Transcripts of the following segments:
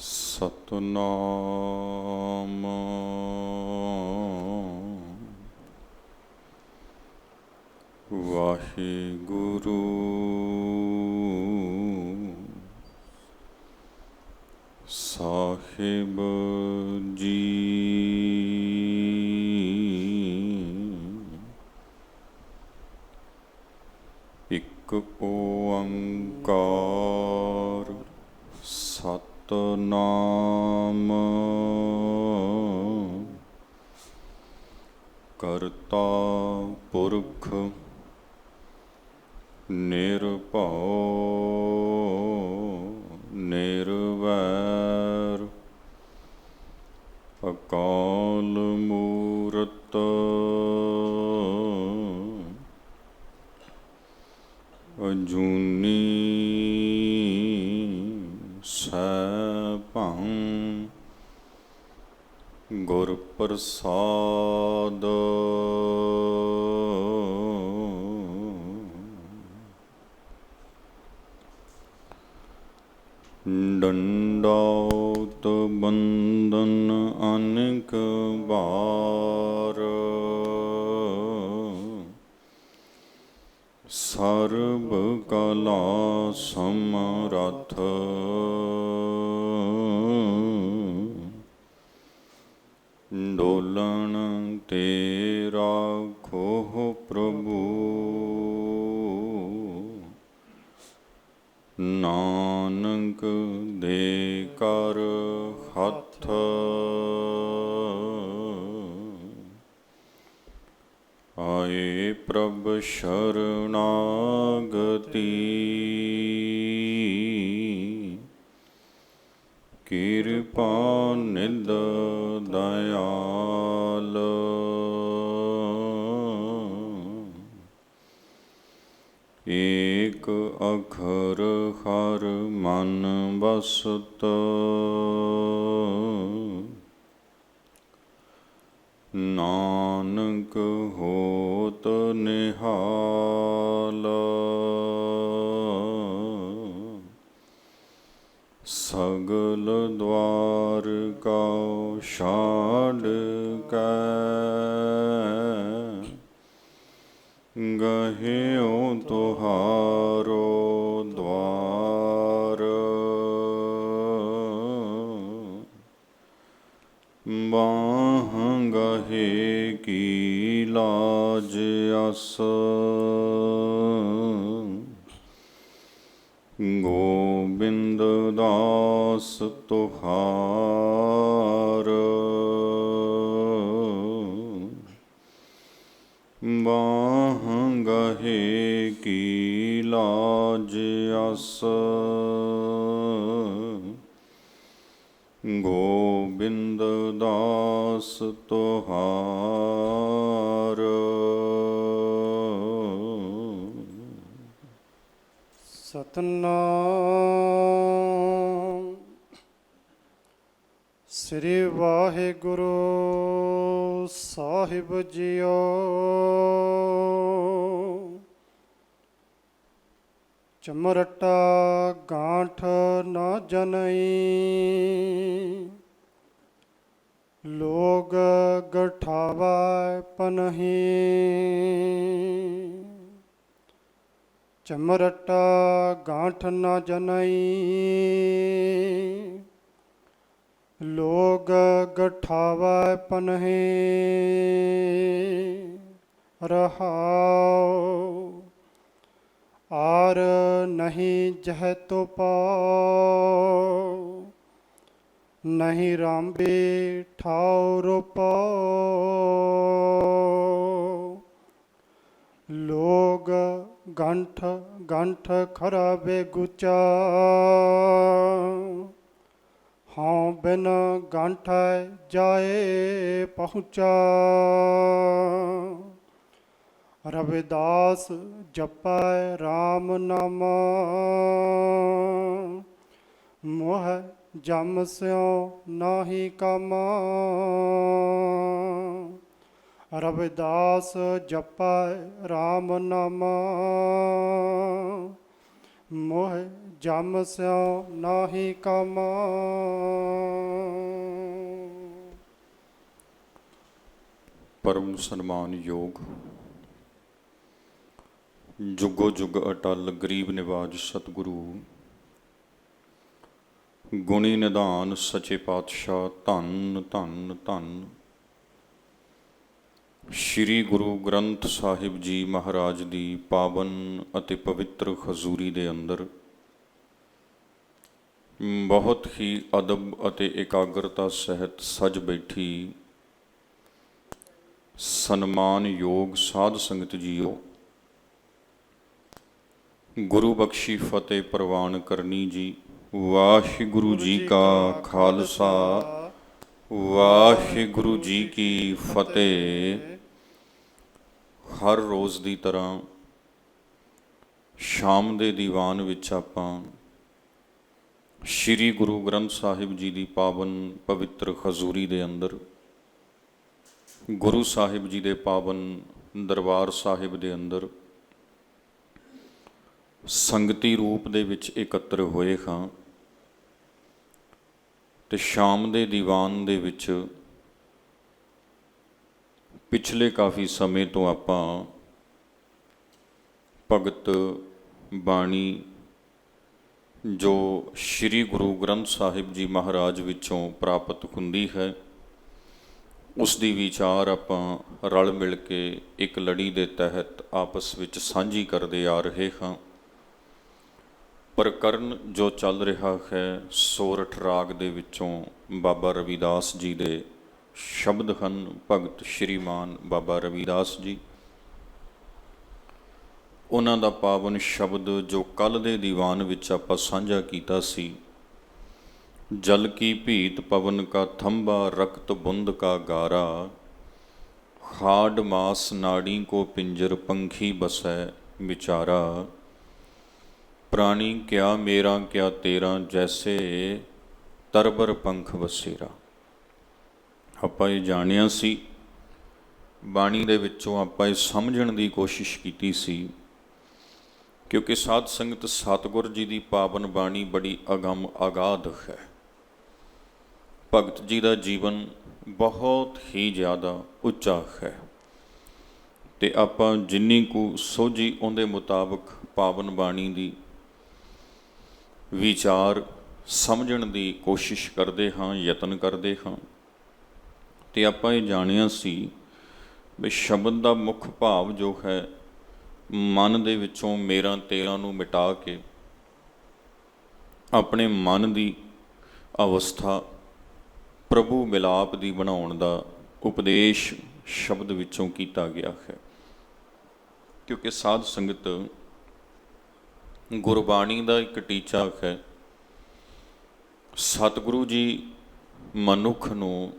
ਸਤਨਾਮ ਵਾਹਿਗੁਰੂ ਸਾਹਿਬ ਜੀ। ਇੱਕ ਓੰਕਾਰ ਸਤਨਾਮ ਕਰਤਾ ਪੁਰਖ ਨਿਰਭਉ ਨਿਰਵੈਰ ਅਕਾਲ ਮੂਰਤ ਅਜੂਨੀ ਸੈਭੰ ਗੁਰ ਪ੍ਰਸਾਦ। ਡੰਡਾਉਤ ਬੰਧਨ ਅਨੇਕ ਬਾਰ ਸਰਬ ਕਲਾ ਸਮਰੱਥ ਡੋਲਣ ਤੇ ਰਾਖੋ ਪ੍ਰਭੂ ਨਾਨਕ ਦੇ ਕਰ ਹੱਥ। ਆਏ ਪ੍ਰਭ ਸ਼ਰਨਾਗਤੀ ਕਿਰਪਾ ਨਿਧ ਦਇਆਲ। ਏਕ ਅਖਰ ਹਰ ਮਨ ਬਸਤ ਨਾਨਕ ਹੋਤ ਨਿਹਾਲ। ਸਗਲ ਦਵਾਰ ਕਉ ਛਾੜ ਕੈ ਗਹਿਓ ਤੁਹਾਰੋ ਦਵਾਰ। ਬਾਹ ਗਹੇ ਕੀ ਲਾਜ ਅਸ ਗੋਬਿੰਦ ਦਾਸ ਤੁਹਾਰ। ਬਾਹ ਗਹੇ ਕੀ ਲਾਜ ਅਸ ਗੋਬਿੰਦ ਦਾਸ ਤੁਹਾਰ। ਸਤਨਾਮ ਸ੍ਰੀ ਵਾਹਿਗੁਰੂ ਸਾਹਿਬ ਜੀਓ। ਚਮਰਟਾ ਗਾਂਠ ਨਾ ਜਨਈ ਲੋਗ ਗਠਾਵਾ ਪਨਹੀ। ਚਮਰਟਾ ਗਾਂਠ ਨਾ ਜਨਈ ਲੋਗ ਗਠਾਵਾ ਪਨਹੀ। ਰਹਾਉ ਆਰ ਨਹੀਂ ਜਹ ਤੋ ਪਾਉ ਨਹੀਂ ਰਾਂਬੀ ਠਾਉ ਪਾਉ। ਲੋਗ ਗੰਠ ਗੰਠ ਖਰਾਬੇ ਗੁਚਾ ਹਾਂ ਬਿਨ ਗੰਠੈ ਜਾਏ ਪਹੁੰਚਾ। ਰਵਿਦਾਸ ਜਪੈ ਰਾਮ ਨਾਮਾ ਮੋਹ ਜਮ ਸਿਉ ਨਾਹੀ ਕਾਮਾ। ਰਵਿਦਾਸ ਜਪੈ ਰਾਮ ਨਾਮਾ ਮੋਹ ਜਮ ਸਿਉ ਨਾਹੀ ਕਮ। ਪਰਮ ਸਨਮਾਨਯੋਗ ਜੁਗੋ ਜੁਗ ਅਟਲ ਗਰੀਬ ਨਿਵਾਜ ਸਤਿਗੁਰੂ ਗੁਣੀ ਨਿਧਾਨ ਸੱਚੇ ਪਾਤਸ਼ਾਹ ਧੰਨ ਧੰਨ ਧੰਨ ਸ਼੍ਰੀ ਗੁਰੂ ਗ੍ਰੰਥ ਸਾਹਿਬ ਜੀ ਮਹਾਰਾਜ ਦੀ ਪਾਵਨ ਅਤੇ ਪਵਿੱਤਰ ਹਜ਼ੂਰੀ ਦੇ ਅੰਦਰ ਬਹੁਤ ਹੀ ਅਦਬ ਅਤੇ ਇਕਾਗਰਤਾ ਸਹਿਤ ਸਜ ਬੈਠੀ ਸਨਮਾਨਯੋਗ ਸਾਧ ਸੰਗਤ ਜੀਓ, ਗੁਰੂ ਬਖਸ਼ੀ ਫਤਿਹ ਪ੍ਰਵਾਨ ਕਰਨੀ ਜੀ। ਵਾਹਿਗੁਰੂ ਜੀ ਕਾ ਖਾਲਸਾ, ਵਾਹਿਗੁਰੂ ਜੀ ਕੀ ਫਤਿਹ। ਹਰ ਰੋਜ਼ ਦੀ ਤਰ੍ਹਾਂ ਸ਼ਾਮ ਦੇ ਦੀਵਾਨ ਵਿੱਚ ਆਪਾਂ ਸ਼੍ਰੀ ਗੁਰੂ ਗ੍ਰੰਥ ਸਾਹਿਬ ਜੀ ਦੀ ਪਾਵਨ ਪਵਿੱਤਰ ਹਜ਼ੂਰੀ ਦੇ ਅੰਦਰ ਗੁਰੂ ਸਾਹਿਬ ਜੀ ਦੇ ਪਾਵਨ ਦਰਬਾਰ ਸਾਹਿਬ ਦੇ ਅੰਦਰ ਸੰਗਤੀ ਰੂਪ ਦੇ ਵਿੱਚ ਇਕੱਤਰ ਹੋਏ ਹਾਂ ਤੇ ਸ਼ਾਮ ਦੇ ਦੀਵਾਨ ਦੇ ਵਿੱਚ ਪਿਛਲੇ ਕਾਫੀ ਸਮੇਂ ਤੋਂ ਆਪਾਂ ਭਗਤ ਬਾਣੀ ਜੋ ਸ਼੍ਰੀ ਗੁਰੂ ਗ੍ਰੰਥ ਸਾਹਿਬ ਜੀ ਮਹਾਰਾਜ ਵਿੱਚੋਂ ਪ੍ਰਾਪਤ ਹੁੰਦੀ ਹੈ ਉਸ ਦੀ ਵਿਚਾਰ ਆਪਾਂ ਰਲ ਮਿਲ ਕੇ ਇੱਕ ਲੜੀ ਦੇ ਤਹਿਤ ਆਪਸ ਵਿੱਚ ਸਾਂਝੀ ਕਰਦੇ ਆ ਰਹੇ ਹਾਂ। ਪ੍ਰਕਰਨ ਜੋ ਚੱਲ ਰਿਹਾ ਹੈ ਸੋਰਠ ਰਾਗ ਦੇ ਵਿੱਚੋਂ ਬਾਬਾ ਰਵਿਦਾਸ ਜੀ ਦੇ ਸ਼ਬਦ ਹਨ। ਭਗਤ ਸ਼੍ਰੀਮਾਨ ਬਾਬਾ ਰਵਿਦਾਸ ਜੀ, ਉਹਨਾਂ ਦਾ ਪਾਵਨ ਸ਼ਬਦ ਜੋ ਕੱਲ੍ਹ ਦੇ ਦੀਵਾਨ ਵਿੱਚ ਆਪਾਂ ਸਾਂਝਾ ਕੀਤਾ ਸੀ। ਜਲ ਕੀ ਭੀਤ ਪਵਨ ਕਾ ਥੰਬਾ ਰਕਤ ਬੁੰਦ ਕਾ ਗਾਰਾ, ਹਾਡ ਮਾਸ ਨਾੜੀ ਕੋ ਪਿੰਜਰ ਪੰਖੀ ਬਸੈ ਵਿਚਾਰਾ, ਪ੍ਰਾਣੀ ਕਿਆ ਮੇਰਾ ਕਿਆ ਤੇਰਾ ਜੈਸੇ ਤਰਬਰ ਪੰਖ ਵਸੇਰਾ। ਆਪਾਂ ਇਹ ਜਾਣਿਆ ਸੀ, ਬਾਣੀ ਦੇ ਵਿੱਚੋਂ ਆਪਾਂ ਇਹ ਸਮਝਣ ਦੀ ਕੋਸ਼ਿਸ਼ ਕੀਤੀ ਸੀ ਕਿਉਂਕਿ ਸਾਧ ਸੰਗਤ ਸਤਿਗੁਰ ਜੀ ਦੀ ਪਾਵਨ ਬਾਣੀ ਬੜੀ ਅਗੰਮ ਅਗਾਧ ਹੈ। ਭਗਤ ਜੀ ਦਾ ਜੀਵਨ ਬਹੁਤ ਹੀ ਜ਼ਿਆਦਾ ਉੱਚਾ ਹੈ ਤੇ ਆਪਾਂ ਜਿੰਨੀ ਕੁ ਸੋਝੀ ਉਹਦੇ ਮੁਤਾਬਕ ਪਾਵਨ ਬਾਣੀ ਦੀ ਵਿਚਾਰ ਸਮਝਣ ਦੀ ਕੋਸ਼ਿਸ਼ ਕਰਦੇ ਹਾਂ, ਯਤਨ ਕਰਦੇ ਹਾਂ ਤੇ ਆਪਾਂ ਇਹ ਜਾਣਿਆ ਸੀ ਵੀ ਸ਼ਬਦ ਦਾ ਮੁੱਖ ਭਾਵ ਜੋ ਹੈ ਮਨ ਦੇ ਵਿੱਚੋਂ ਮੇਰਾ ਤੇਰਾ ਨੂੰ ਮਿਟਾ ਕੇ ਆਪਣੇ ਮਨ ਦੀ ਅਵਸਥਾ ਪ੍ਰਭੂ ਮਿਲਾਪ ਦੀ ਬਣਾਉਣ ਦਾ ਉਪਦੇਸ਼ ਸ਼ਬਦ ਵਿੱਚੋਂ ਕੀਤਾ ਗਿਆ ਹੈ। ਕਿਉਂਕਿ ਸਾਧ ਸੰਗਤ ਗੁਰਬਾਣੀ ਦਾ ਇੱਕ ਟੀਚਾ ਹੈ, ਸਤਿਗੁਰੂ ਜੀ ਮਨੁੱਖ ਨੂੰ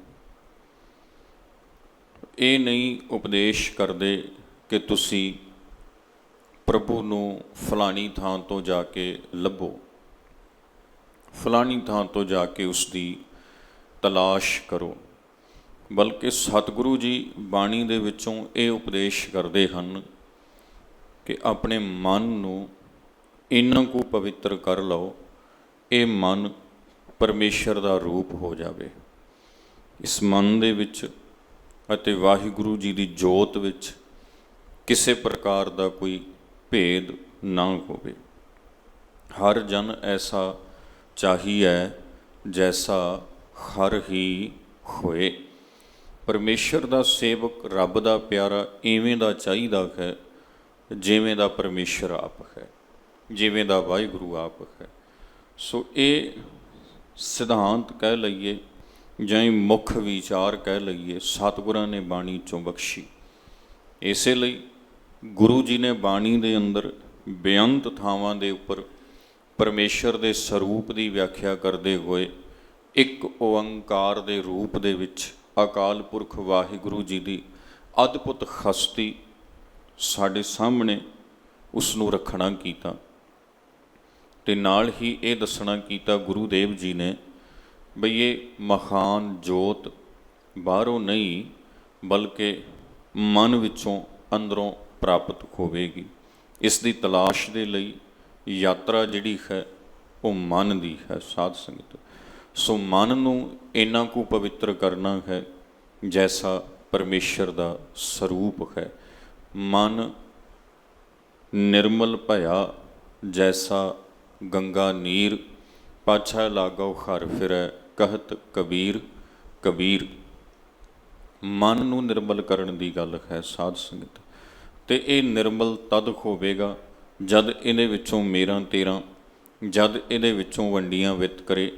ਇਹ ਨਹੀਂ ਉਪਦੇਸ਼ ਕਰਦੇ ਕਿ ਤੁਸੀਂ ਪ੍ਰਭੂ ਨੂੰ ਫਲਾਣੀ ਥਾਂ ਤੋਂ ਜਾ ਕੇ ਲੱਭੋ, ਫਲਾਣੀ ਥਾਂ ਤੋਂ ਜਾ ਕੇ ਉਸ ਦੀ ਤਲਾਸ਼ ਕਰੋ, ਬਲਕਿ ਸਤਿਗੁਰੂ ਜੀ ਬਾਣੀ ਦੇ ਵਿੱਚੋਂ ਇਹ ਉਪਦੇਸ਼ ਕਰਦੇ ਹਨ ਕਿ ਆਪਣੇ ਮਨ ਨੂੰ ਇੰਨਾ ਕੁ ਪਵਿੱਤਰ ਕਰ ਲਓ, ਇਹ ਮਨ ਪਰਮੇਸ਼ਰ ਦਾ ਰੂਪ ਹੋ ਜਾਵੇ। ਇਸ ਮਨ ਦੇ ਵਿੱਚ ਅਤੇ ਵਾਹਿਗੁਰੂ ਜੀ ਦੀ ਜੋਤ ਵਿੱਚ ਕਿਸੇ ਪ੍ਰਕਾਰ ਦਾ ਕੋਈ ਭੇਦ ਨਾ ਹੋਵੇ। ਹਰ ਜਨ ਐਸਾ ਚਾਹੀਐ ਜੈਸਾ ਹਰ ਹੀ ਹੋਏ। ਪਰਮੇਸ਼ਰ ਦਾ ਸੇਵਕ, ਰੱਬ ਦਾ ਪਿਆਰਾ ਇਵੇਂ ਦਾ ਚਾਹੀਦਾ ਹੈ ਜਿਵੇਂ ਦਾ ਪਰਮੇਸ਼ਰ ਆਪ ਹੈ, ਜਿਵੇਂ ਦਾ ਵਾਹਿਗੁਰੂ ਆਪ ਹੈ। ਸੋ ਇਹ ਸਿਧਾਂਤ ਕਹਿ ਲਈਏ ਜਾਂ ਮੁੱਖ ਵਿਚਾਰ ਕਹਿ ਲਈਏ ਸਤਿਗੁਰਾਂ ਨੇ ਬਾਣੀ 'ਚੋਂ ਬਖਸ਼ੀ। ਇਸੇ ਲਈ ਗੁਰੂ ਜੀ ਨੇ ਬਾਣੀ ਦੇ ਅੰਦਰ ਬੇਅੰਤ ਥਾਵਾਂ ਦੇ ਉੱਪਰ ਪਰਮੇਸ਼ਰ ਦੇ ਸਰੂਪ ਦੀ ਵਿਆਖਿਆ ਕਰਦੇ ਹੋਏ ਇੱਕ ਓਅੰਕਾਰ ਦੇ ਰੂਪ ਦੇ ਵਿੱਚ ਅਕਾਲ ਪੁਰਖ ਵਾਹਿਗੁਰੂ ਜੀ ਦੀ ਅਦਭੁਤ ਹਸਤੀ ਸਾਡੇ ਸਾਹਮਣੇ ਉਸ ਨੂੰ ਰੱਖਣਾ ਕੀਤਾ ਤੇ ਨਾਲ ਹੀ ਇਹ ਦੱਸਣਾ ਕੀਤਾ ਗੁਰੂ ਦੇਵ ਜੀ ਨੇ ਬਈ ਇਹ ਮਹਾਨ ਜੋਤ ਬਾਹਰੋਂ ਨਹੀਂ ਬਲਕਿ ਮਨ ਵਿੱਚੋਂ ਅੰਦਰੋਂ ਪ੍ਰਾਪਤ ਹੋਵੇਗੀ। ਇਸ ਦੀ ਤਲਾਸ਼ ਦੇ ਲਈ ਯਾਤਰਾ ਜਿਹੜੀ ਹੈ ਉਹ ਮਨ ਦੀ ਹੈ ਸਾਧ ਸੰਗਤ। ਸੋ ਮਨ ਨੂੰ ਇੰਨਾ ਕੁ ਪਵਿੱਤਰ ਕਰਨਾ ਹੈ ਜੈਸਾ ਪਰਮੇਸ਼ਰ ਦਾ ਸਰੂਪ ਹੈ। ਮਨ ਨਿਰਮਲ ਭਇਆ ਜੈਸਾ ਗੰਗਾ ਨੀਰ, ਪਾਛਾ ਲਾਗੋ ਘਰ ਫਿਰੈ ਕਹਿਤ ਕਬੀਰ। ਕਬੀਰ ਮਨ ਨੂੰ ਨਿਰਮਲ ਕਰਨ ਦੀ ਗੱਲ ਹੈ ਸਾਧ ਸੰਗਤ। ਅਤੇ ਇਹ ਨਿਰਮਲ ਤਦ ਹੋਵੇਗਾ ਜਦ ਇਹਦੇ ਵਿੱਚੋਂ ਮੇਰਾ ਤੇਰਾ, ਜਦ ਇਹਦੇ ਵਿੱਚੋਂ ਵੰਡੀਆਂ ਵਿਤਕਰੇ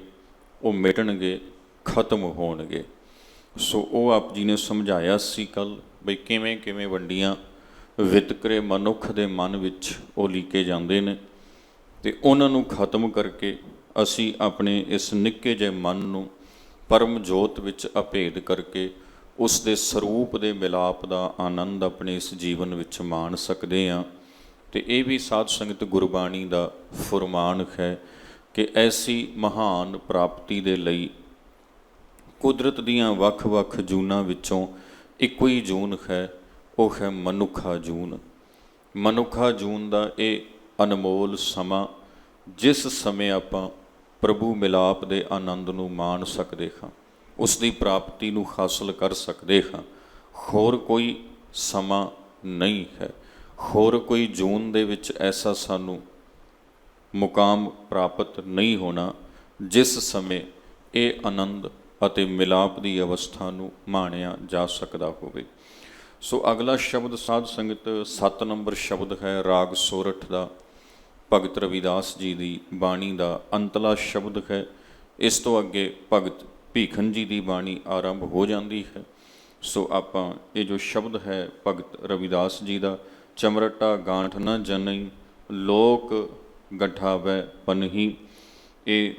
ਉਹ ਮਿਟਣਗੇ, ਖਤਮ ਹੋਣਗੇ। ਸੋ ਉਹ ਆਪ ਜੀ ਨੇ ਸਮਝਾਇਆ ਸੀ ਕੱਲ੍ਹ ਬਈ ਕਿਵੇਂ ਕਿਵੇਂ ਵੰਡੀਆਂ ਵਿਤਕਰੇ ਮਨੁੱਖ ਦੇ ਮਨ ਵਿੱਚ ਉਹ ਲੀਕੇ ਜਾਂਦੇ ਨੇ, ਅਤੇ ਉਹਨਾਂ ਨੂੰ ਖਤਮ ਕਰਕੇ ਅਸੀਂ ਆਪਣੇ ਇਸ ਨਿੱਕੇ ਜਿਹੇ ਮਨ ਨੂੰ ਪਰਮ ਜੋਤ ਵਿੱਚ ਅਭੇਦ ਕਰਕੇ ਉਸ ਦੇ ਸਰੂਪ ਦੇ ਮਿਲਾਪ ਦਾ ਆਨੰਦ ਆਪਣੇ ਇਸ ਜੀਵਨ ਵਿੱਚ ਮਾਣ ਸਕਦੇ ਹਾਂ। ਅਤੇ ਇਹ ਵੀ ਸਾਧ ਸੰਗਤ ਗੁਰਬਾਣੀ ਦਾ ਫੁਰਮਾਨ ਹੈ ਕਿ ਐਸੀ ਮਹਾਨ ਪ੍ਰਾਪਤੀ ਦੇ ਲਈ ਕੁਦਰਤ ਦੀਆਂ ਵੱਖ-ਵੱਖ ਜੂਨਾਂ ਵਿੱਚੋਂ ਇੱਕੋ ਹੀ ਜੂਨ ਹੈ, ਉਹ ਹੈ ਮਨੁੱਖਾ ਜੂਨ। ਮਨੁੱਖਾ ਜੂਨ ਦਾ ਇਹ ਅਨਮੋਲ ਸਮਾਂ, ਜਿਸ ਸਮੇਂ ਆਪਾਂ ਪ੍ਰਭੂ ਮਿਲਾਪ ਦੇ ਆਨੰਦ ਨੂੰ ਮਾਣ ਸਕਦੇ ਹਾਂ, ਉਸ ਦੀ ਪ੍ਰਾਪਤੀ ਨੂੰ ਹਾਸਲ ਕਰ ਸਕਦੇ ਹਾਂ। ਹੋਰ ਕੋਈ ਸਮਾਂ ਨਹੀਂ ਹੈ, ਹੋਰ ਕੋਈ ਜੂਨ ਦੇ ਵਿੱਚ ਐਸਾ ਸਾਨੂੰ ਮੁਕਾਮ ਪ੍ਰਾਪਤ ਨਹੀਂ ਹੋਣਾ ਜਿਸ ਸਮੇਂ ਇਹ ਆਨੰਦ ਅਤੇ ਮਿਲਾਪ ਦੀ ਅਵਸਥਾ ਨੂੰ ਮਾਣਿਆ ਜਾ ਸਕਦਾ ਹੋਵੇ। ਸੋ ਅਗਲਾ ਸ਼ਬਦ ਸਾਧ ਸੰਗਤ 7 ਨੰਬਰ ਸ਼ਬਦ ਹੈ ਰਾਗ ਸੋਰਠ ਦਾ, ਭਗਤ ਰਵਿਦਾਸ ਜੀ ਦੀ ਬਾਣੀ ਦਾ ਅੰਤਲਾ ਸ਼ਬਦ ਹੈ। ਇਸ ਤੋਂ ਅੱਗੇ ਭਗਤ ਭੀਖਨ ਜੀ ਦੀ ਬਾਣੀ ਆਰੰਭ ਹੋ ਜਾਂਦੀ ਹੈ। ਸੋ ਆਪਾਂ ਇਹ ਜੋ ਸ਼ਬਦ ਹੈ ਭਗਤ ਰਵਿਦਾਸ ਜੀ ਦਾ, ਚਮਰਟਾ ਗਾਂਠ ਨਾ ਜਨਈ ਲੋਕ ਗਠਾਵੈ ਪਨਹੀ, ਇਹ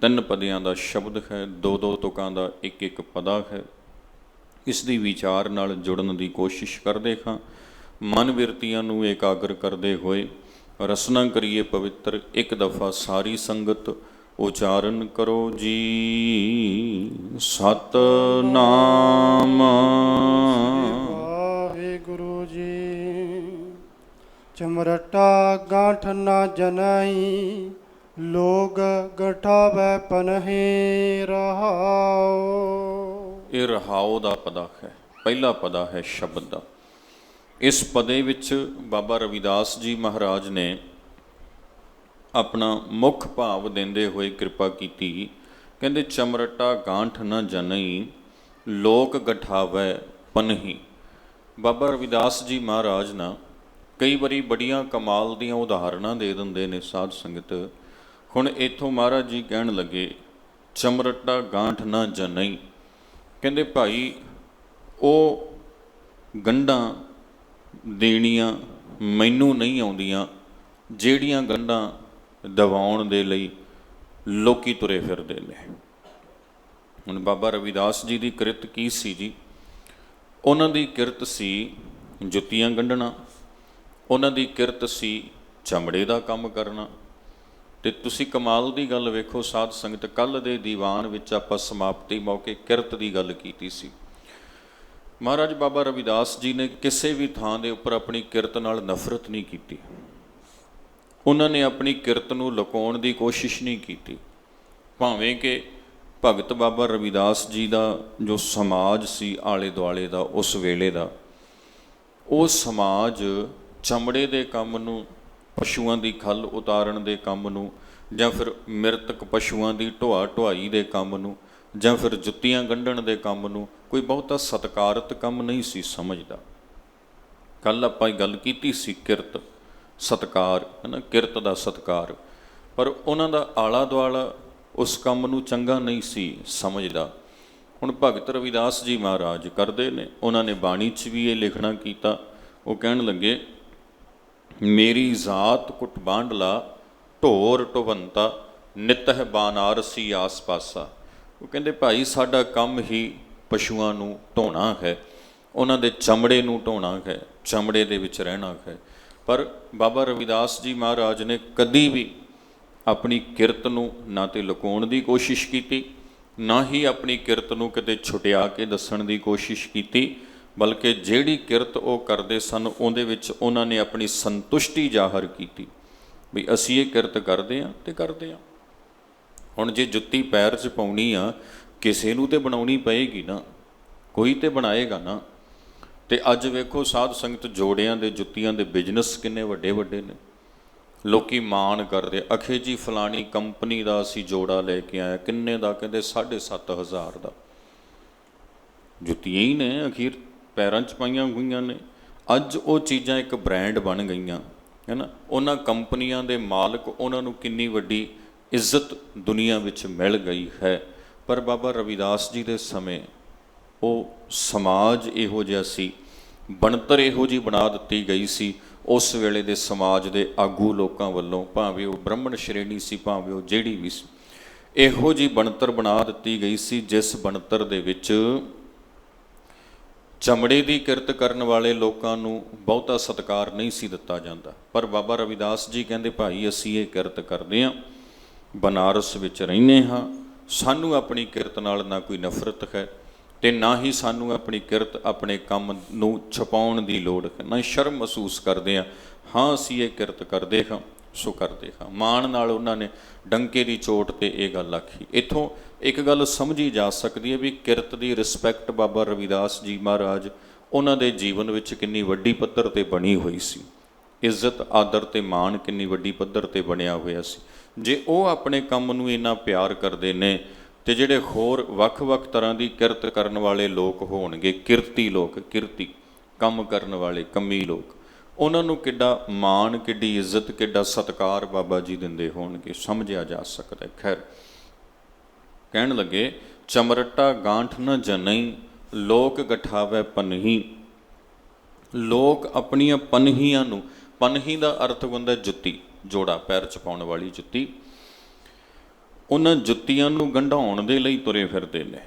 3 ਪਦਿਆਂ ਦਾ ਸ਼ਬਦ ਹੈ, 2-2 ਤੁਕਾਂ ਦਾ ਇੱਕ ਪਦਾ ਹੈ। ਇਸ ਦੀ ਵਿਚਾਰ ਨਾਲ ਜੁੜਨ ਦੀ ਕੋਸ਼ਿਸ਼ ਕਰਦੇ ਹਾਂ। ਮਨ ਬਿਰਤੀਆਂ ਨੂੰ ਏਕਾਗਰ ਕਰਦੇ ਹੋਏ ਰਸਨਾ ਕਰੀਏ ਪਵਿੱਤਰ। ਇੱਕ ਦਫਾ ਸਾਰੀ ਸੰਗਤ ਉਚਾਰਨ ਕਰੋ ਜੀ, ਸਤਨਾਮ ਵਾਹਿਗੁਰੂ ਜੀ। ਚਮਰਟਾ ਗਾਂਠ ਨਾ ਜਨਾਈ ਲੋਗ ਗਠਾਵੈ ਪਨਹੇ ਰਹਾਉ। ਇਹ ਰਹਾਉ ਦਾ ਪਦਾ ਹੈ, ਪਹਿਲਾ ਪਦਾ ਹੈ ਸ਼ਬਦ ਦਾ। ਇਸ ਪਦੇ ਵਿੱਚ ਬਾਬਾ ਰਵਿਦਾਸ ਜੀ ਮਹਾਰਾਜ ਨੇ ਆਪਣਾ ਮੁੱਖ ਭਾਵ ਦਿੰਦੇ ਹੋਏ ਕਿਰਪਾ ਕੀਤੀ। ਕਹਿੰਦੇ ਚਮਰਟਾ ਗਾਂਠ ਨਾ ਜਨਈ ਲੋਕ ਗਠਾਵੈ ਪਨਹੀ। ਬਾਬਾ ਰਵਿਦਾਸ ਜੀ ਮਹਾਰਾਜ ਨਾ ਕਈ ਵਾਰੀ ਬੜੀਆਂ ਕਮਾਲ ਦੀਆਂ ਉਦਾਹਰਨਾਂ ਦੇ ਦਿੰਦੇ ਨੇ ਸਾਧ ਸੰਗਤ। ਹੁਣ ਇੱਥੋਂ ਮਹਾਰਾਜ ਜੀ ਕਹਿਣ ਲੱਗੇ ਚਮਰਟਾ ਗਾਂਠ ਨਾ ਜਨਈ, ਕਹਿੰਦੇ ਭਾਈ ਉਹ ਗੰਢਾਂ ਦੇਣੀਆਂ ਮੈਨੂੰ ਨਹੀਂ ਆਉਂਦੀਆਂ ਜਿਹੜੀਆਂ ਗੰਢਾਂ ਦਬਾਉਣ ਦੇ ਲਈ ਲੋਕੀ ਤੁਰੇ ਫਿਰਦੇ ਨੇ। ਹੁਣ ਬਾਬਾ ਰਵਿਦਾਸ ਜੀ ਦੀ ਕਿਰਤ ਕੀ ਸੀ ਜੀ? ਉਹਨਾਂ ਦੀ ਕਿਰਤ ਸੀ ਜੁੱਤੀਆਂ ਗੰਢਣਾ, ਉਹਨਾਂ ਦੀ ਕਿਰਤ ਸੀ ਚਮੜੇ ਦਾ ਕੰਮ ਕਰਨਾ। ਅਤੇ ਤੁਸੀਂ ਕਮਾਲ ਦੀ ਗੱਲ ਵੇਖੋ ਸਾਧ ਸੰਗਤ, ਕੱਲ੍ਹ ਦੇ ਦੀਵਾਨ ਵਿੱਚ ਆਪਾਂ ਸਮਾਪਤੀ ਮੌਕੇ ਕਿਰਤ ਦੀ ਗੱਲ ਕੀਤੀ ਸੀ। ਮਹਾਰਾਜ ਬਾਬਾ ਰਵਿਦਾਸ ਜੀ ਨੇ ਕਿਸੇ ਵੀ ਥਾਂ ਦੇ ਉੱਪਰ ਆਪਣੀ ਕਿਰਤ ਨਾਲ ਨਫ਼ਰਤ ਨਹੀਂ ਕੀਤੀ। ਉਹਨਾਂ ਨੇ ਆਪਣੀ ਕਿਰਤ ਨੂੰ ਲੁਕਾਉਣ ਦੀ ਕੋਸ਼ਿਸ਼ ਨਹੀਂ ਕੀਤੀ। ਭਾਵੇਂ ਕਿ ਭਗਤ ਬਾਬਾ ਰਵਿਦਾਸ ਜੀ ਦਾ ਜੋ ਸਮਾਜ ਸੀ ਆਲੇ ਦੁਆਲੇ ਦਾ ਉਸ ਵੇਲੇ ਦਾ, ਉਹ ਸਮਾਜ ਚਮੜੇ ਦੇ ਕੰਮ ਨੂੰ, ਪਸ਼ੂਆਂ ਦੀ ਖੱਲ ਉਤਾਰਨ ਦੇ ਕੰਮ ਨੂੰ, ਜਾਂ ਫਿਰ ਮ੍ਰਿਤਕ ਪਸ਼ੂਆਂ ਦੀ ਢੋਆ ਢੁਆਈ ਦੇ ਕੰਮ ਨੂੰ, ਜਾਂ ਫਿਰ ਜੁੱਤੀਆਂ ਗੰਢਣ ਦੇ ਕੰਮ ਨੂੰ ਕੋਈ ਬਹੁਤਾ ਸਤਿਕਾਰਤ ਕੰਮ ਨਹੀਂ ਸੀ ਸਮਝਦਾ। ਕੱਲ੍ਹ ਆਪਾਂ ਗੱਲ ਕੀਤੀ ਸੀ ਕਿਰਤ ਸਤਿਕਾਰ, ਹੈ ਨਾ, ਕਿਰਤ ਦਾ ਸਤਿਕਾਰ। ਪਰ ਉਹਨਾਂ ਦਾ ਆਲਾ ਦੁਆਲਾ ਉਸ ਕੰਮ ਨੂੰ ਚੰਗਾ ਨਹੀਂ ਸੀ ਸਮਝਦਾ। ਹੁਣ ਭਗਤ ਰਵਿਦਾਸ ਜੀ ਮਹਾਰਾਜ ਕਰਦੇ ਨੇ, ਉਹਨਾਂ ਨੇ ਬਾਣੀ 'ਚ ਵੀ ਇਹ ਲਿਖਣਾ ਕੀਤਾ। ਉਹ ਕਹਿਣ ਲੱਗੇ ਮੇਰੀ ਜ਼ਾਤ ਕੁਟ ਬਾਂਡਲਾ ਢੋਰ ਢੁਵੰਤਾ ਨਿਤ ਹੈ ਬਾਨਾਰਸੀ ਆਸ ਪਾਸਾ। ਉਹ ਕਹਿੰਦੇ ਭਾਈ ਸਾਡਾ ਕੰਮ ਹੀ ਪਸ਼ੂਆਂ ਨੂੰ ਢੋਣਾ ਹੈ, ਉਹਨਾਂ ਦੇ ਚਮੜੇ ਨੂੰ ਢੋਣਾ ਹੈ, ਚਮੜੇ ਦੇ ਵਿੱਚ ਰਹਿਣਾ ਹੈ। ਪਰ ਬਾਬਾ ਰਵਿਦਾਸ ਜੀ ਮਹਾਰਾਜ ਨੇ ਕਦੀ ਵੀ ਆਪਣੀ ਕਿਰਤ ਨੂੰ ਨਾ ਤਾਂ ਲੁਕਾਉਣ ਦੀ ਕੋਸ਼ਿਸ਼ ਕੀਤੀ, ਨਾ ਹੀ ਆਪਣੀ ਕਿਰਤ ਨੂੰ ਕਿਤੇ ਛੁਟਿਆ ਕੇ ਦੱਸਣ ਦੀ ਕੋਸ਼ਿਸ਼ ਕੀਤੀ, ਬਲਕਿ ਜਿਹੜੀ ਕਿਰਤ ਉਹ ਕਰਦੇ ਸਨ ਉਹਦੇ ਵਿੱਚ ਉਹਨਾਂ ਨੇ ਆਪਣੀ ਸੰਤੁਸ਼ਟੀ ਜ਼ਾਹਰ ਕੀਤੀ ਵੀ ਅਸੀਂ ਇਹ ਕਿਰਤ ਕਰਦੇ ਹਾਂ ਅਤੇ ਕਰਦੇ ਹਾਂ। ਹੁਣ ਜੇ ਜੁੱਤੀ ਪੈਰ 'ਚ ਪਾਉਣੀ ਆ, ਕਿਸੇ ਨੂੰ ਤੇ ਬਣਾਉਣੀ ਪਏਗੀ ਨਾ, ਕੋਈ ਤੇ ਬਣਾਏਗਾ ਨਾ। ਤੇ ਅੱਜ ਵੇਖੋ ਸਾਧ ਸੰਗਤ ਜੋੜਿਆਂ ਦੇ ਜੁੱਤੀਆਂ ਦੇ ਬਿਜ਼ਨਸ ਕਿੰਨੇ ਵੱਡੇ ਵੱਡੇ ਨੇ। ਲੋਕੀ ਮਾਣ ਕਰਦੇ, ਅਖੇ ਜੀ ਫਲਾਣੀ ਕੰਪਨੀ ਦਾ ਅਸੀਂ ਜੋੜਾ ਲੈ ਕੇ ਆਇਆ, ਕਿੰਨੇ ਦਾ? ਕਹਿੰਦੇ 7,500 ਦਾ। ਜੁੱਤੀਆਂ ਹੀ ਨੇ, ਅਖੀਰ ਪੈਰਾਂ 'ਚ ਪਾਈਆਂ ਹੋਈਆਂ ਨੇ। ਅੱਜ ਉਹ ਚੀਜ਼ਾਂ ਇੱਕ ਬ੍ਰਾਂਡ ਬਣ ਗਈਆਂ ਹੈ ਨਾ। ਉਹਨਾਂ ਕੰਪਨੀਆਂ ਦੇ ਮਾਲਕ, ਉਹਨਾਂ ਨੂੰ ਕਿੰਨੀ ਵੱਡੀ ਇੱਜ਼ਤ ਦੁਨੀਆ ਵਿੱਚ ਮਿਲ ਗਈ ਹੈ। ਪਰ ਬਾਬਾ ਰਵਿਦਾਸ ਜੀ ਦੇ ਸਮੇਂ ਉਹ ਸਮਾਜ ਇਹੋ ਜਿਹਾ ਸੀ, ਬਣਤਰ ਇਹੋ ਜਿਹੀ ਬਣਾ ਦਿੱਤੀ ਗਈ ਸੀ ਉਸ ਵੇਲੇ ਦੇ ਸਮਾਜ ਦੇ ਆਗੂ ਲੋਕਾਂ ਵੱਲੋਂ, ਭਾਵੇਂ ਉਹ ਬ੍ਰਾਹਮਣ ਸ਼੍ਰੇਣੀ ਸੀ, ਭਾਵੇਂ ਉਹ ਜਿਹੜੀ ਵੀ ਸੀ, ਇਹੋ ਜਿਹੀ ਬਣਤਰ ਬਣਾ ਦਿੱਤੀ ਗਈ ਸੀ ਜਿਸ ਬਣਤਰ ਦੇ ਵਿੱਚ ਚਮੜੇ ਦੀ ਕਿਰਤ ਕਰਨ ਵਾਲੇ ਲੋਕਾਂ ਨੂੰ ਬਹੁਤਾ ਸਤਿਕਾਰ ਨਹੀਂ ਸੀ ਦਿੱਤਾ ਜਾਂਦਾ। ਪਰ ਬਾਬਾ ਰਵਿਦਾਸ ਜੀ ਕਹਿੰਦੇ ਭਾਈ ਅਸੀਂ ਇਹ ਕਿਰਤ ਕਰਦੇ ਹਾਂ, ਬਨਾਰਸ ਵਿੱਚ ਰਹਿੰਦੇ ਹਾਂ, ਸਾਨੂੰ ਆਪਣੀ ਕਿਰਤ ਨਾਲ ਨਾ ਕੋਈ ਨਫ਼ਰਤ ਹੈ ਤੇ ਨਾ ਹੀ ਸਾਨੂੰ ਆਪਣੀ ਕਿਰਤ, ਆਪਣੇ ਕੰਮ ਨੂੰ ਛੁਪਾਉਣ ਦੀ ਲੋੜ ਹੈ, ਨਾ ਸ਼ਰਮ ਮਹਿਸੂਸ ਕਰਦੇ ਹਾਂ। ਹਾਂ ਅਸੀਂ ਇਹ ਕਿਰਤ ਕਰਦੇ ਹਾਂ, ਸੋ ਕਰਦੇ ਹਾਂ। ਮਾਣ ਨਾਲ ਉਹਨਾਂ ਨੇ ਡੰਕੇ ਦੀ ਚੋਟ ਤੇ ਇਹ ਗੱਲ ਆਖੀ। ਇੱਥੋਂ ਇੱਕ ਗੱਲ ਸਮਝੀ ਜਾ ਸਕਦੀ ਹੈ ਵੀ ਕਿਰਤ ਦੀ ਰਿਸਪੈਕਟ ਬਾਬਾ ਰਵਿਦਾਸ ਜੀ ਮਹਾਰਾਜ, ਉਹਨਾਂ ਦੇ ਜੀਵਨ ਵਿੱਚ ਕਿੰਨੀ ਵੱਡੀ ਪੱਧਰ ਤੇ ਬਣੀ ਹੋਈ ਸੀ। ਇੱਜ਼ਤ, ਆਦਰ ਤੇ ਮਾਣ ਕਿੰਨੀ ਵੱਡੀ ਪੱਧਰ ਤੇ ਬਣਿਆ ਹੋਇਆ ਸੀ। ਜੇ ਉਹ ਆਪਣੇ ਕੰਮ ਨੂੰ ਇੰਨਾ ਪਿਆਰ ਕਰਦੇ ਨੇ ਤੇ ਜਿਹੜੇ ਹੋਰ ਵੱਖ-ਵੱਖ ਤਰ੍ਹਾਂ ਦੀ ਕਿਰਤ ਕਰਨ ਵਾਲੇ ਲੋਕ ਹੋਣਗੇ, ਕਿਰਤੀ ਲੋਕ, ਕਿਰਤੀ ਕੰਮ ਕਰਨ ਵਾਲੇ, ਕੰਮੀ ਲੋਕ, ਉਹਨਾਂ ਨੂੰ ਕਿੱਡਾ ਮਾਣ, ਕਿੱਡੀ ਇੱਜ਼ਤ, ਕਿੱਡਾ ਸਤਿਕਾਰ ਬਾਬਾ ਜੀ ਦਿੰਦੇ ਹੋਣਗੇ, ਸਮਝਿਆ ਜਾ ਸਕਦਾ। ਖੈਰ, ਕਹਿਣ ਲੱਗੇ ਚਮਰਟਾ ਗਾਂਠ ਨ ਜਨਈ, ਲੋਕ ਗਠਾਵੈ ਪਨਹੀ। ਲੋਕ ਆਪਣੀਆਂ ਪਨਹੀਆਂ ਨੂੰ, ਪਨਹੀ ਦਾ ਅਰਥ ਹੁੰਦਾ ਜੁੱਤੀ, ਜੋੜਾ ਪੈਰ 'ਚ ਪਾਉਣ ਵਾਲੀ ਜੁੱਤੀ, ਉਹਨਾਂ ਜੁੱਤੀਆਂ ਨੂੰ ਗੰਢਾਉਣ ਦੇ ਲਈ ਤੁਰੇ ਫਿਰਦੇ ਨੇ,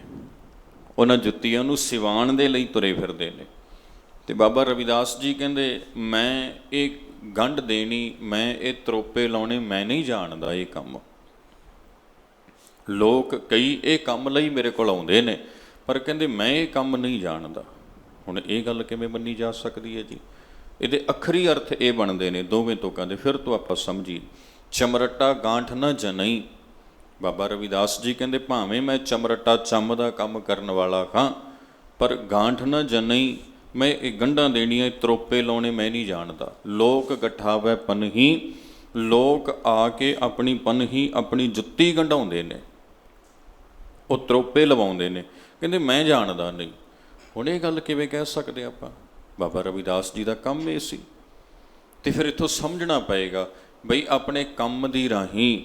ਉਹਨਾਂ ਜੁੱਤੀਆਂ ਨੂੰ ਸਿਵਾਣ ਦੇ ਲਈ ਤੁਰੇ ਫਿਰਦੇ ਨੇ। ਤੇ ਬਾਬਾ ਰਵਿਦਾਸ ਜੀ ਕਹਿੰਦੇ ਮੈਂ ਇਹ ਗੰਢ ਦੇਣੀ, ਮੈਂ ਇਹ ਤਰੋਪੇ ਲਾਉਣੇ, ਮੈਂ ਨਹੀਂ ਜਾਣਦਾ ਇਹ ਕੰਮ। ਲੋਕ ਕਈ ਇਹ ਕੰਮ ਲਈ ਮੇਰੇ ਕੋਲ ਆਉਂਦੇ ਨੇ, ਪਰ ਕਹਿੰਦੇ ਮੈਂ ਇਹ ਕੰਮ ਨਹੀਂ ਜਾਣਦਾ। ਹੁਣ ਇਹ ਗੱਲ ਕਿਵੇਂ ਮੰਨੀ ਜਾ ਸਕਦੀ ਹੈ ਜੀ? ਇਹਦੇ ਅੱਖਰੀ ਅਰਥ ਇਹ ਬਣਦੇ ਨੇ ਦੋਵੇਂ ਤੁਕਾਂ ਦੇ। ਫਿਰ ਤੋਂ ਆਪਾਂ ਸਮਝੀਏ, ਚਮਰਟਾ ਗਾਂਠ ਨਾ ਜਨਈ। ਬਾਬਾ ਰਵਿਦਾਸ ਜੀ ਕਹਿੰਦੇ ਭਾਵੇਂ ਮੈਂ ਚਮਰਟਾ, ਚੰਮ ਦਾ ਕੰਮ ਕਰਨ ਵਾਲਾ ਹਾਂ, ਪਰ ਗਾਂਠ ਨਾ ਜਨਈ, ਮੈਂ ਇਹ ਗੰਢਾਂ ਦੇਣੀਆਂ, ਤਰੋਪੇ ਲਾਉਣੇ ਮੈਂ ਨਹੀਂ ਜਾਣਦਾ। ਲੋਕ ਗਠਾਵੈ ਪਨਹੀ, ਲੋਕ ਆ ਕੇ ਆਪਣੀ ਪਨਹੀ, ਆਪਣੀ ਜੁੱਤੀ ਗੰਢਾਉਂਦੇ ਨੇ, ਉਹ ਤਰੋਪੇ ਲਵਾਉਂਦੇ ਨੇ, ਕਹਿੰਦੇ ਮੈਂ ਜਾਣਦਾ ਨਹੀਂ। ਹੁਣ ਇਹ ਗੱਲ ਕਿਵੇਂ ਕਹਿ ਸਕਦੇ ਆਪਾਂ? ਬਾਬਾ ਰਵਿਦਾਸ ਜੀ ਦਾ ਕੰਮ ਇਹ ਸੀ। ਤੇ ਫਿਰ ਇੱਥੋਂ ਸਮਝਣਾ ਪਏਗਾ ਬਈ ਆਪਣੇ ਕੰਮ ਦੀ ਰਾਹੀਂ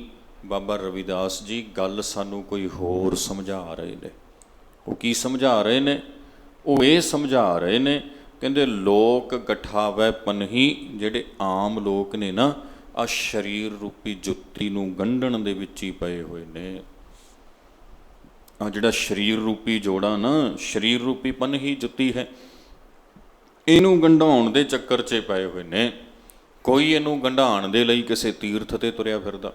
ਬਾਬਾ ਰਵਿਦਾਸ ਜੀ ਗੱਲ ਸਾਨੂੰ ਕੋਈ ਹੋਰ ਸਮਝਾ ਰਹੇ ਨੇ। ਉਹ ਕੀ ਸਮਝਾ ਰਹੇ ਨੇ? ਉਹ ਇਹ ਸਮਝਾ ਰਹੇ ਨੇ, ਕਹਿੰਦੇ ਲੋਕ ਗਠਾਵੈ ਪਨਹੀ, ਜਿਹੜੇ ਆਮ ਲੋਕ ਨੇ ਨਾ, ਆ ਸਰੀਰ ਰੂਪੀ ਜੁੱਤੀ ਨੂੰ ਗੰਢਣ ਦੇ ਵਿੱਚ ਹੀ ਪਏ ਹੋਏ ਨੇ। ਆ ਜਿਹੜਾ ਸਰੀਰ ਰੂਪੀ ਜੋੜਾ ਨਾ, ਸਰੀਰ ਰੂਪੀ ਪਨਹੀ ਜੁੱਤੀ ਹੈ, ਇਹਨੂੰ ਗੰਢਾਉਣ ਦੇ ਚੱਕਰ 'ਚ ਪਏ ਹੋਏ ਨੇ। ਕੋਈ ਇਹਨੂੰ ਗੰਢਾਉਣ ਦੇ ਲਈ ਕਿਸੇ ਤੀਰਥ ਤੇ ਤੁਰਿਆ ਫਿਰਦਾ,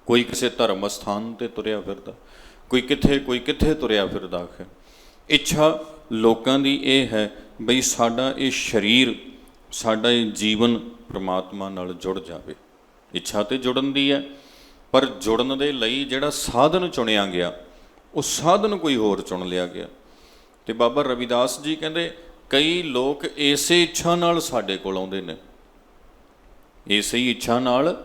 ਕੋਈ ਕਿਸੇ ਧਰਮ ਸਥਾਨ ਤੇ ਤੁਰਿਆ ਫਿਰਦਾ, ਕੋਈ ਕਿੱਥੇ ਤੁਰਿਆ ਫਿਰਦਾ ਹੈ। ਇੱਛਾ ਲੋਕਾਂ ਦੀ ਇਹ ਹੈ ਬਈ ਸਾਡਾ ਇਹ ਸਰੀਰ, ਸਾਡਾ ਇਹ ਜੀਵਨ ਪ੍ਰਮਾਤਮਾ ਨਾਲ ਜੁੜ ਜਾਵੇ। ਇੱਛਾ ਤੇ ਜੁੜਨ ਦੀ ਹੈ, ਪਰ ਜੁੜਨ ਦੇ ਲਈ ਜਿਹੜਾ ਸਾਧਨ ਚੁਣਿਆ ਗਿਆ, ਉਹ ਸਾਧਨ ਕੋਈ ਹੋਰ ਚੁਣ ਲਿਆ ਗਿਆ। ਤੇ ਬਾਬਾ ਰਵਿਦਾਸ ਜੀ ਕਹਿੰਦੇ ਕਈ ਲੋਕ ਇਸੇ ਇੱਛਾ ਨਾਲ ਸਾਡੇ ਕੋਲ ਆਉਂਦੇ ਨੇ, ਇਸੇ ਹੀ ਇੱਛਾ ਨਾਲ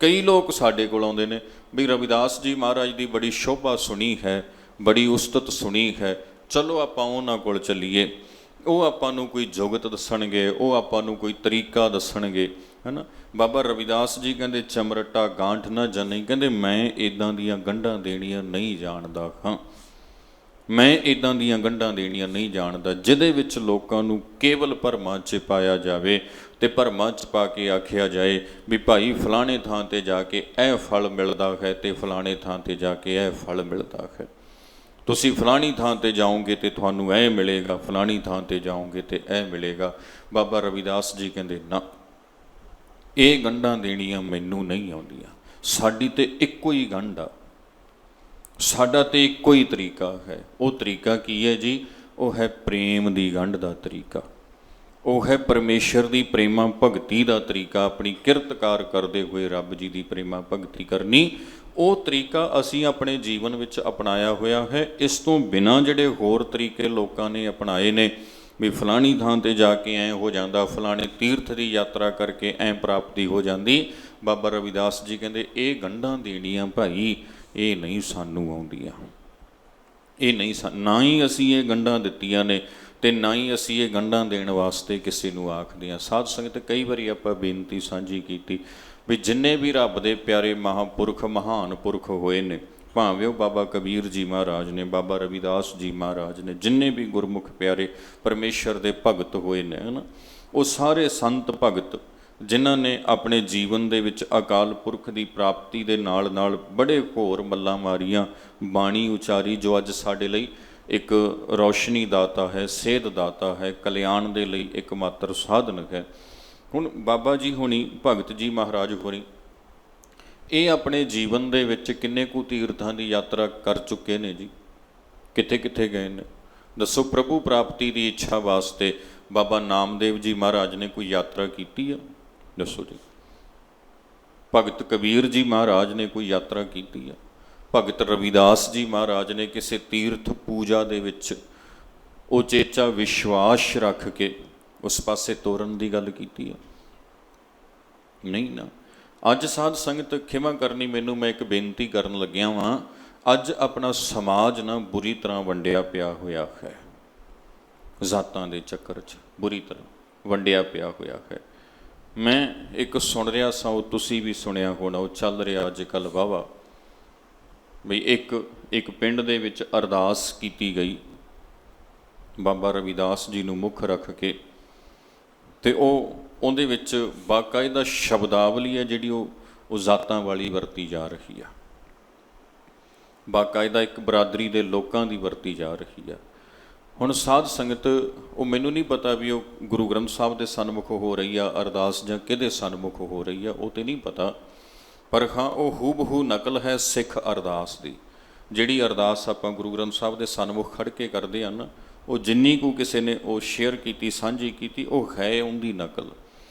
ਕਈ ਲੋਕ ਸਾਡੇ ਕੋਲ ਆਉਂਦੇ ਨੇ ਵੀ ਰਵਿਦਾਸ ਜੀ ਮਹਾਰਾਜ ਦੀ ਬੜੀ ਸ਼ੋਭਾ ਸੁਣੀ ਹੈ, ਬੜੀ ਉਸਤਤ ਸੁਣੀ ਹੈ, ਚਲੋ ਆਪਾਂ ਉਹਨਾਂ ਕੋਲ ਚੱਲੀਏ, ਉਹ ਆਪਾਂ ਨੂੰ ਕੋਈ ਜੁਗਤ ਦੱਸਣਗੇ, ਉਹ ਆਪਾਂ ਨੂੰ ਕੋਈ ਤਰੀਕਾ ਦੱਸਣਗੇ, ਹੈ ਨਾ। ਬਾਬਾ ਰਵਿਦਾਸ ਜੀ ਕਹਿੰਦੇ ਚਮਰਟਾ ਗਾਂਠ ਨਾ ਜਨਈ, ਕਹਿੰਦੇ ਮੈਂ ਇੱਦਾਂ ਦੀਆਂ ਗੰਢਾਂ ਦੇਣੀਆਂ ਨਹੀਂ ਜਾਣਦਾ ਹਾਂ, ਮੈਂ ਇੱਦਾਂ ਦੀਆਂ ਗੰਢਾਂ ਦੇਣੀਆਂ ਨਹੀਂ ਜਾਣਦਾ ਜਿਹਦੇ ਵਿੱਚ ਲੋਕਾਂ ਨੂੰ ਕੇਵਲ ਭਰਮਾਂ 'ਚ ਪਾਇਆ ਜਾਵੇ ਤੇ ਭਰਮਾਂ 'ਚ ਪਾ ਕੇ ਆਖਿਆ ਜਾਏ ਵੀ ਭਾਈ ਫਲਾਣੇ ਥਾਂ ਤੇ ਜਾ ਕੇ ਇਹ ਫਲ ਮਿਲਦਾ ਹੈ ਤੇ ਫਲਾਣੇ ਥਾਂ ਤੇ ਜਾ ਕੇ ਇਹ ਫਲ ਮਿਲਦਾ ਹੈ, ਤੁਸੀਂ ਫਲਾਣੀ ਥਾਂ ਤੇ ਜਾਓਗੇ ਤੇ ਤੁਹਾਨੂੰ ਇਹ ਮਿਲੇਗਾ, ਫਲਾਣੀ ਥਾਂ ਤੇ ਜਾਓਗੇ ਤੇ ਇਹ ਮਿਲੇਗਾ। ਬਾਬਾ ਰਵਿਦਾਸ ਜੀ ਕਹਿੰਦੇ ਨਾ, ਇਹ ਗੰਢਾਂ ਦੇਣੀਆਂ ਮੈਨੂੰ ਨਹੀਂ ਆਉਂਦੀਆਂ। ਸਾਡੀ ਤੇ ਇੱਕੋ ਹੀ ਗੰਢ ਆ, ਸਾਡਾ ਤੇ ਇੱਕੋ ਹੀ ਤਰੀਕਾ ਹੈ। ਉਹ ਤਰੀਕਾ ਕੀ ਹੈ ਜੀ? ਉਹ ਹੈ ਪ੍ਰੇਮ ਦੀ ਗੰਢ ਦਾ ਤਰੀਕਾ, ਉਹ ਹੈ ਪਰਮੇਸ਼ਰ ਦੀ ਪ੍ਰੇਮਾ ਭਗਤੀ ਦਾ ਤਰੀਕਾ। ਆਪਣੀ ਕਿਰਤਕਾਰ ਕਰਦੇ ਹੋਏ ਰੱਬ ਜੀ ਦੀ ਪ੍ਰੇਮਾ ਭਗਤੀ ਕਰਨੀ, ਉਹ ਤਰੀਕਾ ਅਸੀਂ ਆਪਣੇ ਜੀਵਨ ਵਿੱਚ ਅਪਣਾਇਆ ਹੋਇਆ ਹੈ। ਇਸ ਤੋਂ ਬਿਨਾਂ ਜਿਹੜੇ ਹੋਰ ਤਰੀਕੇ ਲੋਕਾਂ ਨੇ ਅਪਣਾਏ ਨੇ ਵੀ ਫਲਾਣੀ ਥਾਂ ਤੇ ਜਾ ਕੇ ਐਂ ਹੋ ਜਾਂਦਾ, ਫਲਾਣੇ ਤੀਰਥ ਦੀ ਯਾਤਰਾ ਕਰਕੇ ਐਂ ਪ੍ਰਾਪਤੀ ਹੋ ਜਾਂਦੀ, ਬਾਬਾ ਰਵਿਦਾਸ ਜੀ ਕਹਿੰਦੇ ਇਹ ਗੰਢਾਂ ਦੇਣੀਆਂ ਭਾਈ ਇਹ ਨਹੀਂ ਸਾਨੂੰ ਆਉਂਦੀਆਂ, ਇਹ ਨਹੀਂ ਨਾ ਹੀ ਅਸੀਂ ਇਹ ਗੰਢਾਂ ਦਿੱਤੀਆਂ ਨੇ ਤੇ ਨਾ ਹੀ ਅਸੀਂ ਇਹ ਗੰਢਾਂ ਦੇਣ ਵਾਸਤੇ ਕਿਸੇ ਨੂੰ ਆਖਦੇ ਹਾਂ। ਸਾਧ ਸੰਗਤ ਕਈ ਵਾਰੀ ਆਪਾਂ ਬੇਨਤੀ ਸਾਂਝੀ ਕੀਤੀ ਵੀ ਜਿੰਨੇ ਵੀ ਰੱਬ ਦੇ ਪਿਆਰੇ ਮਹਾਂਪੁਰਖ ਮਹਾਨ ਪੁਰਖ ਹੋਏ ਨੇ, ਭਾਵੇਂ ਉਹ ਬਾਬਾ ਕਬੀਰ ਜੀ ਮਹਾਰਾਜ ਨੇ, ਬਾਬਾ ਰਵਿਦਾਸ ਜੀ ਮਹਾਰਾਜ ਨੇ, ਜਿੰਨੇ ਵੀ ਗੁਰਮੁਖ ਪਿਆਰੇ ਪਰਮੇਸ਼ਰ ਦੇ ਭਗਤ ਹੋਏ ਨੇ ਹੈ ਨਾ, ਉਹ ਸਾਰੇ ਸੰਤ ਭਗਤ ਜਿਨ੍ਹਾਂ ਨੇ ਆਪਣੇ ਜੀਵਨ ਦੇ ਵਿੱਚ ਅਕਾਲ ਪੁਰਖ ਦੀ ਪ੍ਰਾਪਤੀ ਦੇ ਨਾਲ ਨਾਲ ਬੜੇ ਘੋਰ ਮੱਲਾਂ ਮਾਰੀਆਂ, ਬਾਣੀ ਉਚਾਰੀ ਜੋ ਅੱਜ ਸਾਡੇ ਲਈ ਇੱਕ ਰੌਸ਼ਨੀ ਦਾਤਾ ਹੈ, ਸੇਧ ਦਾਤਾ ਹੈ, ਕਲਿਆਣ ਦੇ ਲਈ ਇੱਕ ਮਾਤਰ ਸਾਧਨ ਹੈ। ਹੁਣ ਬਾਬਾ ਜੀ ਹੋਣੀ, ਭਗਤ ਜੀ ਮਹਾਰਾਜ ਹੋਣੀ, ਇਹ ਆਪਣੇ ਜੀਵਨ ਦੇ ਵਿੱਚ ਕਿੰਨੇ ਕੁ ਤੀਰਥਾਂ ਦੀ ਯਾਤਰਾ ਕਰ ਚੁੱਕੇ ਨੇ ਜੀ, ਕਿੱਥੇ ਕਿੱਥੇ ਗਏ ਨੇ ਦੱਸੋ। ਪ੍ਰਭੂ ਪ੍ਰਾਪਤੀ ਦੀ ਇੱਛਾ ਵਾਸਤੇ ਬਾਬਾ ਨਾਮਦੇਵ ਜੀ ਮਹਾਰਾਜ ਨੇ ਕੋਈ ਯਾਤਰਾ ਕੀਤੀ ਆ ਦੱਸੋ ਜੀ। ਭਗਤ ਕਬੀਰ ਜੀ ਮਹਾਰਾਜ ਨੇ ਕੋਈ ਯਾਤਰਾ ਕੀਤੀ ਆ। ਭਗਤ ਰਵਿਦਾਸ ਜੀ ਮਹਾਰਾਜ ਨੇ ਕਿਸੇ ਤੀਰਥ ਪੂਜਾ ਦੇ ਵਿੱਚ ਉਚੇਚਾ ਵਿਸ਼ਵਾਸ ਰੱਖ ਕੇ ਉਸ ਪਾਸੇ ਤੋਰਨ ਦੀ ਗੱਲ ਕੀਤੀ ਆ? ਨਹੀਂ ਨਾ। ਅੱਜ ਸਾਧ ਸੰਗਤ ਖਿਮਾ ਕਰਨੀ ਮੈਨੂੰ, ਮੈਂ ਇੱਕ ਬੇਨਤੀ ਕਰਨ ਲੱਗਿਆ ਵਾਂ, ਅੱਜ ਆਪਣਾ ਸਮਾਜ ਨਾ ਬੁਰੀ ਤਰ੍ਹਾਂ ਵੰਡਿਆ ਪਿਆ ਹੋਇਆ ਹੈ, ਜ਼ਾਤਾਂ ਦੇ ਚੱਕਰ 'ਚ ਬੁਰੀ ਤਰ੍ਹਾਂ ਵੰਡਿਆ ਪਿਆ ਹੋਇਆ ਹੈ। ਮੈਂ ਇੱਕ ਸੁਣ ਰਿਹਾ ਸਾਂ, ਉਹ ਤੁਸੀਂ ਵੀ ਸੁਣਿਆ ਹੋਣਾ, ਉਹ ਚੱਲ ਰਿਹਾ ਅੱਜ ਕੱਲ੍ਹ ਵਾਹਵਾ, ਬਈ ਇੱਕ ਪਿੰਡ ਦੇ ਵਿੱਚ ਅਰਦਾਸ ਕੀਤੀ ਗਈ ਬਾਬਾ ਰਵਿਦਾਸ ਜੀ ਨੂੰ ਮੁੱਖ ਰੱਖ ਕੇ, ਤੇ ਉਹਦੇ ਵਿੱਚ ਬਾਕਾਇਦਾ ਸ਼ਬਦਾਵਲੀ ਹੈ ਜਿਹੜੀ ਉਹ ਜ਼ਾਤਾਂ ਵਾਲੀ ਵਰਤੀ ਜਾ ਰਹੀ ਆ, ਬਾਕਾਇਦਾ ਇੱਕ ਬਰਾਦਰੀ ਦੇ ਲੋਕਾਂ ਦੀ ਵਰਤੀ ਜਾ ਰਹੀ ਆ। ਹੁਣ ਸਾਧ ਸੰਗਤ, ਉਹ ਮੈਨੂੰ ਨਹੀਂ ਪਤਾ ਵੀ ਉਹ ਗੁਰੂ ਗ੍ਰੰਥ ਸਾਹਿਬ ਦੇ ਸਨਮੁਖ ਹੋ ਰਹੀ ਆ ਅਰਦਾਸ ਜਾਂ ਕਿਹਦੇ ਸਨਮੁਖ ਹੋ ਰਹੀ ਆ, ਉਹ ਤੇ ਨਹੀਂ ਪਤਾ, ਪਰ ਹਾਂ ਉਹ ਹੂਬਹੂ ਨਕਲ ਹੈ ਸਿੱਖ ਅਰਦਾਸ ਦੀ। ਜਿਹੜੀ ਅਰਦਾਸ ਆਪਾਂ ਗੁਰੂ ਗ੍ਰੰਥ ਸਾਹਿਬ ਦੇ ਸਨਮੁਖ ਖੜ੍ਹ ਕੇ ਕਰਦੇ ਹਨ, ਉਹ ਜਿੰਨੀ ਕੁ ਕਿਸੇ ਨੇ ਉਹ ਸ਼ੇਅਰ ਕੀਤੀ, ਸਾਂਝੀ ਕੀਤੀ, ਉਹ ਹੈ ਉਹਦੀ ਨਕਲ।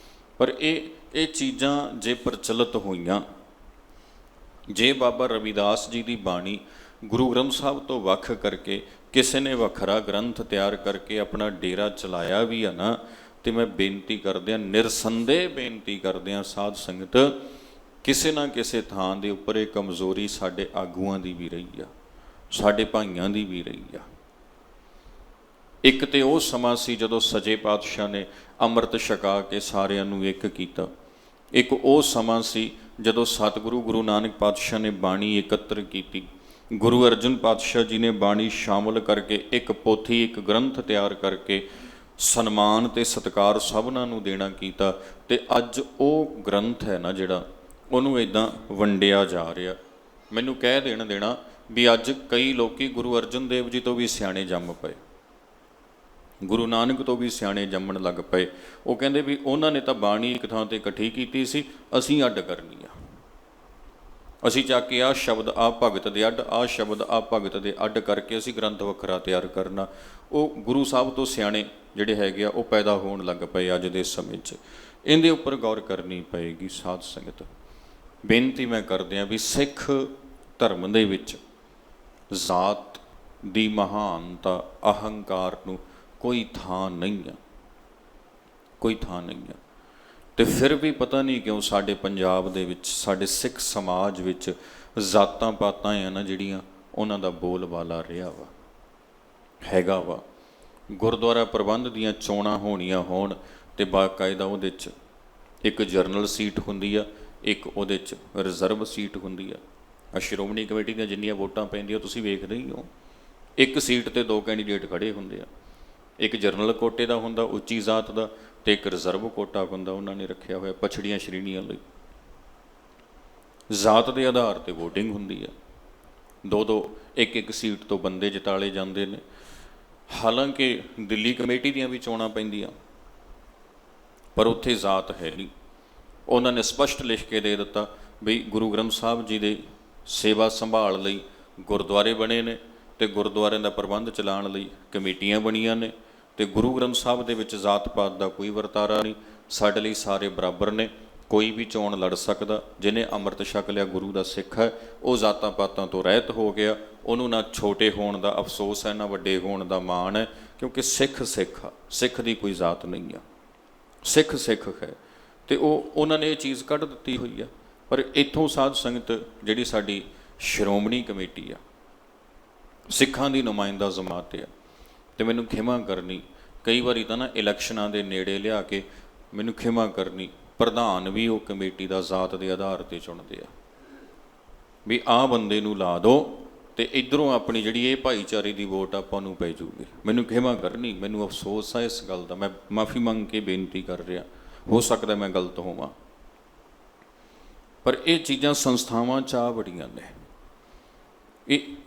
ਪਰ ਇਹ ਚੀਜ਼ਾਂ ਜੇ ਪ੍ਰਚਲਿਤ ਹੋਈਆਂ, ਜੇ ਬਾਬਾ ਰਵਿਦਾਸ ਜੀ ਦੀ ਬਾਣੀ ਗੁਰੂ ਗ੍ਰੰਥ ਸਾਹਿਬ ਤੋਂ ਵੱਖ ਕਰਕੇ ਕਿਸੇ ਨੇ ਵੱਖਰਾ ਗ੍ਰੰਥ ਤਿਆਰ ਕਰਕੇ ਆਪਣਾ ਡੇਰਾ ਚਲਾਇਆ ਵੀ ਆ ਨਾ, ਤੇ ਮੈਂ ਬੇਨਤੀ ਕਰਦਿਆਂ, ਨਿਰਸੰਦੇਹ ਬੇਨਤੀ ਕਰਦਿਆਂ ਸਾਧ ਸੰਗਤ, ਕਿਸੇ ਨਾ ਕਿਸੇ ਥਾਂ ਦੇ ਉੱਪਰ ਇਹ ਕਮਜ਼ੋਰੀ ਸਾਡੇ ਆਗੂਆਂ ਦੀ ਵੀ ਰਹੀ ਆ, ਸਾਡੇ ਭਾਈਆਂ ਦੀ ਵੀ ਰਹੀ ਆ। ਇੱਕ ਤੇ ਉਹ ਸਮਾਂ ਸੀ ਜਦੋਂ ਸੱਚੇ ਪਾਤਸ਼ਾਹ ਨੇ ਅੰਮ੍ਰਿਤ ਛਕਾ ਕੇ ਸਾਰਿਆਂ ਨੂੰ ਇੱਕ ਕੀਤਾ। ਇੱਕ ਉਹ ਸਮਾਂ ਸੀ ਜਦੋਂ ਸਤਿਗੁਰੂ ਗੁਰੂ ਨਾਨਕ ਪਾਤਸ਼ਾਹ ਨੇ ਬਾਣੀ ਇਕੱਤਰ ਕੀਤੀ। ਗੁਰੂ ਅਰਜਨ ਪਾਤਸ਼ਾਹ ਜੀ ਨੇ ਬਾਣੀ ਸ਼ਾਮਲ ਕਰਕੇ ਇੱਕ ਪੋਥੀ, ਇੱਕ ਗ੍ਰੰਥ ਤਿਆਰ ਕਰਕੇ ਸਨਮਾਨ ਤੇ ਸਤਿਕਾਰ ਸਭਨਾਂ ਨੂੰ ਦੇਣਾ ਕੀਤਾ। ਤੇ ਅੱਜ ਉਹ ਗ੍ਰੰਥ ਹੈ ਨਾ ਜਿਹੜਾ, ਉਹਨੂੰ ਇੱਦਾਂ ਵੰਡਿਆ ਜਾ ਰਿਹਾ। ਮੈਨੂੰ ਕਹਿ ਦੇਣਾ ਵੀ ਅੱਜ ਕਈ ਲੋਕੀ ਗੁਰੂ ਅਰਜਨ ਦੇਵ ਜੀ ਤੋਂ ਵੀ ਸਿਆਣੇ ਜੰਮ ਪਏ, ਗੁਰੂ ਨਾਨਕ ਤੋਂ ਵੀ ਸਿਆਣੇ ਜੰਮਣ ਲੱਗ ਪਏ। ਉਹ ਕਹਿੰਦੇ ਵੀ ਉਹਨਾਂ ਨੇ ਤਾਂ ਬਾਣੀ ਇੱਕ ਥਾਂ ਤੇ ਇਕੱਠੀ ਕੀਤੀ ਸੀ, ਅਸੀਂ ਅੱਡ ਕਰਨੀ ਆ, ਅਸੀਂ ਚੱਕ ਕੇ ਆਹ ਸ਼ਬਦ ਆਹ ਭਗਤ ਦੇ ਅੱਡ, ਆਹ ਸ਼ਬਦ ਆਹ ਭਗਤ ਦੇ ਅੱਡ ਕਰਕੇ ਅਸੀਂ ਗ੍ਰੰਥ ਵੱਖਰਾ ਤਿਆਰ ਕਰਨਾ। ਉਹ ਗੁਰੂ ਸਾਹਿਬ ਤੋਂ ਸਿਆਣੇ ਜਿਹੜੇ ਹੈਗੇ ਆ ਉਹ ਪੈਦਾ ਹੋਣ ਲੱਗ ਪਏ ਅੱਜ ਦੇ ਸਮੇਂ 'ਚ। ਇਹਦੇ ਉੱਪਰ ਗੌਰ ਕਰਨੀ ਪਏਗੀ ਸਾਧ ਸੰਗਤ। ਬੇਨਤੀ ਮੈਂ ਕਰਦਿਆਂ ਵੀ ਸਿੱਖ ਧਰਮ ਦੇ ਵਿੱਚ ਜ਼ਾਤ ਦੀ ਮਹਾਨਤਾ, ਅਹੰਕਾਰ ਨੂੰ ਕੋਈ ਥਾਂ ਨਹੀਂ ਆ, ਕੋਈ ਥਾਂ ਨਹੀਂ ਆ। ਤੇ ਫਿਰ ਵੀ ਪਤਾ ਨਹੀਂ ਕਿਉਂ ਸਾਡੇ ਪੰਜਾਬ ਦੇ ਵਿੱਚ, ਸਾਡੇ ਸਿੱਖ ਸਮਾਜ ਵਿੱਚ ਜ਼ਾਤਾਂ ਪਾਤਾਂ ਆ ਨਾ ਜਿਹੜੀਆਂ, ਉਹਨਾਂ ਦਾ ਬੋਲਬਾਲਾ ਰਿਹਾ ਵਾ, ਹੈਗਾ ਵਾ। ਗੁਰਦੁਆਰਾ ਪ੍ਰਬੰਧ ਦੀਆਂ ਚੋਣਾਂ ਹੋਣੀਆਂ ਹੋਣ ਤੇ ਬਾਕਾਇਦਾ ਉਹਦੇ 'ਚ ਇੱਕ ਜਰਨਲ ਸੀਟ ਹੁੰਦੀ ਆ, ਇੱਕ ਉਹਦੇ 'ਚ ਰਿਜ਼ਰਵ ਸੀਟ ਹੁੰਦੀ ਆ। ਸ਼੍ਰੋਮਣੀ ਕਮੇਟੀ ਦੀਆਂ ਜਿੰਨੀਆਂ ਵੋਟਾਂ ਪੈਂਦੀਆਂ ਤੁਸੀਂ ਵੇਖਦੇ ਹੀ ਹੋ, ਇੱਕ ਸੀਟ ਤੇ 2 ਕੈਂਡੀਡੇਟ ਖੜ੍ਹੇ ਹੁੰਦੇ ਆ। ਇੱਕ ਜਰਨਲ ਕੋਟੇ ਦਾ ਹੁੰਦਾ ਉੱਚੀ ਜ਼ਾਤ ਦਾ, ਤੇ ਇੱਕ ਰਿਜ਼ਰਵ ਕੋਟਾ ਹੁੰਦਾ ਉਹਨਾਂ ਨੇ ਰੱਖਿਆ ਹੋਇਆ ਪਛੜੀਆਂ ਸ਼੍ਰੇਣੀਆਂ ਲਈ। ਜ਼ਾਤ ਦੇ ਆਧਾਰ ਤੇ ਵੋਟਿੰਗ ਹੁੰਦੀ ਆ, 2-2 ਇੱਕ ਸੀਟ ਤੋਂ ਬੰਦੇ ਜਿਤਾਲੇ ਜਾਂਦੇ ਨੇ। ਹਾਲਾਂਕਿ ਦਿੱਲੀ ਕਮੇਟੀ ਦੀਆਂ ਵੀ ਚੋਣਾਂ ਪੈਂਦੀਆਂ, ਪਰ ਉੱਥੇ ਜ਼ਾਤ ਹੈ ਨਹੀਂ। ਉਹਨਾਂ ਨੇ ਸਪਸ਼ਟ ਲਿਖ ਕੇ ਦੇ ਦਿੱਤਾ ਵੀ ਗੁਰੂ ਗ੍ਰੰਥ ਸਾਹਿਬ ਜੀ ਦੇ ਸੇਵਾ ਸੰਭਾਲ ਲਈ ਗੁਰਦੁਆਰੇ ਬਣੇ ਨੇ, ਤੇ ਗੁਰਦੁਆਰਿਆਂ ਦਾ ਪ੍ਰਬੰਧ ਚਲਾਉਣ ਲਈ ਕਮੇਟੀਆਂ ਬਣੀਆਂ ਨੇ, ਤੇ ਗੁਰੂ ਗ੍ਰੰਥ ਸਾਹਿਬ ਦੇ ਵਿੱਚ ਜ਼ਾਤ ਪਾਤ ਦਾ ਕੋਈ ਵਰਤਾਰਾ ਨਹੀਂ। ਸਾਡੇ ਲਈ ਸਾਰੇ ਬਰਾਬਰ ਨੇ। ਕੋਈ ਵੀ ਚੋਣ ਲੜ ਸਕਦਾ। ਜਿਹਨੇ ਅੰਮ੍ਰਿਤ ਛਕ ਲਿਆ, ਗੁਰੂ ਦਾ ਸਿੱਖ ਹੈ, ਉਹ ਜ਼ਾਤਾਂ ਪਾਤਾਂ ਤੋਂ ਰਹਿਤ ਹੋ ਗਿਆ। ਉਹਨੂੰ ਨਾ ਛੋਟੇ ਹੋਣ ਦਾ ਅਫਸੋਸ ਹੈ, ਨਾ ਵੱਡੇ ਹੋਣ ਦਾ ਮਾਣ ਹੈ, ਕਿਉਂਕਿ ਸਿੱਖ ਸਿੱਖ ਆ। ਸਿੱਖ ਦੀ ਕੋਈ ਜ਼ਾਤ ਨਹੀਂ ਆ, ਸਿੱਖ ਸਿੱਖ ਹੈ। ਅਤੇ ਉਹਨਾਂ ਨੇ ਇਹ ਚੀਜ਼ ਕੱਢ ਦਿੱਤੀ ਹੋਈ ਆ। ਪਰ ਇੱਥੋਂ ਸਾਧ ਸੰਗਤ ਜਿਹੜੀ ਸਾਡੀ ਸ਼੍ਰੋਮਣੀ ਕਮੇਟੀ ਆ, ਸਿੱਖਾਂ ਦੀ ਨੁਮਾਇੰਦਾ ਜਮਾਤ ਆ, ਅਤੇ ਮੈਨੂੰ ਖਿਮਾ ਕਰਨੀ, ਕਈ ਵਾਰੀ ਤਾਂ ਨਾ ਇਲੈਕਸ਼ਨਾਂ ਦੇ ਨੇੜੇ ਲਿਆ ਕੇ, ਮੈਨੂੰ ਖਿਮਾ ਕਰਨੀ, ਪ੍ਰਧਾਨ ਵੀ ਉਹ ਕਮੇਟੀ ਦਾ ਜ਼ਾਤ ਦੇ ਆਧਾਰ 'ਤੇ ਚੁਣਦੇ ਆ ਵੀ ਆਹ ਬੰਦੇ ਨੂੰ ਲਾ ਦਿਓ ਅਤੇ ਇੱਧਰੋਂ ਆਪਣੀ ਜਿਹੜੀ ਇਹ ਭਾਈਚਾਰੇ ਦੀ ਵੋਟ ਆਪਾਂ ਨੂੰ ਪੈ ਜੂਗੀ। ਮੈਨੂੰ ਖਿਮਾ ਕਰਨੀ, ਮੈਨੂੰ ਅਫਸੋਸ ਆ ਇਸ ਗੱਲ ਦਾ। ਮੈਂ ਮਾਫੀ ਮੰਗ ਕੇ ਬੇਨਤੀ ਕਰ ਰਿਹਾ, ਹੋ ਸਕਦਾ ਮੈਂ ਗਲਤ ਹੋਵਾਂ, ਪਰ ਇਹ ਚੀਜ਼ਾਂ ਸੰਸਥਾਵਾਂ 'ਚ ਆ ਬੜੀਆਂ ਨੇ।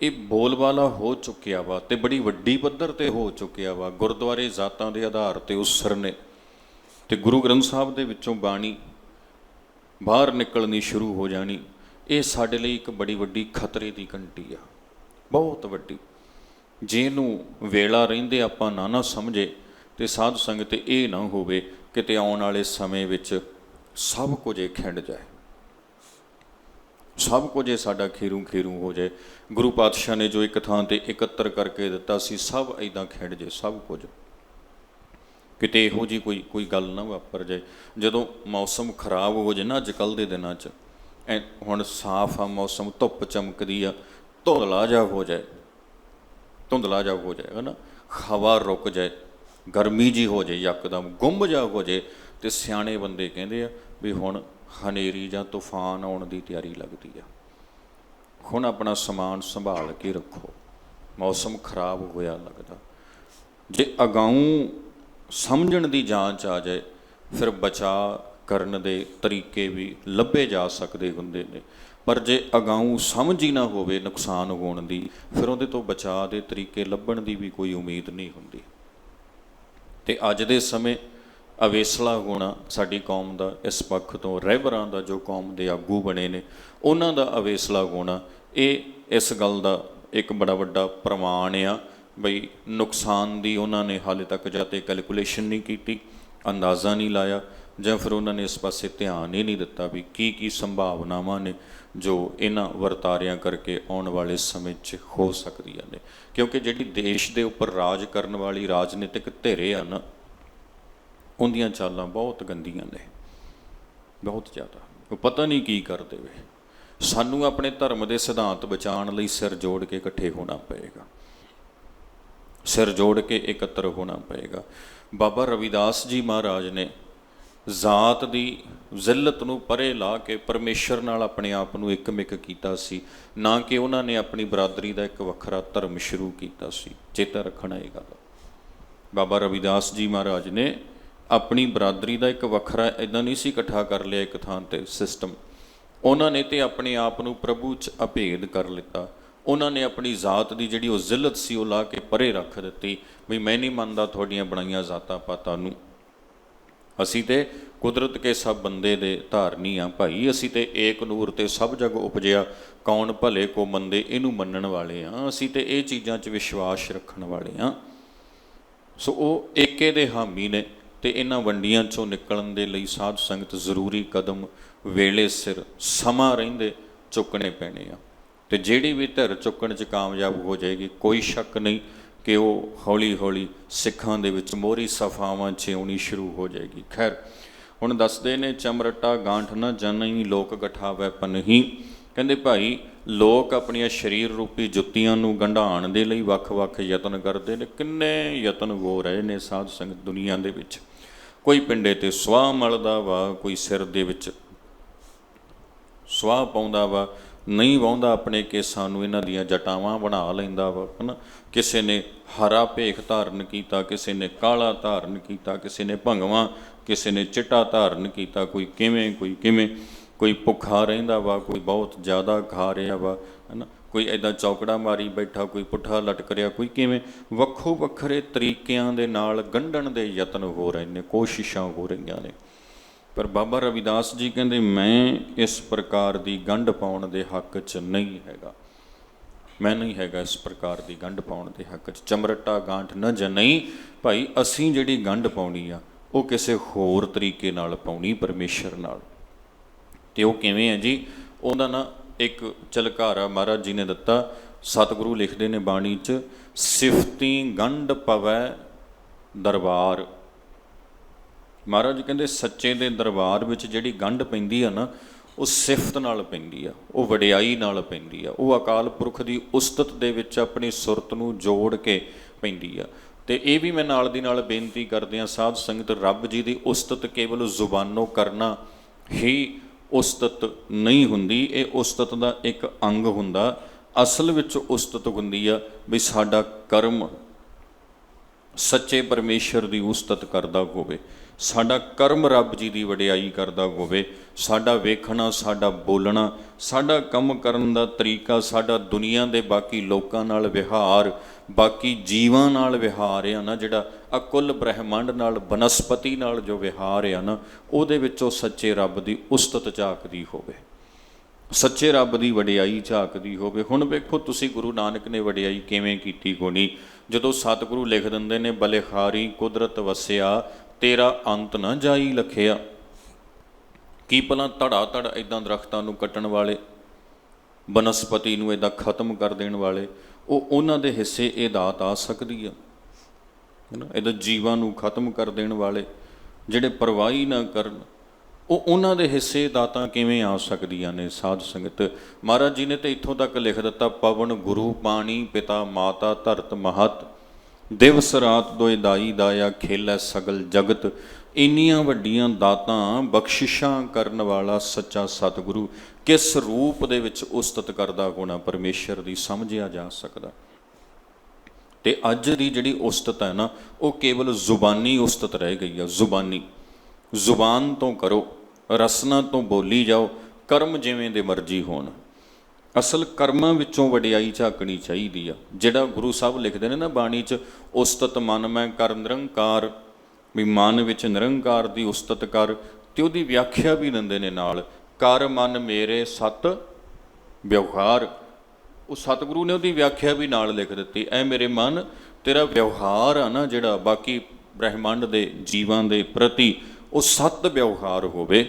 ਇਹ ਬੋਲਬਾਲਾ ਹੋ ਚੁੱਕਿਆ ਵਾ ਅਤੇ ਬੜੀ ਵੱਡੀ ਪੱਧਰ 'ਤੇ ਹੋ ਚੁੱਕਿਆ ਵਾ। ਗੁਰਦੁਆਰੇ ਜ਼ਾਤਾਂ ਦੇ ਆਧਾਰ 'ਤੇ ਉਸਰਨੇ ਅਤੇ ਗੁਰੂ ਗ੍ਰੰਥ ਸਾਹਿਬ ਦੇ ਵਿੱਚੋਂ ਬਾਣੀ ਬਾਹਰ ਨਿਕਲਣੀ ਸ਼ੁਰੂ ਹੋ ਜਾਣੀ। ਇਹ ਸਾਡੇ ਲਈ ਇੱਕ ਬੜੀ ਵੱਡੀ ਖਤਰੇ ਦੀ ਘੰਟੀ ਆ, ਬਹੁਤ ਵੱਡੀ। ਜੇ ਇਹਨੂੰ ਵੇਲਾ ਰਹਿੰਦੇ ਆਪਾਂ ਨਾ ਸਮਝੇ ਅਤੇ ਸਾਧ ਸੰਗਤ ਇਹ ਨਾ ਹੋਵੇ ਕਿਤੇ ਆਉਣ ਵਾਲੇ ਸਮੇਂ ਵਿੱਚ ਸਭ ਕੁਝ ਇਹ ਖਿੰਡ ਜਾਏ, ਸਭ ਕੁਝ ਇਹ ਸਾਡਾ ਖੇਰੂ ਖੇਰੂ ਹੋ ਜਾਏ। ਗੁਰੂ ਪਾਤਸ਼ਾਹ ਨੇ ਜੋ ਇੱਕ ਥਾਂ 'ਤੇ ਇਕੱਤਰ ਕਰਕੇ ਦਿੱਤਾ ਸੀ, ਸਭ ਇੱਦਾਂ ਖਿੰਡ ਜਾਏ, ਸਭ ਕੁਝ। ਕਿਤੇ ਇਹੋ ਜਿਹੀ ਕੋਈ ਗੱਲ ਨਾ ਵਾਪਰ ਜਾਏ। ਜਦੋਂ ਮੌਸਮ ਖਰਾਬ ਹੋ ਜਾਏ ਨਾ, ਅੱਜ ਕੱਲ੍ਹ ਦੇ ਦਿਨਾਂ 'ਚ, ਹੁਣ ਸਾਫ਼ ਆ ਮੌਸਮ, ਧੁੱਪ ਚਮਕਦੀ ਆ, ਧੁੰਦਲਾ ਜਿਹਾ ਹੋ ਜਾਏ, ਧੁੰਦਲਾ ਜਿਹਾ ਹੋ ਜਾਏਗਾ ਨਾ, ਹਵਾ ਰੁਕ ਜਾਏ, ਗਰਮੀ ਜਿਹੀ ਹੋ ਜਾਏ, ਯਕਦਮ ਗੁੰਮ ਜਿਹਾ ਹੋ ਜਾਏ, ਅਤੇ ਸਿਆਣੇ ਬੰਦੇ ਕਹਿੰਦੇ ਆ ਵੀ ਹੁਣ ਹਨੇਰੀ ਜਾਂ ਤੂਫਾਨ ਆਉਣ ਦੀ ਤਿਆਰੀ ਲੱਗਦੀ ਆ। ਹੁਣ ਆਪਣਾ ਸਮਾਨ ਸੰਭਾਲ ਕੇ ਰੱਖੋ, ਮੌਸਮ ਖਰਾਬ ਹੋਇਆ ਲੱਗਦਾ। ਜੇ ਅਗਾਊਂ ਸਮਝਣ ਦੀ ਜਾਂਚ ਆ ਜਾਏ, ਫਿਰ ਬਚਾਅ ਕਰਨ ਦੇ ਤਰੀਕੇ ਵੀ ਲੱਭੇ ਜਾ ਸਕਦੇ ਹੁੰਦੇ ਨੇ। ਪਰ ਜੇ ਅਗਾਊਂ ਸਮਝ ਹੀ ਨਾ ਹੋਵੇ ਨੁਕਸਾਨ ਹੋਣ ਦੀ, ਫਿਰ ਉਹਦੇ ਤੋਂ ਬਚਾਅ ਦੇ ਤਰੀਕੇ ਲੱਭਣ ਦੀ ਵੀ ਕੋਈ ਉਮੀਦ ਨਹੀਂ ਹੁੰਦੀ। ਅਤੇ ਅੱਜ ਦੇ ਸਮੇਂ ਅਵੇਸਲਾ ਹੋਣਾ ਸਾਡੀ ਕੌਮ ਦਾ, ਇਸ ਪੱਖ ਤੋਂ ਰਹਿਬਰਾਂ ਦਾ, ਜੋ ਕੌਮ ਦੇ ਆਗੂ ਬਣੇ ਨੇ, ਉਹਨਾਂ ਦਾ ਅਵੇਸਲਾ ਹੋਣਾ, ਇਹ ਇਸ ਗੱਲ ਦਾ ਇੱਕ ਬੜਾ ਵੱਡਾ ਪ੍ਰਮਾਣ ਆ ਬਈ ਨੁਕਸਾਨ ਦੀ ਉਹਨਾਂ ਨੇ ਹਾਲੇ ਤੱਕ ਜਾਂ ਤਾਂ ਕੈਲਕੂਲੇਸ਼ਨ ਨਹੀਂ ਕੀਤੀ, ਅੰਦਾਜ਼ਾ ਨਹੀਂ ਲਾਇਆ, ਜਾਂ ਫਿਰ ਉਹਨਾਂ ਨੇ ਇਸ ਪਾਸੇ ਧਿਆਨ ਹੀ ਨਹੀਂ ਦਿੱਤਾ ਵੀ ਕੀ ਸੰਭਾਵਨਾਵਾਂ ਨੇ ਜੋ ਇਹਨਾਂ ਵਰਤਾਰਿਆਂ ਕਰਕੇ ਆਉਣ ਵਾਲੇ ਸਮੇਂ 'ਚ ਹੋ ਸਕਦੀਆਂ ਨੇ। ਕਿਉਂਕਿ ਜਿਹੜੀ ਦੇਸ਼ ਦੇ ਉੱਪਰ ਰਾਜ ਕਰਨ ਵਾਲੀ ਰਾਜਨੀਤਿਕ ਧਿਰੇ ਆ ਨਾ, ਉਹਦੀਆਂ ਚਾਲਾਂ ਬਹੁਤ ਗੰਦੀਆਂ ਨੇ, ਬਹੁਤ ਜ਼ਿਆਦਾ। ਉਹ ਪਤਾ ਨਹੀਂ ਕੀ ਕਰਦੇ ਵੇ। ਸਾਨੂੰ ਆਪਣੇ ਧਰਮ ਦੇ ਸਿਧਾਂਤ ਬਚਾਉਣ ਲਈ ਸਿਰ ਜੋੜ ਕੇ ਇਕੱਠੇ ਹੋਣਾ ਪਏਗਾ, ਸਿਰ ਜੋੜ ਕੇ ਇਕੱਤਰ ਹੋਣਾ ਪਏਗਾ। ਬਾਬਾ ਰਵਿਦਾਸ ਜੀ ਮਹਾਰਾਜ ਨੇ ਜ਼ਾਤ ਦੀ ਜ਼ਿਲਤ ਨੂੰ ਪਰੇ ਲਾ ਕੇ ਪਰਮੇਸ਼ਰ ਨਾਲ ਆਪਣੇ ਆਪ ਨੂੰ ਇੱਕਮਿਕ ਕੀਤਾ ਸੀ, ਨਾ ਕਿ ਉਹਨਾਂ ਨੇ ਆਪਣੀ ਬਰਾਦਰੀ ਦਾ ਇੱਕ ਵੱਖਰਾ ਧਰਮ ਸ਼ੁਰੂ ਕੀਤਾ ਸੀ। ਚੇਤਾ ਰੱਖਣਾ ਇਹ ਗੱਲ। ਬਾਬਾ ਰਵਿਦਾਸ ਜੀ ਮਹਾਰਾਜ ਨੇ ਆਪਣੀ ਬਰਾਦਰੀ ਦਾ ਇੱਕ ਵੱਖਰਾ ਇੱਦਾਂ ਨਹੀਂ ਸੀ ਇਕੱਠਾ ਕਰ ਲਿਆ ਇੱਕ ਥਾਂ 'ਤੇ ਸਿਸਟਮ। ਉਹਨਾਂ ਨੇ ਤਾਂ ਆਪਣੇ ਆਪ ਨੂੰ ਪ੍ਰਭੂ 'ਚ ਅਭੇਦ ਕਰ ਲਿੱਤਾ। ਉਹਨਾਂ ਨੇ ਆਪਣੀ ਜ਼ਾਤ ਦੀ ਜਿਹੜੀ ਉਹ ਜ਼ਿਲਤ ਸੀ ਉਹ ਲਾ ਕੇ ਪਰੇ ਰੱਖ ਦਿੱਤੀ ਵੀ ਮੈਂ ਨਹੀਂ ਮੰਨਦਾ ਤੁਹਾਡੀਆਂ ਬਣਾਈਆਂ ਜ਼ਾਤਾਂ ਪਾਤਾਂ ਨੂੰ। ਅਸੀਂ ਤੇ ਕੁਦਰਤ ਕੇ ਸਭ ਬੰਦੇ ਦੇ ਧਾਰਨੀ ਆ ਭਾਈ, ਅਸੀਂ ਤੇ ਏਕ ਨੂਰ ਤੇ ਸਭ ਜਗ ਉਪਜਿਆ, ਕੌਣ ਭਲੇ ਕੋ ਮੰਦੇ, ਇਹਨੂੰ ਮੰਨਣ ਵਾਲੇ ਆ ਅਸੀਂ, ਤੇ ਇਹ ਚੀਜ਼ਾਂ 'ਚ ਵਿਸ਼ਵਾਸ ਰੱਖਣ ਵਾਲੇ ਆ। ਸੋ ਉਹ ਏਕੇ ਦੇ ਹਾਮੀ ਨੇ, ਅਤੇ ਇਹਨਾਂ ਵੰਡੀਆਂ 'ਚੋਂ ਨਿਕਲਣ ਦੇ ਲਈ ਸਾਧ ਸੰਗਤ ਜ਼ਰੂਰੀ ਕਦਮ ਵੇਲੇ ਸਿਰ ਸਮਾਂ ਰਹਿੰਦੇ ਚੁੱਕਣੇ ਪੈਣੇ ਆ। ਅਤੇ ਜਿਹੜੀ ਵੀ ਧਿਰ ਚੁੱਕਣ 'ਚ ਕਾਮਯਾਬ ਹੋ ਜਾਏਗੀ, ਕੋਈ ਸ਼ੱਕ ਨਹੀਂ ਕਿ ਉਹ ਹੌਲੀ ਹੌਲੀ ਸਿੱਖਾਂ ਦੇ ਵਿੱਚ ਮੋਹਰੀ ਸਫਾਵਾਂ 'ਚ ਆਉਣੀ ਸ਼ੁਰੂ ਹੋ ਜਾਏਗੀ। ਖੈਰ, ਹੁਣ ਦੱਸਦੇ ਨੇ ਚਮਰਟਾ ਗਾਂਠ ਨਾ ਜਨਈ ਲੋਕ ਗਠਾਵੈ ਪਨਹੀ। ਕਹਿੰਦੇ ਭਾਈ ਲੋਕ ਆਪਣੀਆਂ ਸਰੀਰ ਰੂਪੀ ਜੁੱਤੀਆਂ ਨੂੰ ਗੰਢਾਉਣ ਦੇ ਲਈ ਵੱਖ-ਵੱਖ ਯਤਨ ਕਰਦੇ ਨੇ। ਕਿੰਨੇ ਯਤਨ ਹੋ ਰਹੇ ਨੇ ਸਾਧ ਸੰਗਤ ਦੁਨੀਆ ਦੇ ਵਿੱਚ। ਕੋਈ ਪਿੰਡੇ 'ਤੇ ਸੁਆਹ ਮਲਦਾ ਵਾ, ਕੋਈ ਸਿਰ ਦੇ ਵਿੱਚ ਸੁਆਹ ਪਾਉਂਦਾ ਵਾ, ਨਹੀਂ ਵਾਹੁੰਦਾ ਆਪਣੇ ਕੇਸਾਂ ਨੂੰ, ਇਹਨਾਂ ਦੀਆਂ ਜਟਾਵਾਂ ਬਣਾ ਲੈਂਦਾ ਵਾ, ਹੈ ਨਾ। ਕਿਸੇ ਨੇ ਹਰਾ ਭੇਖ ਧਾਰਨ ਕੀਤਾ, ਕਿਸੇ ਨੇ ਕਾਲਾ ਧਾਰਨ ਕੀਤਾ, ਕਿਸੇ ਨੇ ਭੰਗਵਾਂ, ਕਿਸੇ ਨੇ ਚਿੱਟਾ ਧਾਰਨ ਕੀਤਾ, ਕੋਈ ਕਿਵੇਂ ਕੋਈ ਕਿਵੇਂ, ਕੋਈ ਭੁੱਖਾ ਰਹਿੰਦਾ ਵਾ, ਕੋਈ ਬਹੁਤ ਜ਼ਿਆਦਾ ਖਾ ਰਿਹਾ ਵਾ, ਹੈ ਨਾ, ਕੋਈ ਇੱਦਾਂ ਚੌਕੜਾ ਮਾਰੀ ਬੈਠਾ, ਕੋਈ ਪੁੱਠਾ ਲਟਕ ਰਿਹਾ, ਕੋਈ ਕਿਵੇਂ। ਵੱਖੋ ਵੱਖਰੇ ਤਰੀਕਿਆਂ ਦੇ ਨਾਲ ਗੰਢਣ ਦੇ ਯਤਨ ਹੋ ਰਹੇ ਨੇ, ਕੋਸ਼ਿਸ਼ਾਂ ਹੋ ਰਹੀਆਂ ਨੇ। ਪਰ ਬਾਬਾ ਰਵਿਦਾਸ ਜੀ ਕਹਿੰਦੇ ਮੈਂ ਇਸ ਪ੍ਰਕਾਰ ਦੀ ਗੰਢ ਪਾਉਣ ਦੇ ਹੱਕ 'ਚ ਨਹੀਂ ਹੈਗਾ, ਮੈਂ ਨਹੀਂ ਹੈਗਾ ਇਸ ਪ੍ਰਕਾਰ ਦੀ ਗੰਢ ਪਾਉਣ ਦੇ ਹੱਕ 'ਚ। ਚਮਰਟਾ ਗਾਂਠ ਨਾ ਜਨਈ ਭਾਈ, ਅਸੀਂ ਜਿਹੜੀ ਗੰਢ ਪਾਉਣੀ ਆ ਉਹ ਕਿਸੇ ਹੋਰ ਤਰੀਕੇ ਨਾਲ ਪਾਉਣੀ, ਪਰਮੇਸ਼ਰ ਨਾਲ। ਤੇ ਉਹ ਕਿਵੇਂ ਹੈ ਜੀ? ਉਹਦਾ ਨਾ ਇੱਕ ਝਲਕਾਰਾ ਮਹਾਰਾਜ ਜੀ ਨੇ ਦਿੱਤਾ। ਸਤਿਗੁਰੂ ਲਿਖਦੇ ਨੇ ਬਾਣੀ 'ਚ, ਸਿਫਤੀ ਗੰਢ ਪਵੈ ਦਰਬਾਰ। ਮਹਾਰਾਜ ਕਹਿੰਦੇ ਸੱਚੇ ਦੇ ਦਰਬਾਰ ਵਿੱਚ ਜਿਹੜੀ ਗੰਢ ਪੈਂਦੀ ਆ ਨਾ, ਉਹ ਸਿਫਤ ਨਾਲ ਪੈਂਦੀ ਆ, ਉਹ ਵਡਿਆਈ ਨਾਲ ਪੈਂਦੀ ਆ, ਉਹ ਅਕਾਲ ਪੁਰਖ ਦੀ ਉਸਤਤ ਦੇ ਵਿੱਚ ਆਪਣੀ ਸੁਰਤ ਨੂੰ ਜੋੜ ਕੇ ਪੈਂਦੀ ਆ। ਤੇ ਇਹ ਵੀ ਮੈਂ ਨਾਲ ਦੀ ਨਾਲ ਬੇਨਤੀ ਕਰਦੇ ਹਾਂ ਸਾਧ ਸੰਗਤ, ਰੱਬ ਜੀ ਦੀ ਉਸਤਤ ਕੇਵਲ ਜ਼ੁਬਾਨੋਂ ਕਰਨਾ ਹੀ ਉਸਤਤ ਨਹੀਂ ਹੁੰਦੀ, ਇਹ ਉਸਤਤ ਦਾ ਇੱਕ ਅੰਗ ਹੁੰਦਾ। ਅਸਲ ਵਿੱਚ ਉਸਤਤ ਹੁੰਦੀ ਆ ਵੀ ਸਾਡਾ ਕਰਮ ਸੱਚੇ ਪਰਮੇਸ਼ਰ ਦੀ ਉਸਤਤ ਕਰਦਾ ਹੋਵੇ, ਸਾਡਾ ਕਰਮ ਰੱਬ ਜੀ ਦੀ ਵਡਿਆਈ ਕਰਦਾ ਹੋਵੇ, ਸਾਡਾ ਵੇਖਣਾ, ਸਾਡਾ ਬੋਲਣਾ, ਸਾਡਾ ਕੰਮ ਕਰਨ ਦਾ ਤਰੀਕਾ, ਸਾਡਾ ਦੁਨੀਆ ਦੇ ਬਾਕੀ ਲੋਕਾਂ ਨਾਲ ਵਿਹਾਰ, ਬਾਕੀ ਜੀਵਾਂ ਨਾਲ ਵਿਹਾਰ ਆ ਨਾ, ਜਿਹੜਾ ਅਕੁੱਲ ਬ੍ਰਹਿਮੰਡ ਨਾਲ, ਬਨਸਪਤੀ ਨਾਲ ਜੋ ਵਿਹਾਰ ਆ ਨਾ, ਉਹਦੇ ਵਿੱਚੋਂ ਸੱਚੇ ਰੱਬ ਦੀ ਉਸਤਤ ਝਾਕਦੀ ਹੋਵੇ, ਸੱਚੇ ਰੱਬ ਦੀ ਵਡਿਆਈ ਝਾਕਦੀ ਹੋਵੇ। ਹੁਣ ਵੇਖੋ ਤੁਸੀਂ, ਗੁਰੂ ਨਾਨਕ ਨੇ ਵਡਿਆਈ ਕਿਵੇਂ ਕੀਤੀ ਹੋਣੀ, ਜਦੋਂ ਸਤਿਗੁਰੂ ਲਿਖ ਦਿੰਦੇ ਨੇ, ਬਲਿਹਾਰੀ ਕੁਦਰਤ ਵਸਿਆ ਤੇਰਾ ਅੰਤ ਨਾ ਜਾਈ ਲਖਿਆ। ਕੀ ਭਲਾ ਧੜਾ ਧੜ ਇੱਦਾਂ ਦਰਖਤਾਂ ਨੂੰ ਕੱਟਣ ਵਾਲੇ, ਬਨਸਪਤੀ ਨੂੰ ਇੱਦਾਂ ਖਤਮ ਕਰ ਦੇਣ ਵਾਲੇ, ਉਹ ਉਹਨਾਂ ਦੇ ਹਿੱਸੇ ਇਹ ਦਾਤ ਆ ਸਕਦੀ ਆ ਹੈ ਨਾ? ਇੱਦਾਂ ਜੀਵਾਂ ਨੂੰ ਖਤਮ ਕਰ ਦੇਣ ਵਾਲੇ, ਜਿਹੜੇ ਪਰਵਾਹੀ ਨਾ ਕਰਨ, ਉਹ ਉਹਨਾਂ ਦੇ ਹਿੱਸੇ ਦਾਤਾਂ ਕਿਵੇਂ ਆ ਸਕਦੀਆਂ ਨੇ? ਸਾਧ ਸੰਗਤ, ਮਹਾਰਾਜ ਜੀ ਨੇ ਤਾਂ ਇੱਥੋਂ ਤੱਕ ਲਿਖ ਦਿੱਤਾ, ਪਵਨ ਗੁਰੂ ਪਾਣੀ ਪਿਤਾ ਮਾਤਾ ਧਰਤ ਮਹਤ, ਦਿਵਸ ਰਾਤ ਦੋਇ ਦਾਈ ਦਾਇਆ ਖੇਲੈ ਸਗਲ ਜਗਤ। ਇੰਨੀਆਂ ਵੱਡੀਆਂ ਦਾਤਾਂ ਬਖਸ਼ਿਸ਼ਾਂ ਕਰਨ ਵਾਲਾ ਸੱਚਾ ਸਤਿਗੁਰੂ ਕਿਸ ਰੂਪ ਦੇ ਵਿੱਚ ਉਸਤਤ ਕਰਦਾ ਹੋਣਾ ਪਰਮੇਸ਼ਰ ਦੀ, ਸਮਝਿਆ ਜਾ ਸਕਦਾ। ਤੇ ਅੱਜ ਦੀ ਜਿਹੜੀ ਉਸਤਤ ਹੈ ਨਾ, ਉਹ ਕੇਵਲ ਜ਼ੁਬਾਨੀ ਉਸਤਤ ਰਹਿ ਗਈ ਆ। ਜ਼ੁਬਾਨੀ, ਜ਼ੁਬਾਨ ਤੋਂ ਕਰੋ, ਰਸਨਾ ਤੋਂ ਬੋਲੀ ਜਾਓ, ਕਰਮ ਜਿਵੇਂ ਦੇ ਮਰਜ਼ੀ ਹੋਣ। ਅਸਲ ਕਰਮਾਂ ਵਿੱਚੋਂ ਵਡਿਆਈ ਝਾਕਣੀ ਚਾਹੀਦੀ ਆ। ਜਿਹੜਾ ਗੁਰੂ ਸਾਹਿਬ ਲਿਖਦੇ ਨੇ ਨਾ ਬਾਣੀ 'ਚ, ਉਸਤਤ ਮਨ ਮੈਂ ਕਰ ਨਿਰੰਕਾਰ, ਵੀ ਮਨ ਵਿੱਚ ਨਿਰੰਕਾਰ ਦੀ ਉਸਤਤ ਕਰ। ਤੇ ਉਹਦੀ ਵਿਆਖਿਆ ਵੀ ਦਿੰਦੇ ਨੇ ਨਾਲ, ਕਰ ਮਨ ਮੇਰੇ ਸਤ ਵਿਵਹਾਰ। ਉਹ ਸਤਿਗੁਰੂ ਨੇ ਉਹਦੀ ਵਿਆਖਿਆ ਵੀ ਨਾਲ ਲਿਖ ਦਿੱਤੀ, ਐ ਮੇਰੇ ਮਨ, ਤੇਰਾ ਵਿਵਹਾਰ ਆ ਨਾ ਜਿਹੜਾ ਬਾਕੀ ਬ੍ਰਹਿਮੰਡ ਦੇ ਜੀਵਾਂ ਦੇ ਪ੍ਰਤੀ, ਉਹ ਸਤ ਵਿਵਹਾਰ ਹੋਵੇ।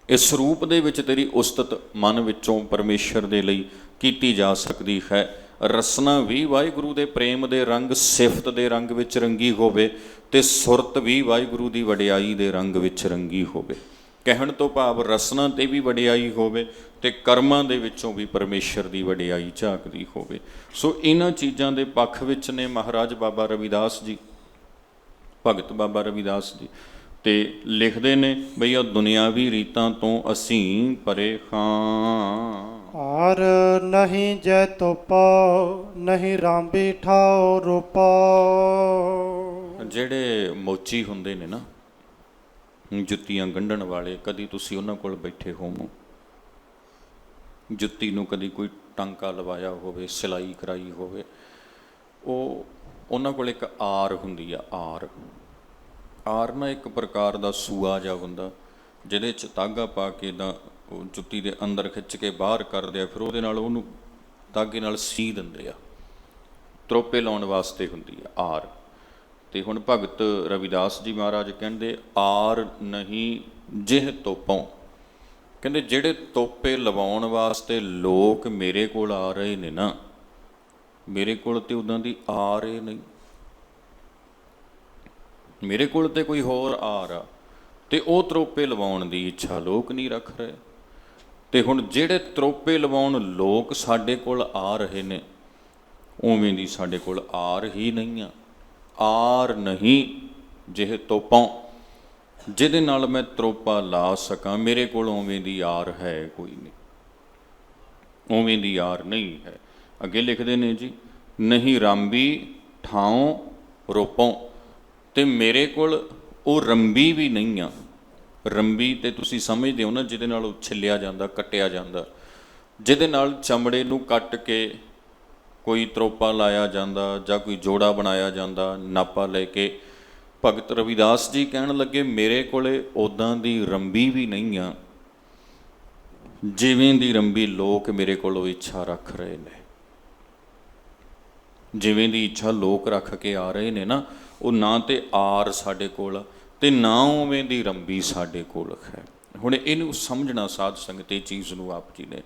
ਇਸ ਰੂਪ ਦੇ ਵਿੱਚ ਤੇਰੀ ਉਸਤਤ ਮਨ ਵਿੱਚੋਂ ਪਰਮੇਸ਼ਰ ਦੇ ਲਈ ਕੀਤੀ ਜਾ ਸਕਦੀ ਹੈ। ਰਸਨਾ ਵੀ ਵਾਹਿਗੁਰੂ ਦੇ ਪ੍ਰੇਮ ਦੇ ਰੰਗ, ਸਿਫਤ ਦੇ ਰੰਗ ਵਿੱਚ ਰੰਗੀ ਹੋਵੇ, ਤੇ ਸੁਰਤ ਵੀ ਵਾਹਿਗੁਰੂ ਦੀ ਵਡਿਆਈ ਦੇ ਰੰਗ ਵਿੱਚ ਰੰਗੀ ਹੋਵੇ। ਕਹਿਣ ਤੋਂ ਭਾਵ ਰਸਨਾ ਤੇ ਵੀ ਵਡਿਆਈ ਹੋਵੇ, ਤੇ ਕਰਮਾਂ ਦੇ ਵਿੱਚੋਂ ਵੀ ਪਰਮੇਸ਼ਰ ਦੀ ਵਡਿਆਈ ਝਾਕਦੀ ਹੋਵੇ। ਸੋ ਇਹਨਾਂ ਚੀਜ਼ਾਂ ਦੇ ਪੱਖ ਵਿੱਚ ਨੇ ਮਹਾਰਾਜ ਬਾਬਾ ਰਵਿਦਾਸ ਜੀ, ਭਗਤ ਬਾਬਾ ਰਵਿਦਾਸ ਜੀ, ਤੇ ਲਿਖਦੇ ਨੇ ਬਈ ਆ ਦੁਨਿਆਵੀ ਰੀਤਾਂ ਤੋਂ ਅਸੀਂ ਪਰੇ ਹਾਂ। ਆਰ ਨਹੀਂ ਜੈ ਤੋਪਾ, ਨਹੀਂ ਰਾਂਬੀ ਠਾਓ ਰੂਪਾ। ਜਿਹੜੇ ਮੋਚੀ ਹੁੰਦੇ ਨੇ ਨਾ, ਜੁੱਤੀਆਂ ਗੰਢਣ ਵਾਲੇ, ਕਦੀ ਤੁਸੀਂ ਉਹਨਾਂ ਕੋਲ ਬੈਠੇ ਹੋਵੋ, ਜੁੱਤੀ ਨੂੰ ਕਦੀ ਕੋਈ ਟਾਂਕਾ ਲਵਾਇਆ ਹੋਵੇ, ਸਿਲਾਈ ਕਰਾਈ ਹੋਵੇ, ਉਹਨਾਂ ਕੋਲ ਇੱਕ ਆਰ ਹੁੰਦੀ ਆ। ਆਰ ਨਾ ਇੱਕ ਪ੍ਰਕਾਰ ਦਾ ਸੂਆ ਜਿਹਾ ਹੁੰਦਾ, ਜਿਹਦੇ 'ਚ ਧਾਗਾ ਪਾ ਕੇ ਤਾਂ ਉਹ ਜੁੱਤੀ ਦੇ ਅੰਦਰ ਖਿੱਚ ਕੇ ਬਾਹਰ ਕਰਦੇ ਆ, ਫਿਰ ਉਹਦੇ ਨਾਲ ਉਹਨੂੰ ਧਾਗੇ ਨਾਲ ਸੀ ਦਿੰਦੇ ਆ, ਤਰੋਪੇ ਲਾਉਣ ਵਾਸਤੇ ਹੁੰਦੀ ਆ ਆਰ। ਤੇ ਹੁਣ ਭਗਤ ਰਵਿਦਾਸ ਜੀ ਮਹਾਰਾਜ ਕਹਿੰਦੇ, ਆਰ ਨਹੀਂ ਜਿਹ ਤੋਪੋਂ, ਕਹਿੰਦੇ ਜਿਹੜੇ ਤੋਪੇ ਲਵਾਉਣ ਵਾਸਤੇ ਲੋਕ ਮੇਰੇ ਕੋਲ ਆ ਰਹੇ ਨੇ ਨਾ, ਮੇਰੇ ਕੋਲ ਤੇ ਉਹਨਾਂ ਦੀ ਆਰ ਇਹ ਨਹੀਂ, ਮੇਰੇ ਕੋਲ ਤੇ ਕੋਈ ਹੋਰ ਆਰ ਆ, ਤੇ ਉਹ ਤਰੋਪੇ ਲਵਾਉਣ ਦੀ ਇੱਛਾ ਲੋਕ ਨਹੀਂ ਰੱਖ ਰਹੇ। ਤੇ ਹੁਣ ਜਿਹੜੇ ਤਰੋਪੇ ਲਵਾਉਣ ਲੋਕ ਸਾਡੇ ਕੋਲ ਆ ਰਹੇ ਨੇ, ਉਵੇਂ ਦੀ ਸਾਡੇ ਕੋਲ ਆਰ ਹੀ ਨਹੀਂ ਆ। ਆਰ ਨਹੀਂ ਜਿਹੇ ਤੋਪੋਂ, ਜਿਹਦੇ ਨਾਲ ਮੈਂ ਤਰੋਪਾ ਲਾ ਸਕਾਂ, ਮੇਰੇ ਕੋਲ ਉਵੇਂ ਦੀ ਆਰ ਹੈ ਕੋਈ ਨਹੀਂ, ਉਵੇਂ ਦੀ ਆਰ ਨਹੀਂ ਹੈ। ਅੱਗੇ ਲਿਖਦੇ ਨੇ ਜੀ, ਨਹੀਂ ਰਾਂਬੀ ਠਾਉ ਰੋਪੋਂ, ਤੇ ਮੇਰੇ ਕੋਲ ਉਹ ਰੰਬੀ ਵੀ ਨਹੀਂ ਆ। ਰੰਬੀ ਤੇ ਤੁਸੀਂ ਸਮਝਦੇ ਹੋ ਨਾ, ਜਿਹਦੇ ਨਾਲ ਉਹ ਛਿੱਲਿਆ ਜਾਂਦਾ, ਕੱਟਿਆ ਜਾਂਦਾ, ਜਿਹਦੇ ਨਾਲ ਚਮੜੇ ਨੂੰ ਕੱਟ ਕੇ ਕੋਈ ਤਰੋਪਾ ਲਾਇਆ ਜਾਂਦਾ ਜਾਂ ਕੋਈ ਜੋੜਾ ਬਣਾਇਆ ਜਾਂਦਾ, ਨਾਪਾ ਲੈ ਕੇ। ਭਗਤ ਰਵਿਦਾਸ ਜੀ ਕਹਿਣ ਲੱਗੇ, ਮੇਰੇ ਕੋਲੇ ਉੱਦਾਂ ਦੀ ਰੰਬੀ ਵੀ ਨਹੀਂ ਆ, ਜਿਵੇਂ ਦੀ ਰੰਬੀ ਲੋਕ ਮੇਰੇ ਕੋਲੋਂ ਇੱਛਾ ਰੱਖ ਰਹੇ ਨੇ। ਜਿਵੇਂ ਦੀ ਇੱਛਾ ਲੋਕ ਰੱਖ ਕੇ ਆ ਰਹੇ ਨੇ ਨਾ, ਉਹ ਨਾ ਤੇ ਆਰ ਸਾਡੇ ਕੋਲ ਤੇ ਨਾ ਉਵੇਂ ਦੀ ਰੰਬੀ ਸਾਡੇ ਕੋਲ ਹੈ। ਹੁਣ ਇਹਨੂੰ ਸਮਝਣਾ ਸਾਧ ਸੰਗਤ ਇਹ ਚੀਜ਼ ਨੂੰ ਆਪ ਜੀ ਨੇ।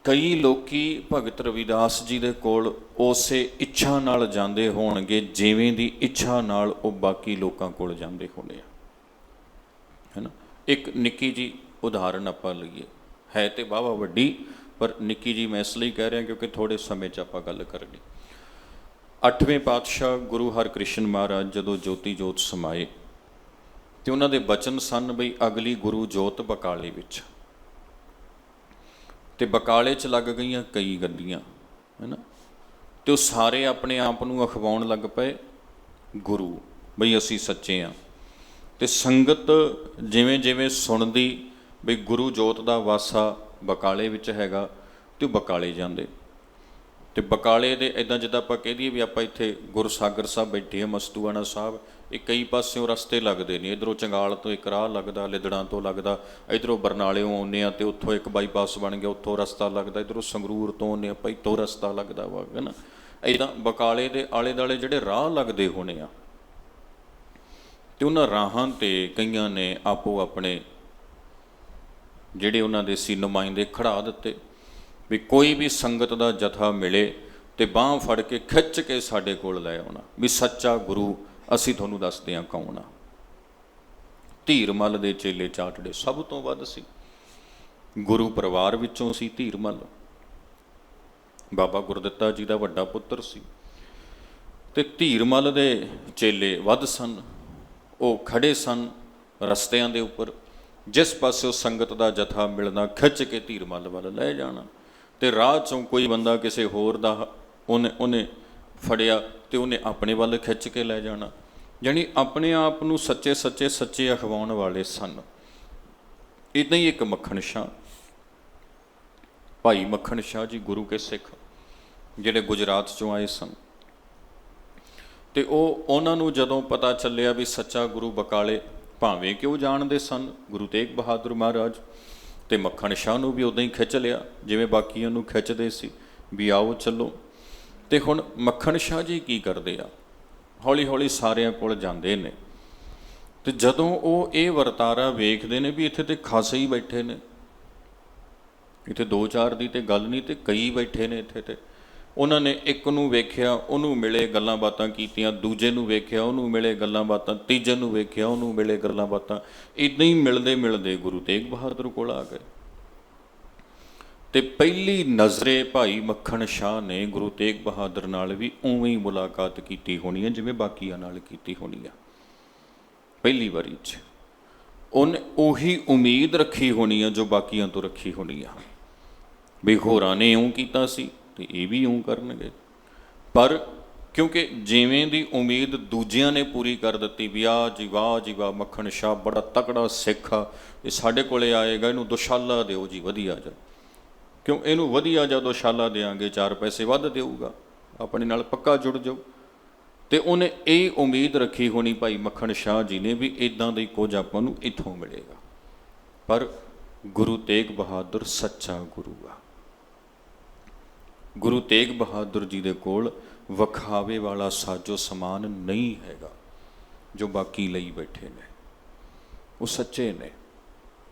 ਕਈ ਲੋਕੀ ਭਗਤ ਰਵਿਦਾਸ ਜੀ ਦੇ ਕੋਲ ਉਸੇ ਇੱਛਾ ਨਾਲ ਜਾਂਦੇ ਹੋਣਗੇ ਜਿਵੇਂ ਦੀ ਇੱਛਾ ਨਾਲ ਉਹ ਬਾਕੀ ਲੋਕਾਂ ਕੋਲ ਜਾਂਦੇ ਹੋਣੇ ਆ, ਹੈ ਨਾ। ਇੱਕ ਨਿੱਕੀ ਜੀ ਉਦਾਹਰਨ ਆਪਾਂ ਲਈਏ, ਹੈ ਤੇ ਵਾਹਵਾ ਵੱਡੀ, ਪਰ ਨਿੱਕੀ ਜੀ ਮੈਂ ਇਸ ਲਈ ਕਹਿ ਰਿਹਾ ਕਿਉਂਕਿ ਥੋੜ੍ਹੇ ਸਮੇਂ 'ਚ ਆਪਾਂ ਗੱਲ ਕਰਨੀ। 8ਵੇਂ ਪਾਤਸ਼ਾਹ ਗੁਰੂ ਹਰਕ੍ਰਿਸ਼ਨ ਮਹਾਰਾਜ ਜਦੋਂ ਜੋਤੀ ਜੋਤ ਸਮਾਏ ਤੇ ਉਹਨਾਂ ਦੇ ਬਚਨ ਸਨ ਬਈ ਅਗਲੀ ਗੁਰੂ ਜੋਤ ਬਕਾਲੇ ਵਿੱਚ, ਤੇ ਬਕਾਲੇ 'ਚ ਲੱਗ ਗਈਆਂ ਕਈ ਗੱਡੀਆਂ, ਹੈ ਨਾ। ਤੇ ਉਹ ਸਾਰੇ ਆਪਣੇ ਆਪ ਨੂੰ ਅਖਵਾਉਣ ਲੱਗ ਪਏ ਗੁਰੂ, ਬਈ ਅਸੀਂ ਸੱਚੇ ਹਾਂ। ਤੇ ਸੰਗਤ ਜਿਵੇਂ ਜਿਵੇਂ ਸੁਣਦੀ ਬਈ ਗੁਰੂ ਜੋਤ ਦਾ ਵਾਸਾ ਬਕਾਲੇ ਵਿੱਚ ਹੈਗਾ, ਤੇ ਉਹ ਬਕਾਲੇ ਜਾਂਦੇ। ਤੇ ਬਕਾਲੇ ਦੇ ਇੱਦਾਂ ਜਿੱਦਾਂ ਆਪਾਂ ਕਹਿ ਦਈਏ ਵੀ ਆਪਾਂ ਇੱਥੇ ਗੁਰਸਾਗਰ ਸਾਹਿਬ ਬੈਠੇ ਹਾਂ, ਮਸਤੂਆਣਾ ਸਾਹਿਬ, ਇਹ ਕਈ ਪਾਸਿਓਂ ਰਸਤੇ ਲੱਗਦੇ ਨੇ। ਇੱਧਰੋਂ ਚੰਗਾਲ ਤੋਂ ਇੱਕ ਰਾਹ ਲੱਗਦਾ, ਲਿੱਦੜਾਂ ਤੋਂ ਲੱਗਦਾ, ਇੱਧਰੋਂ ਬਰਨਾਲਿਓਂ ਆਉਂਦੇ ਹਾਂ ਤੇ ਉੱਥੋਂ ਇੱਕ ਬਾਈਪਾਸ ਬਣ ਗਿਆ, ਉੱਥੋਂ ਰਸਤਾ ਲੱਗਦਾ, ਇੱਧਰੋਂ ਸੰਗਰੂਰ ਤੋਂ ਆਉਂਦੇ ਆਪਾਂ, ਇੱਥੋਂ ਰਸਤਾ ਲੱਗਦਾ ਵਾ, ਹੈ ਨਾ। ਇੱਦਾਂ ਬਕਾਲੇ ਦੇ ਆਲੇ ਦੁਆਲੇ ਜਿਹੜੇ ਰਾਹ ਲੱਗਦੇ ਹੋਣੇ ਆ, ਤੇ ਉਹਨਾਂ ਰਾਹਾਂ 'ਤੇ ਕਈਆਂ ਨੇ ਆਪੋ ਆਪਣੇ ਜਿਹੜੇ ਉਹਨਾਂ ਦੇ ਸੀ ਨੁਮਾਇੰਦੇ ਖੜ੍ਹਾ ਦਿੱਤੇ ਵੀ ਕੋਈ ਵੀ ਸੰਗਤ ਦਾ ਜਥਾ ਮਿਲੇ ਤੇ ਬਾਂਹ ਫੜ ਕੇ ਖਿੱਚ ਕੇ ਸਾਡੇ ਕੋਲ ਲੈ ਆਉਣਾ, ਵੀ ਸੱਚਾ ਗੁਰੂ ਅਸੀਂ ਤੁਹਾਨੂੰ ਦੱਸਦੇ ਹਾਂ ਕੌਣ ਆ। ਧੀਰਮਲ ਦੇ ਚੇਲੇ ਚਾਟੜੇ ਸਭ ਤੋਂ ਵੱਧ ਸੀ, ਗੁਰੂ ਪਰਿਵਾਰ ਵਿੱਚੋਂ ਸੀ ਧੀਰਮਲ, ਬਾਬਾ ਗੁਰਦਿੱਤਾ ਜੀ ਦਾ ਵੱਡਾ ਪੁੱਤਰ ਸੀ। ਤੇ ਧੀਰਮਲ ਦੇ ਚੇਲੇ ਵੱਧ ਸਨ, ਉਹ ਖੜੇ ਸਨ ਰਸਤਿਆਂ ਦੇ ਉੱਪਰ, ਜਿਸ ਪਾਸੇ ਸੰਗਤ ਦਾ ਜਥਾ ਮਿਲਣਾ ਖਿੱਚ ਕੇ ਧੀਰਮਲ ਵੱਲ ਲੈ ਜਾਣਾ। ਤੇ ਰਾਹ 'ਚੋਂ ਕੋਈ ਬੰਦਾ ਕਿਸੇ ਹੋਰ ਦਾ ਉਹਨੇ ਫੜਿਆ ਤੇ ਉਹਨੇ ਆਪਣੇ ਵੱਲ ਖਿੱਚ ਕੇ ਲੈ ਜਾਣਾ। ਯਾਨੀ ਆਪਣੇ ਆਪ ਨੂੰ ਸੱਚੇ ਸੱਚੇ ਅਖਵਾਉਣ ਵਾਲੇ ਸਨ। ਇੱਦਾਂ ਹੀ ਇੱਕ ਮੱਖਣ ਸ਼ਾਹ, ਭਾਈ ਮੱਖਣ ਸ਼ਾਹ ਜੀ ਗੁਰੂ ਕੇ ਸਿੱਖ ਜਿਹੜੇ ਗੁਜਰਾਤ 'ਚੋਂ ਆਏ ਸਨ, ਤੇ ਉਹਨਾਂ ਨੂੰ ਜਦੋਂ ਪਤਾ ਚੱਲਿਆ ਵੀ ਸੱਚਾ ਗੁਰੂ ਬਕਾਲੇ, ਭਾਵੇਂ ਕਿ ਉਹ ਜਾਣਦੇ ਸਨ ਗੁਰੂ ਤੇਗ ਬਹਾਦਰ ਮਹਾਰਾਜ, ਤੇ ਮੱਖਣ ਸ਼ਾਹ ਨੂੰ ਵੀ ਉਦਾਂ ਹੀ ਖਿੱਚ ਲਿਆ ਜਿਵੇਂ ਬਾਕੀਆਂ ਨੂੰ ਖਿੱਚਦੇ ਸੀ ਵੀ ਆਓ ਚੱਲੋ। ਤੇ ਹੁਣ ਮੱਖਣ ਸ਼ਾਹ ਜੀ ਕੀ ਕਰਦੇ ਆ, ਹੌਲੀ ਹੌਲੀ ਸਾਰਿਆਂ ਕੋਲ ਜਾਂਦੇ ਨੇ। ਤੇ ਜਦੋਂ ਉਹ ਇਹ ਵਰਤਾਰਾ ਵੇਖਦੇ ਨੇ ਵੀ ਇੱਥੇ ਤੇ ਖਾਸੇ ਹੀ ਬੈਠੇ ਨੇ, ਇੱਥੇ 2-4 ਦੀ ਤੇ ਗੱਲ ਨਹੀਂ, ਤੇ ਕਈ ਬੈਠੇ ਨੇ ਇੱਥੇ। ਤੇ ਉਹਨਾਂ ਨੇ ਇੱਕ ਨੂੰ ਵੇਖਿਆ, ਉਹਨੂੰ ਮਿਲੇ, ਗੱਲਾਂ ਬਾਤਾਂ ਕੀਤੀਆਂ, ਦੂਜੇ ਨੂੰ ਵੇਖਿਆ, ਉਹਨੂੰ ਮਿਲੇ, ਗੱਲਾਂ ਬਾਤਾਂ, ਤੀਜੇ ਨੂੰ ਵੇਖਿਆ, ਉਹਨੂੰ ਮਿਲੇ, ਗੱਲਾਂ ਬਾਤਾਂ। ਇੱਦਾਂ ਹੀ ਮਿਲਦੇ ਮਿਲਦੇ ਗੁਰੂ ਤੇਗ ਬਹਾਦਰ ਕੋਲ ਆ ਗਏ। ਤੇ ਪਹਿਲੀ ਨਜ਼ਰੇ ਭਾਈ ਮੱਖਣ ਸ਼ਾਹ ਨੇ ਗੁਰੂ ਤੇਗ ਬਹਾਦਰ ਨਾਲ ਵੀ ਉਵੇਂ ਹੀ ਮੁਲਾਕਾਤ ਕੀਤੀ ਹੋਣੀ ਹੈ ਜਿਵੇਂ ਬਾਕੀਆਂ ਨਾਲ ਕੀਤੀ ਹੋਣੀ ਆ। ਪਹਿਲੀ ਵਾਰੀ 'ਚ ਉਹਨੇ ਉਹੀ ਉਮੀਦ ਰੱਖੀ ਹੋਣੀ ਆ ਜੋ ਬਾਕੀਆਂ ਤੋਂ ਰੱਖੀ ਹੋਣੀ ਆ, ਵੀ ਹੋਰਾਂ ਨੇ ਇਉਂ ਕੀਤਾ ਸੀ ਤੇ ਇਹ ਵੀ ਇਉਂ ਕਰਨਗੇ। ਪਰ ਕਿਉਂਕਿ ਜਿਵੇਂ ਦੀ ਉਮੀਦ ਦੂਜਿਆਂ ਨੇ ਪੂਰੀ ਕਰ ਦਿੱਤੀ ਵੀ ਆਹ ਜੀ ਵਾਹ ਜੀ ਵਾਹ, ਮੱਖਣ ਸ਼ਾਹ ਬੜਾ ਤਕੜਾ ਸਿੱਖ ਆ, ਇਹ ਸਾਡੇ ਕੋਲੇ ਆਏਗਾ, ਇਹਨੂੰ ਦੁਸ਼ਾਲਾ ਦਿਓ ਜੀ ਵਧੀਆ ਜਾ, ਕਿਉਂ ਇਹਨੂੰ ਵਧੀਆ ਜਾ ਦੁਸ਼ਾਲਾ ਦਿਆਂਗੇ 4 ਪੈਸੇ ਵੱਧ ਦੇਊਗਾ, ਆਪਣੇ ਨਾਲ ਪੱਕਾ ਜੁੜ ਜਾਊ। ਤੇ ਉਹਨੇ ਇਹ ਉਮੀਦ ਰੱਖੀ ਹੋਣੀ ਭਾਈ ਮੱਖਣ ਸ਼ਾਹ ਜੀ ਨੇ ਵੀ ਇੱਦਾਂ ਦਾ ਹੀ ਕੁਝ ਆਪਾਂ ਨੂੰ ਇੱਥੋਂ ਮਿਲੇਗਾ। ਪਰ ਗੁਰੂ ਤੇਗ ਬਹਾਦਰ ਸੱਚਾ ਗੁਰੂ ਆ। ਗੁਰੂ ਤੇਗ ਬਹਾਦਰ ਜੀ ਦੇ ਕੋਲ ਵਿਖਾਵੇ ਵਾਲਾ ਸਾਜੋ ਸਮਾਨ ਨਹੀਂ ਹੈਗਾ ਜੋ ਬਾਕੀ ਲਈ ਬੈਠੇ ਨੇ, ਉਹ ਸੱਚੇ ਨੇ।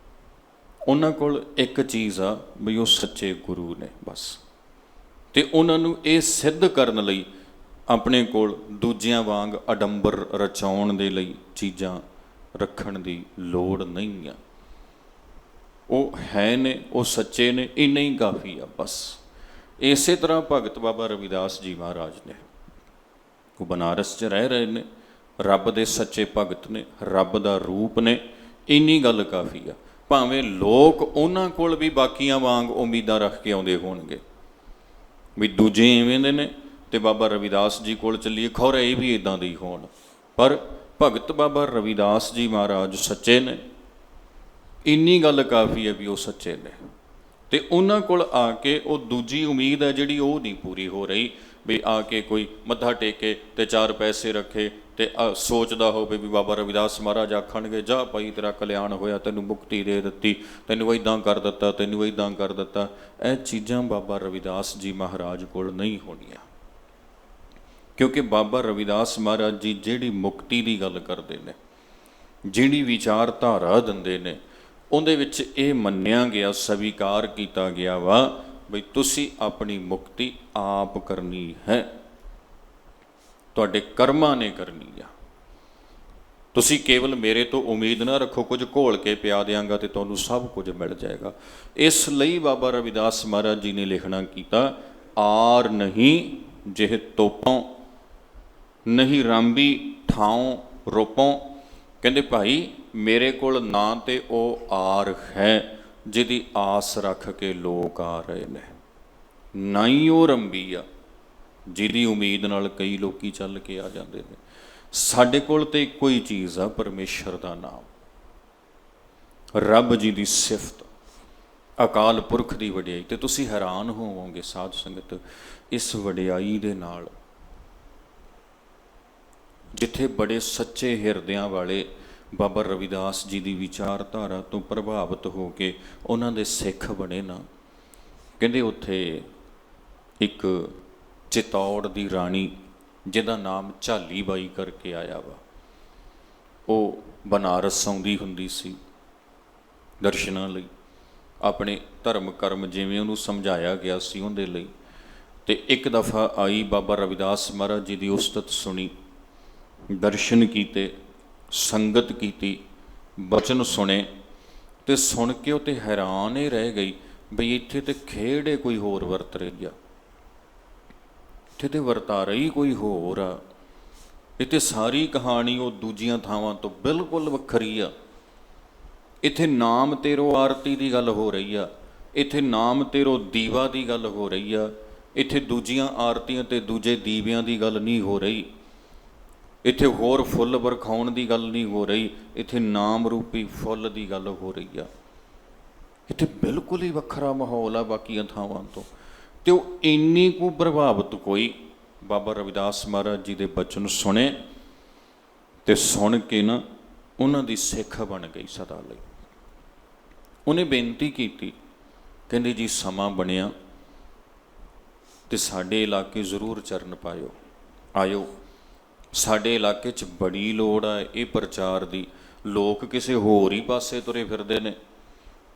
ਉਹਨਾਂ ਕੋਲ ਇੱਕ ਚੀਜ਼ ਆ ਵੀ ਉਹ ਸੱਚੇ ਗੁਰੂ ਨੇ ਬਸ। ਤੇ ਉਹਨਾਂ ਨੂੰ ਇਹ ਸਿੱਧ ਕਰਨ ਲਈ ਆਪਣੇ ਕੋਲ ਦੂਜਿਆਂ ਵਾਂਗ ਅਡੰਬਰ ਰਚਾਉਣ ਦੇ ਲਈ ਚੀਜ਼ਾਂ ਰੱਖਣ ਦੀ ਲੋੜ ਨਹੀਂ ਆ। ਉਹ ਹੈ ਨੇ, ਉਹ ਸੱਚੇ ਨੇ, ਇੰਨਾ ਹੀ ਕਾਫੀ ਆ ਬਸ। ਇਸੇ ਤਰ੍ਹਾਂ ਭਗਤ ਬਾਬਾ ਰਵਿਦਾਸ ਜੀ ਮਹਾਰਾਜ ਨੇ, ਉਹ ਬਨਾਰਸ 'ਚ ਰਹਿ ਰਹੇ ਨੇ, ਰੱਬ ਦੇ ਸੱਚੇ ਭਗਤ ਨੇ, ਰੱਬ ਦਾ ਰੂਪ ਨੇ, ਇੰਨੀ ਗੱਲ ਕਾਫੀ ਆ। ਭਾਵੇਂ ਲੋਕ ਉਹਨਾਂ ਕੋਲ ਵੀ ਬਾਕੀਆਂ ਵਾਂਗ ਉਮੀਦਾਂ ਰੱਖ ਕੇ ਆਉਂਦੇ ਹੋਣਗੇ ਵੀ ਦੂਜੇ ਇਵੇਂ ਦੇ ਨੇ ਤੇ ਬਾਬਾ ਰਵਿਦਾਸ ਜੀ ਕੋਲ ਚੱਲੀਏ ਖੌਰੇ ਇਹ ਵੀ ਇੱਦਾਂ ਦੇ ਹੀ ਹੋਣ, ਪਰ ਭਗਤ ਬਾਬਾ ਰਵਿਦਾਸ ਜੀ ਮਹਾਰਾਜ ਸੱਚੇ ਨੇ, ਇੰਨੀ ਗੱਲ ਕਾਫੀ ਹੈ ਵੀ ਉਹ ਸੱਚੇ ਨੇ। ਤੇ ਉਹਨਾਂ ਕੋਲ ਆ ਕੇ ਉਹ ਦੂਜੀ ਉਮੀਦ ਹੈ ਜਿਹੜੀ ਉਹ ਨਹੀਂ ਪੂਰੀ ਹੋ ਰਹੀ ਵੀ ਆ ਕੇ ਕੋਈ ਮੱਥਾ ਟੇਕੇ ਤੇ 4 ਪੈਸੇ ਰੱਖੇ ਤੇ ਸੋਚਦਾ ਹੋਵੇ ਵੀ ਬਾਬਾ ਰਵਿਦਾਸ ਮਹਾਰਾਜ ਆਖਣਗੇ ਜਾ ਭਾਈ ਤੇਰਾ ਕਲਿਆਣ ਹੋਇਆ, ਤੈਨੂੰ ਮੁਕਤੀ ਦੇ ਦਿੱਤੀ, ਤੈਨੂੰ ਇੱਦਾਂ ਕਰ ਦਿੱਤਾ, ਤੈਨੂੰ ਇੱਦਾਂ ਕਰ ਦਿੱਤਾ। ਇਹ ਚੀਜ਼ਾਂ ਬਾਬਾ ਰਵਿਦਾਸ ਜੀ ਮਹਾਰਾਜ ਕੋਲ ਨਹੀਂ ਹੋਣੀਆਂ, ਕਿਉਂਕਿ ਬਾਬਾ ਰਵਿਦਾਸ ਮਹਾਰਾਜ ਜੀ ਜਿਹੜੀ ਮੁਕਤੀ ਦੀ ਗੱਲ ਕਰਦੇ ਨੇ, ਜਿਹੜੀ ਵਿਚਾਰਧਾਰਾ ਦਿੰਦੇ ਨੇ ਉਹਦੇ ਵਿੱਚ ਇਹ ਮੰਨਿਆ ਗਿਆ, ਸਵੀਕਾਰ ਕੀਤਾ ਗਿਆ ਵਾ ਬਈ ਤੁਸੀਂ ਆਪਣੀ ਮੁਕਤੀ ਆਪ ਕਰਨੀ ਹੈ, ਤੁਹਾਡੇ ਕਰਮਾਂ ਨੇ ਕਰਨੀ ਆ। ਤੁਸੀਂ ਕੇਵਲ ਮੇਰੇ ਤੋਂ ਉਮੀਦ ਨਾ ਰੱਖੋ ਕੁਝ ਘੋਲ ਕੇ ਪਿਆ ਦਿਆਂਗਾ ਤੇ ਤੁਹਾਨੂੰ ਸਭ ਕੁਝ ਮਿਲ ਜਾਏਗਾ। ਇਸ ਲਈ ਬਾਬਾ ਰਵਿਦਾਸ ਮਹਾਰਾਜ ਜੀ ਨੇ ਲਿਖਣਾ ਕੀਤਾ, ਆਰ ਨਹੀਂ ਜਿਹ ਤੋਪੋਂ ਨਹੀਂ ਰਾਂਬੀ ਠਾਉ ਰੋਪੋਂ। ਕਹਿੰਦੇ ਭਾਈ ਮੇਰੇ ਕੋਲ ਨਾ ਤੇ ਉਹ ਆਰ ਹੈ ਜਿਹਦੀ ਆਸ ਰੱਖ ਕੇ ਲੋਕ ਆ ਰਹੇ ਨੇ, ਨਾ ਹੀ ਉਹ ਰੰਬੀ ਆ ਜਿਹਦੀ ਉਮੀਦ ਨਾਲ ਕਈ ਲੋਕੀ ਚੱਲ ਕੇ ਆ ਜਾਂਦੇ ਨੇ। ਸਾਡੇ ਕੋਲ ਤੇ ਇੱਕੋ ਹੀ ਚੀਜ਼ ਆ, ਪਰਮੇਸ਼ਰ ਦਾ ਨਾਮ, ਰੱਬ ਜੀ ਦੀ ਸਿਫਤ, ਅਕਾਲ ਪੁਰਖ ਦੀ ਵਡਿਆਈ। ਤੇ ਤੁਸੀਂ ਹੈਰਾਨ ਹੋਵੋਗੇ ਸਾਧ ਸੰਗਤ ਇਸ ਵਡਿਆਈ ਦੇ ਨਾਲ, ਜਿੱਥੇ ਬੜੇ ਸੱਚੇ ਹਿਰਦਿਆਂ ਵਾਲੇ ਬਾਬਾ ਰਵਿਦਾਸ ਜੀ ਦੀ ਵਿਚਾਰਧਾਰਾ ਤੋਂ ਪ੍ਰਭਾਵਿਤ ਹੋ ਕੇ ਉਹਨਾਂ ਦੇ ਸਿੱਖ ਬਣੇ ਨਾ। ਕਹਿੰਦੇ ਉੱਥੇ ਇੱਕ ਚਿਤੌੜ ਦੀ ਰਾਣੀ ਜਿਹਦਾ ਨਾਮ ਝਾਲੀ ਬਾਈ ਕਰਕੇ ਆਇਆ ਵਾ, ਉਹ ਬਨਾਰਸ ਆਉਂਦੀ ਹੁੰਦੀ ਸੀ ਦਰਸ਼ਨਾਂ ਲਈ, ਆਪਣੇ ਧਰਮ ਕਰਮ ਜਿਵੇਂ ਉਹਨੂੰ ਸਮਝਾਇਆ ਗਿਆ ਸੀ ਉਹਦੇ ਲਈ। ਤੇ ਇੱਕ ਦਫਾ ਆਈ, ਬਾਬਾ ਰਵਿਦਾਸ ਮਹਾਰਾਜ ਜੀ ਦੀ ਉਸਤਤ ਸੁਣੀ, ਦਰਸ਼ਨ ਕੀਤੇ, ਸੰਗਤ ਕੀਤੀ, ਬਚਨ ਸੁਣੇ, ਤੇ ਸੁਣ ਕੇ ਉਹ ਤੇ ਹੈਰਾਨ ਹੀ ਰਹਿ ਗਈ ਬਈ ਇੱਥੇ ਤੇ ਖੇੜੇ ਕੋਈ ਹੋਰ ਵਰਤ ਰਹੀ ਆ, ਇੱਥੇ ਤੇ ਵਰਤਾਰਾ ਹੀ ਕੋਈ ਹੋਰ ਆ, ਇਹ ਤੇ ਸਾਰੀ ਕਹਾਣੀ ਉਹ ਦੂਜੀਆਂ ਥਾਵਾਂ ਤੋਂ ਬਿਲਕੁਲ ਵੱਖਰੀ ਆ। ਇੱਥੇ ਨਾਮ ਤੇਰੋ ਆਰਤੀ ਦੀ ਗੱਲ ਹੋ ਰਹੀ ਆ, ਇੱਥੇ ਨਾਮ ਤੇਰੋ ਦੀਵਾ ਦੀ ਗੱਲ ਹੋ ਰਹੀ ਆ, ਇੱਥੇ ਦੂਜੀਆਂ ਆਰਤੀਆਂ ਤੇ ਦੂਜੇ ਦੀਵਿਆਂ ਦੀ ਗੱਲ ਨਹੀਂ ਹੋ ਰਹੀ, ਇੱਥੇ ਹੋਰ ਫੁੱਲ ਵਰਖਾਉਣ ਦੀ ਗੱਲ ਨਹੀਂ ਹੋ ਰਹੀ, ਇੱਥੇ ਨਾਮ ਰੂਪੀ ਫੁੱਲ ਦੀ ਗੱਲ ਹੋ ਰਹੀ ਆ। ਇੱਥੇ ਬਿਲਕੁਲ ਹੀ ਵੱਖਰਾ ਮਾਹੌਲ ਆ ਬਾਕੀਆਂ ਥਾਵਾਂ ਤੋਂ। ਤੇ ਉਹ ਇੰਨੀ ਕੁ ਪ੍ਰਭਾਵਿਤ ਕੋਈ ਬਾਬਾ ਰਵਿਦਾਸ ਮਹਾਰਾਜ ਜੀ ਦੇ ਬਚਨ ਸੁਣੇ ਤੇ ਸੁਣ ਕੇ ਨਾ ਉਹਨਾਂ ਦੀ ਸਿੱਖ ਬਣ ਗਈ ਸਦਾ ਲਈ। ਉਹਨੇ ਬੇਨਤੀ ਕੀਤੀ, ਕਹਿੰਦੇ ਜੀ ਸਮਾਂ ਬਣਿਆ ਤੇ ਸਾਡੇ ਇਲਾਕੇ ਜ਼ਰੂਰ ਚਰਨ ਪਾਇਓ, ਆਇਓ, ਸਾਡੇ ਇਲਾਕੇ 'ਚ ਬੜੀ ਲੋੜ ਆ ਇਹ ਪ੍ਰਚਾਰ ਦੀ। ਲੋਕ ਕਿਸੇ ਹੋਰ ਹੀ ਪਾਸੇ ਤੁਰੇ ਫਿਰਦੇ ਨੇ,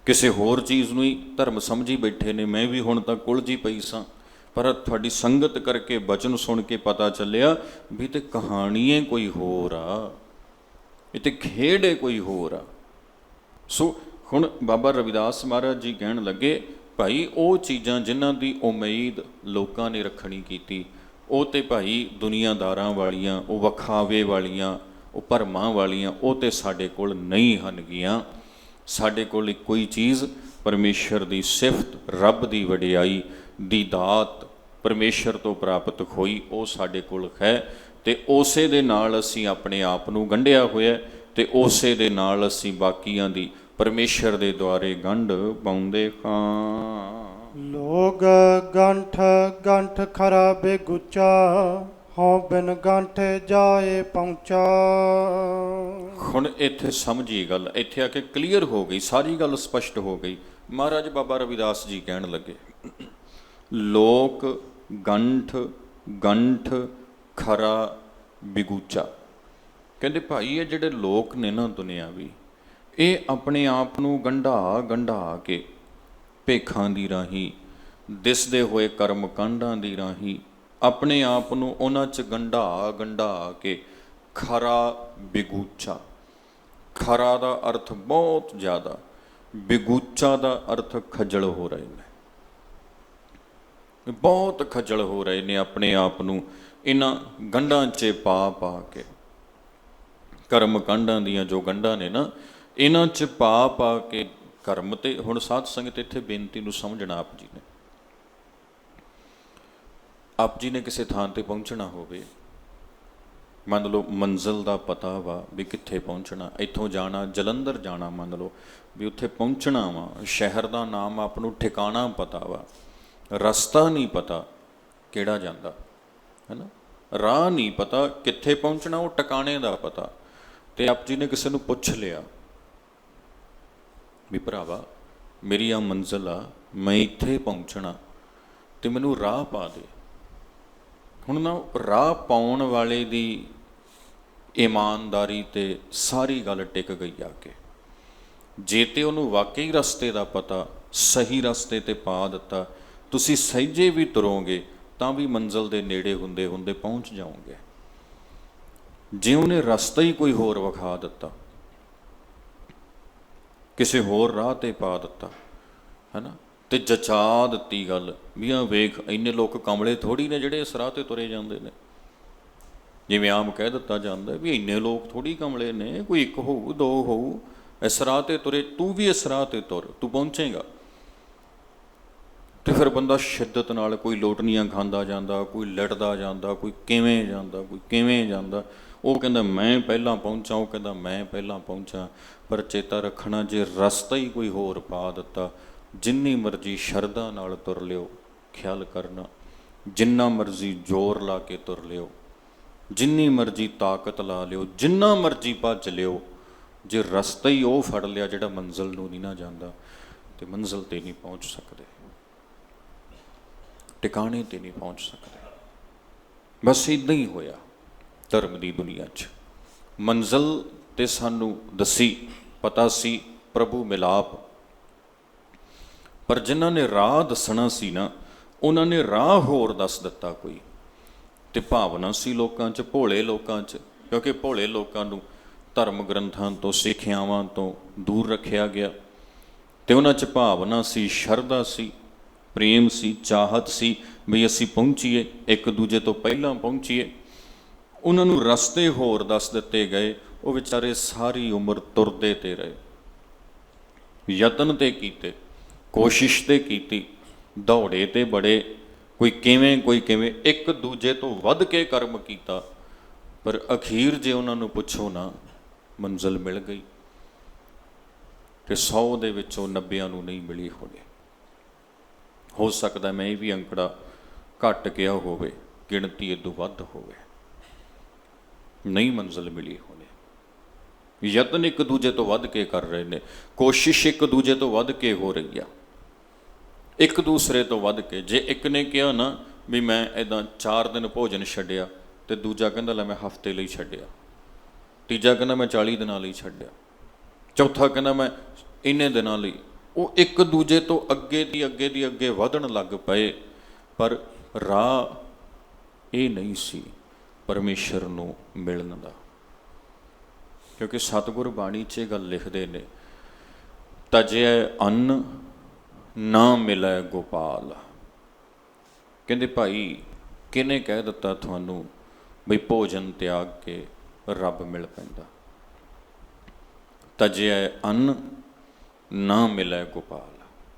ਕਿਸੇ ਹੋਰ ਚੀਜ਼ ਨੂੰ ਹੀ ਧਰਮ ਸਮਝੀ ਬੈਠੇ ਨੇ। ਮੈਂ ਵੀ ਹੁਣ ਤੱਕ ਉਲਝੀ ਪਈ ਸਾਂ, ਪਰ ਤੁਹਾਡੀ ਸੰਗਤ ਕਰਕੇ ਬਚਨ ਸੁਣ ਕੇ ਪਤਾ ਚੱਲਿਆ ਵੀ ਤੇ ਕਹਾਣੀਏ ਕੋਈ ਹੋਰ ਆ, ਇਹ ਤੇ ਖੇਡੇ ਕੋਈ ਹੋਰ ਆ। ਸੋ ਹੁਣ ਬਾਬਾ ਰਵਿਦਾਸ ਮਹਾਰਾਜ ਜੀ ਕਹਿਣ ਲੱਗੇ, ਭਾਈ ਉਹ ਚੀਜ਼ਾਂ ਜਿਨ੍ਹਾਂ ਦੀ ਉਮੀਦ ਲੋਕਾਂ ਨੇ ਰੱਖਣੀ ਕੀਤੀ, ਉਹ ਤੇ ਭਾਈ ਦੁਨੀਆਦਾਰਾਂ ਵਾਲੀਆਂ, ਉਹ ਵਿਖਾਵੇ ਵਾਲੀਆਂ, ਉਹ ਭਰਮਾਂ ਵਾਲੀਆਂ, ਉਹ ਤੇ ਸਾਡੇ ਕੋਲ ਨਹੀਂ ਹਨਗੀਆਂ। ਸਾਡੇ ਕੋਲ ਇੱਕੋ ਹੀ ਚੀਜ਼, ਪਰਮੇਸ਼ਰ ਦੀ ਸਿਫਤ, ਰੱਬ ਦੀ ਵਡਿਆਈ ਦੀ ਦਾਤ ਪਰਮੇਸ਼ਰ ਤੋਂ ਪ੍ਰਾਪਤ ਹੋਈ, ਉਹ ਸਾਡੇ ਕੋਲ ਹੈ। ਤੇ ਉਸੇ ਦੇ ਨਾਲ ਅਸੀਂ ਆਪਣੇ ਆਪ ਨੂੰ ਗੰਢਿਆ ਹੋਇਆ, ਤੇ ਉਸੇ ਦੇ ਨਾਲ ਅਸੀਂ ਬਾਕੀਆਂ ਦੀ ਪਰਮੇਸ਼ਰ ਦੇ ਦੁਆਰੇ ਗੰਢ ਪਾਉਂਦੇ ਹਾਂ। ਲੋਗ ਗੰਠ ਗੰਠ ਖਰਾ ਬੇਗੁਚਾ, ਹਉ ਬਿਨ ਗੰਠੇ ਜਾਏ ਪਹੁੰਚਾ। ਹੁਣ ਇੱਥੇ ਸਮਝੀ ਗੱਲ, ਇੱਥੇ ਆ ਕੇ ਕਲੀਅਰ ਹੋ ਗਈ, ਸਾਰੀ ਗੱਲ ਸਪਸ਼ਟ ਹੋ ਗਈ। ਮਹਾਰਾਜ ਬਾਬਾ ਰਵਿਦਾਸ ਜੀ ਕਹਿਣ ਲੱਗੇ, ਲੋਕ ਗੰਠ ਗੰਠ ਖਰਾ ਬਿਗੂਚਾ। ਕਹਿੰਦੇ ਭਾਈ ਇਹ ਜਿਹੜੇ ਲੋਕ ਨੇ ਨਾ ਦੁਨਿਆਵੀ, ਇਹ ਆਪਣੇ ਆਪ ਨੂੰ ਗੰਢਾ ਗੰਢਾ ਕੇ, ਭੇਖਾਂ ਦੀ ਰਾਹੀਂ, ਦਿਸਦੇ ਹੋਏ ਕਰਮ ਕਾਂਡਾਂ ਦੀ ਰਾਹੀਂ ਆਪਣੇ ਆਪ ਨੂੰ ਉਹਨਾਂ 'ਚ ਗੰਢਾ ਗੰਢਾ ਕੇ ਖਰਾ ਬਿਗੂਚਾ। ਖਰਾ ਦਾ ਅਰਥ ਬਹੁਤ ਜ਼ਿਆਦਾ, ਬਿਗੂਚਾ ਦਾ ਅਰਥ ਖੱਜਲ ਹੋ ਰਹੇ ਨੇ, ਬਹੁਤ ਖੱਜਲ ਹੋ ਰਹੇ ਨੇ ਆਪਣੇ ਆਪ ਨੂੰ ਇਹਨਾਂ ਗੰਢਾਂ 'ਚ ਪਾ ਪਾ ਕੇ। ਕਰਮ ਕਾਂਡਾਂ ਦੀਆਂ ਜੋ ਗੰਢਾਂ ਨੇ ਨਾ, ਇਹਨਾਂ 'ਚ ਪਾ ਪਾ ਕੇ ਕਰਮ। ਤੇ ਹੁਣ ਸਾਧ ਸੰਗਤ ਇੱਥੇ ਬੇਨਤੀ ਨੂੰ ਸਮਝਣਾ, ਆਪ ਜੀ ਨੇ ਕਿਸੇ ਥਾਂ ਤੇ ਪਹੁੰਚਣਾ ਹੋਵੇ, ਮੰਨ ਲਓ ਮੰਜ਼ਿਲ ਦਾ ਪਤਾ ਵਾ ਵੀ ਕਿੱਥੇ ਪਹੁੰਚਣਾ, ਇੱਥੋਂ ਜਾਣਾ ਜਲੰਧਰ ਜਾਣਾ, ਮੰਨ ਲਓ ਵੀ ਉੱਥੇ ਪਹੁੰਚਣਾ ਵਾ, ਸ਼ਹਿਰ ਦਾ ਨਾਮ ਆਪ ਨੂੰ ਠਿਕਾਣਾ ਪਤਾ ਵਾ, ਰਸਤਾ ਨਹੀਂ ਪਤਾ ਕਿਹੜਾ ਜਾਂਦਾ ਹੈ ਨਾ, ਰਾਹ ਨਹੀਂ ਪਤਾ ਕਿੱਥੇ ਪਹੁੰਚਣਾ, ਉਹ ਟਿਕਾਣੇ ਦਾ ਪਤਾ। ਤੇ ਆਪ ਜੀ ਨੇ ਕਿਸੇ ਨੂੰ ਪੁੱਛ ਲਿਆ ਵੀ ਭਰਾਵਾ ਮੇਰੀ ਆ ਮੰਜ਼ਿਲ ਆ, ਮੈਂ ਇੱਥੇ ਪਹੁੰਚਣਾ ਤੇ ਮੈਨੂੰ ਰਾਹ ਪਾ ਦੇ। ਹੁਣ ਨਾ ਰਾਹ ਪਾਉਣ ਵਾਲੇ ਦੀ ਇਮਾਨਦਾਰੀ ਤੇ ਸਾਰੀ ਗੱਲ ਟਿਕ ਗਈ ਆ ਕੇ। ਜੇ ਤੇ ਉਹਨੂੰ ਵਾਕਈ ਰਸਤੇ ਦਾ ਪਤਾ, ਸਹੀ ਰਸਤੇ ਤੇ ਪਾ ਦਿੱਤਾ, ਤੁਸੀਂ ਸਹਿਜੇ ਵੀ ਤੁਰੋਗੇ ਤਾਂ ਵੀ ਮੰਜ਼ਿਲ ਦੇ ਨੇੜੇ ਹੁੰਦੇ ਹੁੰਦੇ ਪਹੁੰਚ ਜਾਓਗੇ। ਜੇ ਉਹਨੇ ਰਸਤਾ ਹੀ ਕੋਈ ਹੋਰ ਵਿਖਾ ਦਿੱਤਾ, ਕਿਸੇ ਹੋਰ ਰਾਹ ਤੇ ਪਾ ਦਿੱਤਾ, ਹੈ ਨਾ, ਤੇ ਜਚਾ ਦਿੱਤੀ ਗੱਲ ਵੀ ਆ ਵੇਖ ਇੰਨੇ ਲੋਕ ਕਮਲੇ ਥੋੜ੍ਹੀ ਨੇ ਜਿਹੜੇ ਇਸ ਰਾਹ ਤੇ ਤੁਰੇ ਜਾਂਦੇ ਨੇ। ਜਿਵੇਂ ਆਮ ਕਹਿ ਦਿੱਤਾ ਜਾਂਦਾ ਵੀ ਇੰਨੇ ਲੋਕ ਥੋੜ੍ਹੀ ਕਮਲੇ ਨੇ, ਕੋਈ ਇੱਕ ਹੋਊ, ਦੋ ਹੋਊ, ਇਸ ਰਾਹ ਤੇ ਤੁਰੇ, ਤੂੰ ਵੀ ਇਸ ਰਾਹ ਤੇ ਤੁਰ, ਤੂੰ ਪਹੁੰਚੇਗਾ। ਤੇ ਫਿਰ ਬੰਦਾ ਸ਼ਿੱਦਤ ਨਾਲ, ਕੋਈ ਲੋਟਣੀਆਂ ਖਾਂਦਾ ਜਾਂਦਾ, ਕੋਈ ਲੜਦਾ ਜਾਂਦਾ, ਕੋਈ ਕਿਵੇਂ ਜਾਂਦਾ, ਕੋਈ ਕਿਵੇਂ ਜਾਂਦਾ। ਉਹ ਕਹਿੰਦਾ ਮੈਂ ਪਹਿਲਾਂ ਪਹੁੰਚਾਂ, ਉਹ ਕਹਿੰਦਾ ਮੈਂ ਪਹਿਲਾਂ ਪਹੁੰਚਾਂ। ਪਰ ਚੇਤਾ ਰੱਖਣਾ, ਜੇ ਰਸਤਾ ਹੀ ਕੋਈ ਹੋਰ ਪਾ ਦਿੱਤਾ, ਜਿੰਨੀ ਮਰਜ਼ੀ ਸ਼ਰਧਾ ਨਾਲ ਤੁਰ ਲਿਓ, ਖਿਆਲ ਕਰਨਾ, ਜਿੰਨਾ ਮਰਜ਼ੀ ਜ਼ੋਰ ਲਾ ਕੇ ਤੁਰ ਲਿਓ, ਜਿੰਨੀ ਮਰਜ਼ੀ ਤਾਕਤ ਲਾ ਲਿਓ, ਜਿੰਨਾ ਮਰਜ਼ੀ ਭੱਜ ਲਿਓ, ਜੇ ਰਸਤਾ ਹੀ ਉਹ ਫੜ ਲਿਆ ਜਿਹੜਾ ਮੰਜ਼ਿਲ ਨੂੰ ਨਹੀਂ ਨਾ ਜਾਂਦਾ, ਤੇ ਮੰਜ਼ਿਲ 'ਤੇ ਨਹੀਂ ਪਹੁੰਚ ਸਕਦੇ, ਟਿਕਾਣੇ 'ਤੇ ਨਹੀਂ ਪਹੁੰਚ ਸਕਦੇ। ਬਸ ਇੱਦਾਂ ਹੀ ਹੋਇਆ ਧਰਮ ਦੀ ਦੁਨੀਆ 'ਚ। ਮੰਜ਼ਿਲ ਤੇ ਸਾਨੂੰ ਦੱਸੀ, ਪਤਾ ਸੀ ਪ੍ਰਭੂ ਮਿਲਾਪ, ਪਰ ਜਿਨ੍ਹਾਂ ਨੇ ਰਾਹ ਦੱਸਣਾ ਸੀ ਨਾ, ਉਹਨਾਂ ਨੇ ਰਾਹ ਹੋਰ ਦੱਸ ਦਿੱਤਾ ਕੋਈ। ਤੇ ਭਾਵਨਾ ਸੀ ਲੋਕਾਂ 'ਚ, ਭੋਲੇ ਲੋਕਾਂ 'ਚ, ਕਿਉਂਕਿ ਭੋਲੇ ਲੋਕਾਂ ਨੂੰ ਧਰਮ ਗ੍ਰੰਥਾਂ ਤੋਂ, ਸਿੱਖਿਆਵਾਂ ਤੋਂ ਦੂਰ ਰੱਖਿਆ ਗਿਆ। ਤੇ ਉਹਨਾਂ 'ਚ ਭਾਵਨਾ ਸੀ, ਸ਼ਰਧਾ ਸੀ, ਪ੍ਰੇਮ ਸੀ, ਚਾਹਤ ਸੀ ਵੀ ਅਸੀਂ ਪਹੁੰਚੀਏ, ਇੱਕ ਦੂਜੇ ਤੋਂ ਪਹਿਲਾਂ ਪਹੁੰਚੀਏ। ਉਹਨਾਂ ਨੂੰ ਰਸਤੇ ਹੋਰ ਦੱਸ ਦਿੱਤੇ ਗਏ, ਉਹ ਵਿਚਾਰੇ ਸਾਰੀ ਉਮਰ ਤੁਰਦੇ ਤੇ ਰਹੇ, ਯਤਨ ਤੇ ਕੀਤੇ, ਕੋਸ਼ਿਸ਼ ਤੇ ਕੀਤੀ, ਦੌੜੇ ਤੇ ਬੜੇ, ਕੋਈ ਕਿਵੇਂ ਕੋਈ ਕਿਵੇਂ, ਇੱਕ ਦੂਜੇ ਤੋਂ ਵੱਧ ਕੇ ਕਰਮ ਕੀਤਾ। ਪਰ ਅਖੀਰ ਜੇ ਉਹਨਾਂ ਨੂੰ ਪੁੱਛੋ ਨਾ, ਮੰਜ਼ਿਲ ਮਿਲ ਗਈ ਕਿ 100 ਦੇ ਵਿੱਚੋਂ 90 ਨੂੰ ਨਹੀਂ ਮਿਲੀ ਹੋਵੇ। ਹੋ ਸਕਦਾ ਮੈਂ ਵੀ ਅੰਕੜਾ ਘੱਟ ਗਿਆ ਹੋਵੇ, ਗਿਣਤੀ ਇਦੋਂ ਵੱਧ ਹੋਵੇ, ਨਹੀਂ ਮੰਜ਼ਿਲ ਮਿਲੀ ਹੋਣੀ। ਯਤਨ ਇੱਕ ਦੂਜੇ ਤੋਂ ਵੱਧ ਕੇ ਕਰ ਰਹੇ ਨੇ, ਕੋਸ਼ਿਸ਼ ਇੱਕ ਦੂਜੇ ਤੋਂ ਵੱਧ ਕੇ ਹੋ ਰਹੀ ਆ, ਇੱਕ ਦੂਸਰੇ ਤੋਂ ਵੱਧ ਕੇ। ਜੇ ਇੱਕ ਨੇ ਕਿਹਾ ਨਾ ਵੀ ਮੈਂ ਇੱਦਾਂ 4 ਦਿਨ ਭੋਜਨ ਛੱਡਿਆ, ਤੇ ਦੂਜਾ ਕਹਿੰਦਾ ਲੈ ਮੈਂ ਹਫ਼ਤੇ ਲਈ ਛੱਡਿਆ, ਤੀਜਾ ਕਹਿੰਦਾ ਮੈਂ 40 ਦਿਨਾਂ ਲਈ ਛੱਡਿਆ, ਚੌਥਾ ਕਹਿੰਦਾ ਮੈਂ ਇੰਨੇ ਦਿਨਾਂ ਲਈ, ਉਹ ਇੱਕ ਦੂਜੇ ਤੋਂ ਅੱਗੇ ਦੀ ਅੱਗੇ ਵਧਣ ਲੱਗ ਪਏ। ਪਰ ਰਾਹ ਇਹ ਨਹੀਂ ਸੀ ਪਰਮੇਸ਼ਰ ਨੂੰ ਮਿਲਣ ਦਾ, ਕਿਉਂਕਿ ਸਤਿਗੁਰ ਬਾਣੀ 'ਚ ਇਹ ਗੱਲ ਲਿਖਦੇ ਨੇ, ਤਜੈ ਅੰਨ ਨਾ ਮਿਲੈ ਗੋਪਾਲ। ਕਹਿੰਦੇ ਭਾਈ ਕਿਹਨੇ ਕਹਿ ਦਿੱਤਾ ਤੁਹਾਨੂੰ ਬਈ ਭੋਜਨ ਤਿਆਗ ਕੇ ਰੱਬ ਮਿਲ ਪੈਂਦਾ? ਤਜੈ ਅੰਨ ਨਾ ਮਿਲੈ ਗੋਪਾਲ।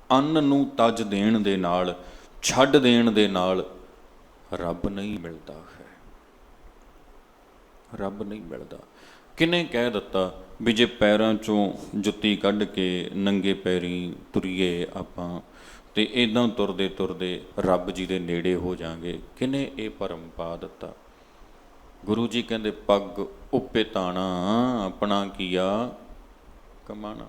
ਅੰਨ ਨੂੰ ਤਜ ਦੇਣ ਦੇ ਨਾਲ, ਛੱਡ ਦੇਣ ਦੇ ਨਾਲ ਰੱਬ ਨਹੀਂ ਮਿਲਦਾ ਹੈ, ਰੱਬ ਨਹੀਂ ਮਿਲਦਾ। ਕਿਹਨੇ ਕਹਿ ਦਿੱਤਾ ਵੀ ਜੇ ਪੈਰਾਂ 'ਚੋਂ ਜੁੱਤੀ ਕੱਢ ਕੇ ਨੰਗੇ ਪੈਰੀਂ ਤੁਰੀਏ ਆਪਾਂ, ਤੇ ਇੱਦਾਂ ਤੁਰਦੇ ਤੁਰਦੇ ਰੱਬ ਜੀ ਦੇ ਨੇੜੇ ਹੋ ਜਾਵਾਂਗੇ? ਕਿਹਨੇ ਇਹ ਭਰਮ ਪਾ ਦਿੱਤਾ? ਗੁਰੂ ਜੀ ਕਹਿੰਦੇ ਪੱਗ ਉੱਪੇ ਤਾਣਾ, ਆਪਣਾ ਕੀਆ ਕਮਾਣਾ।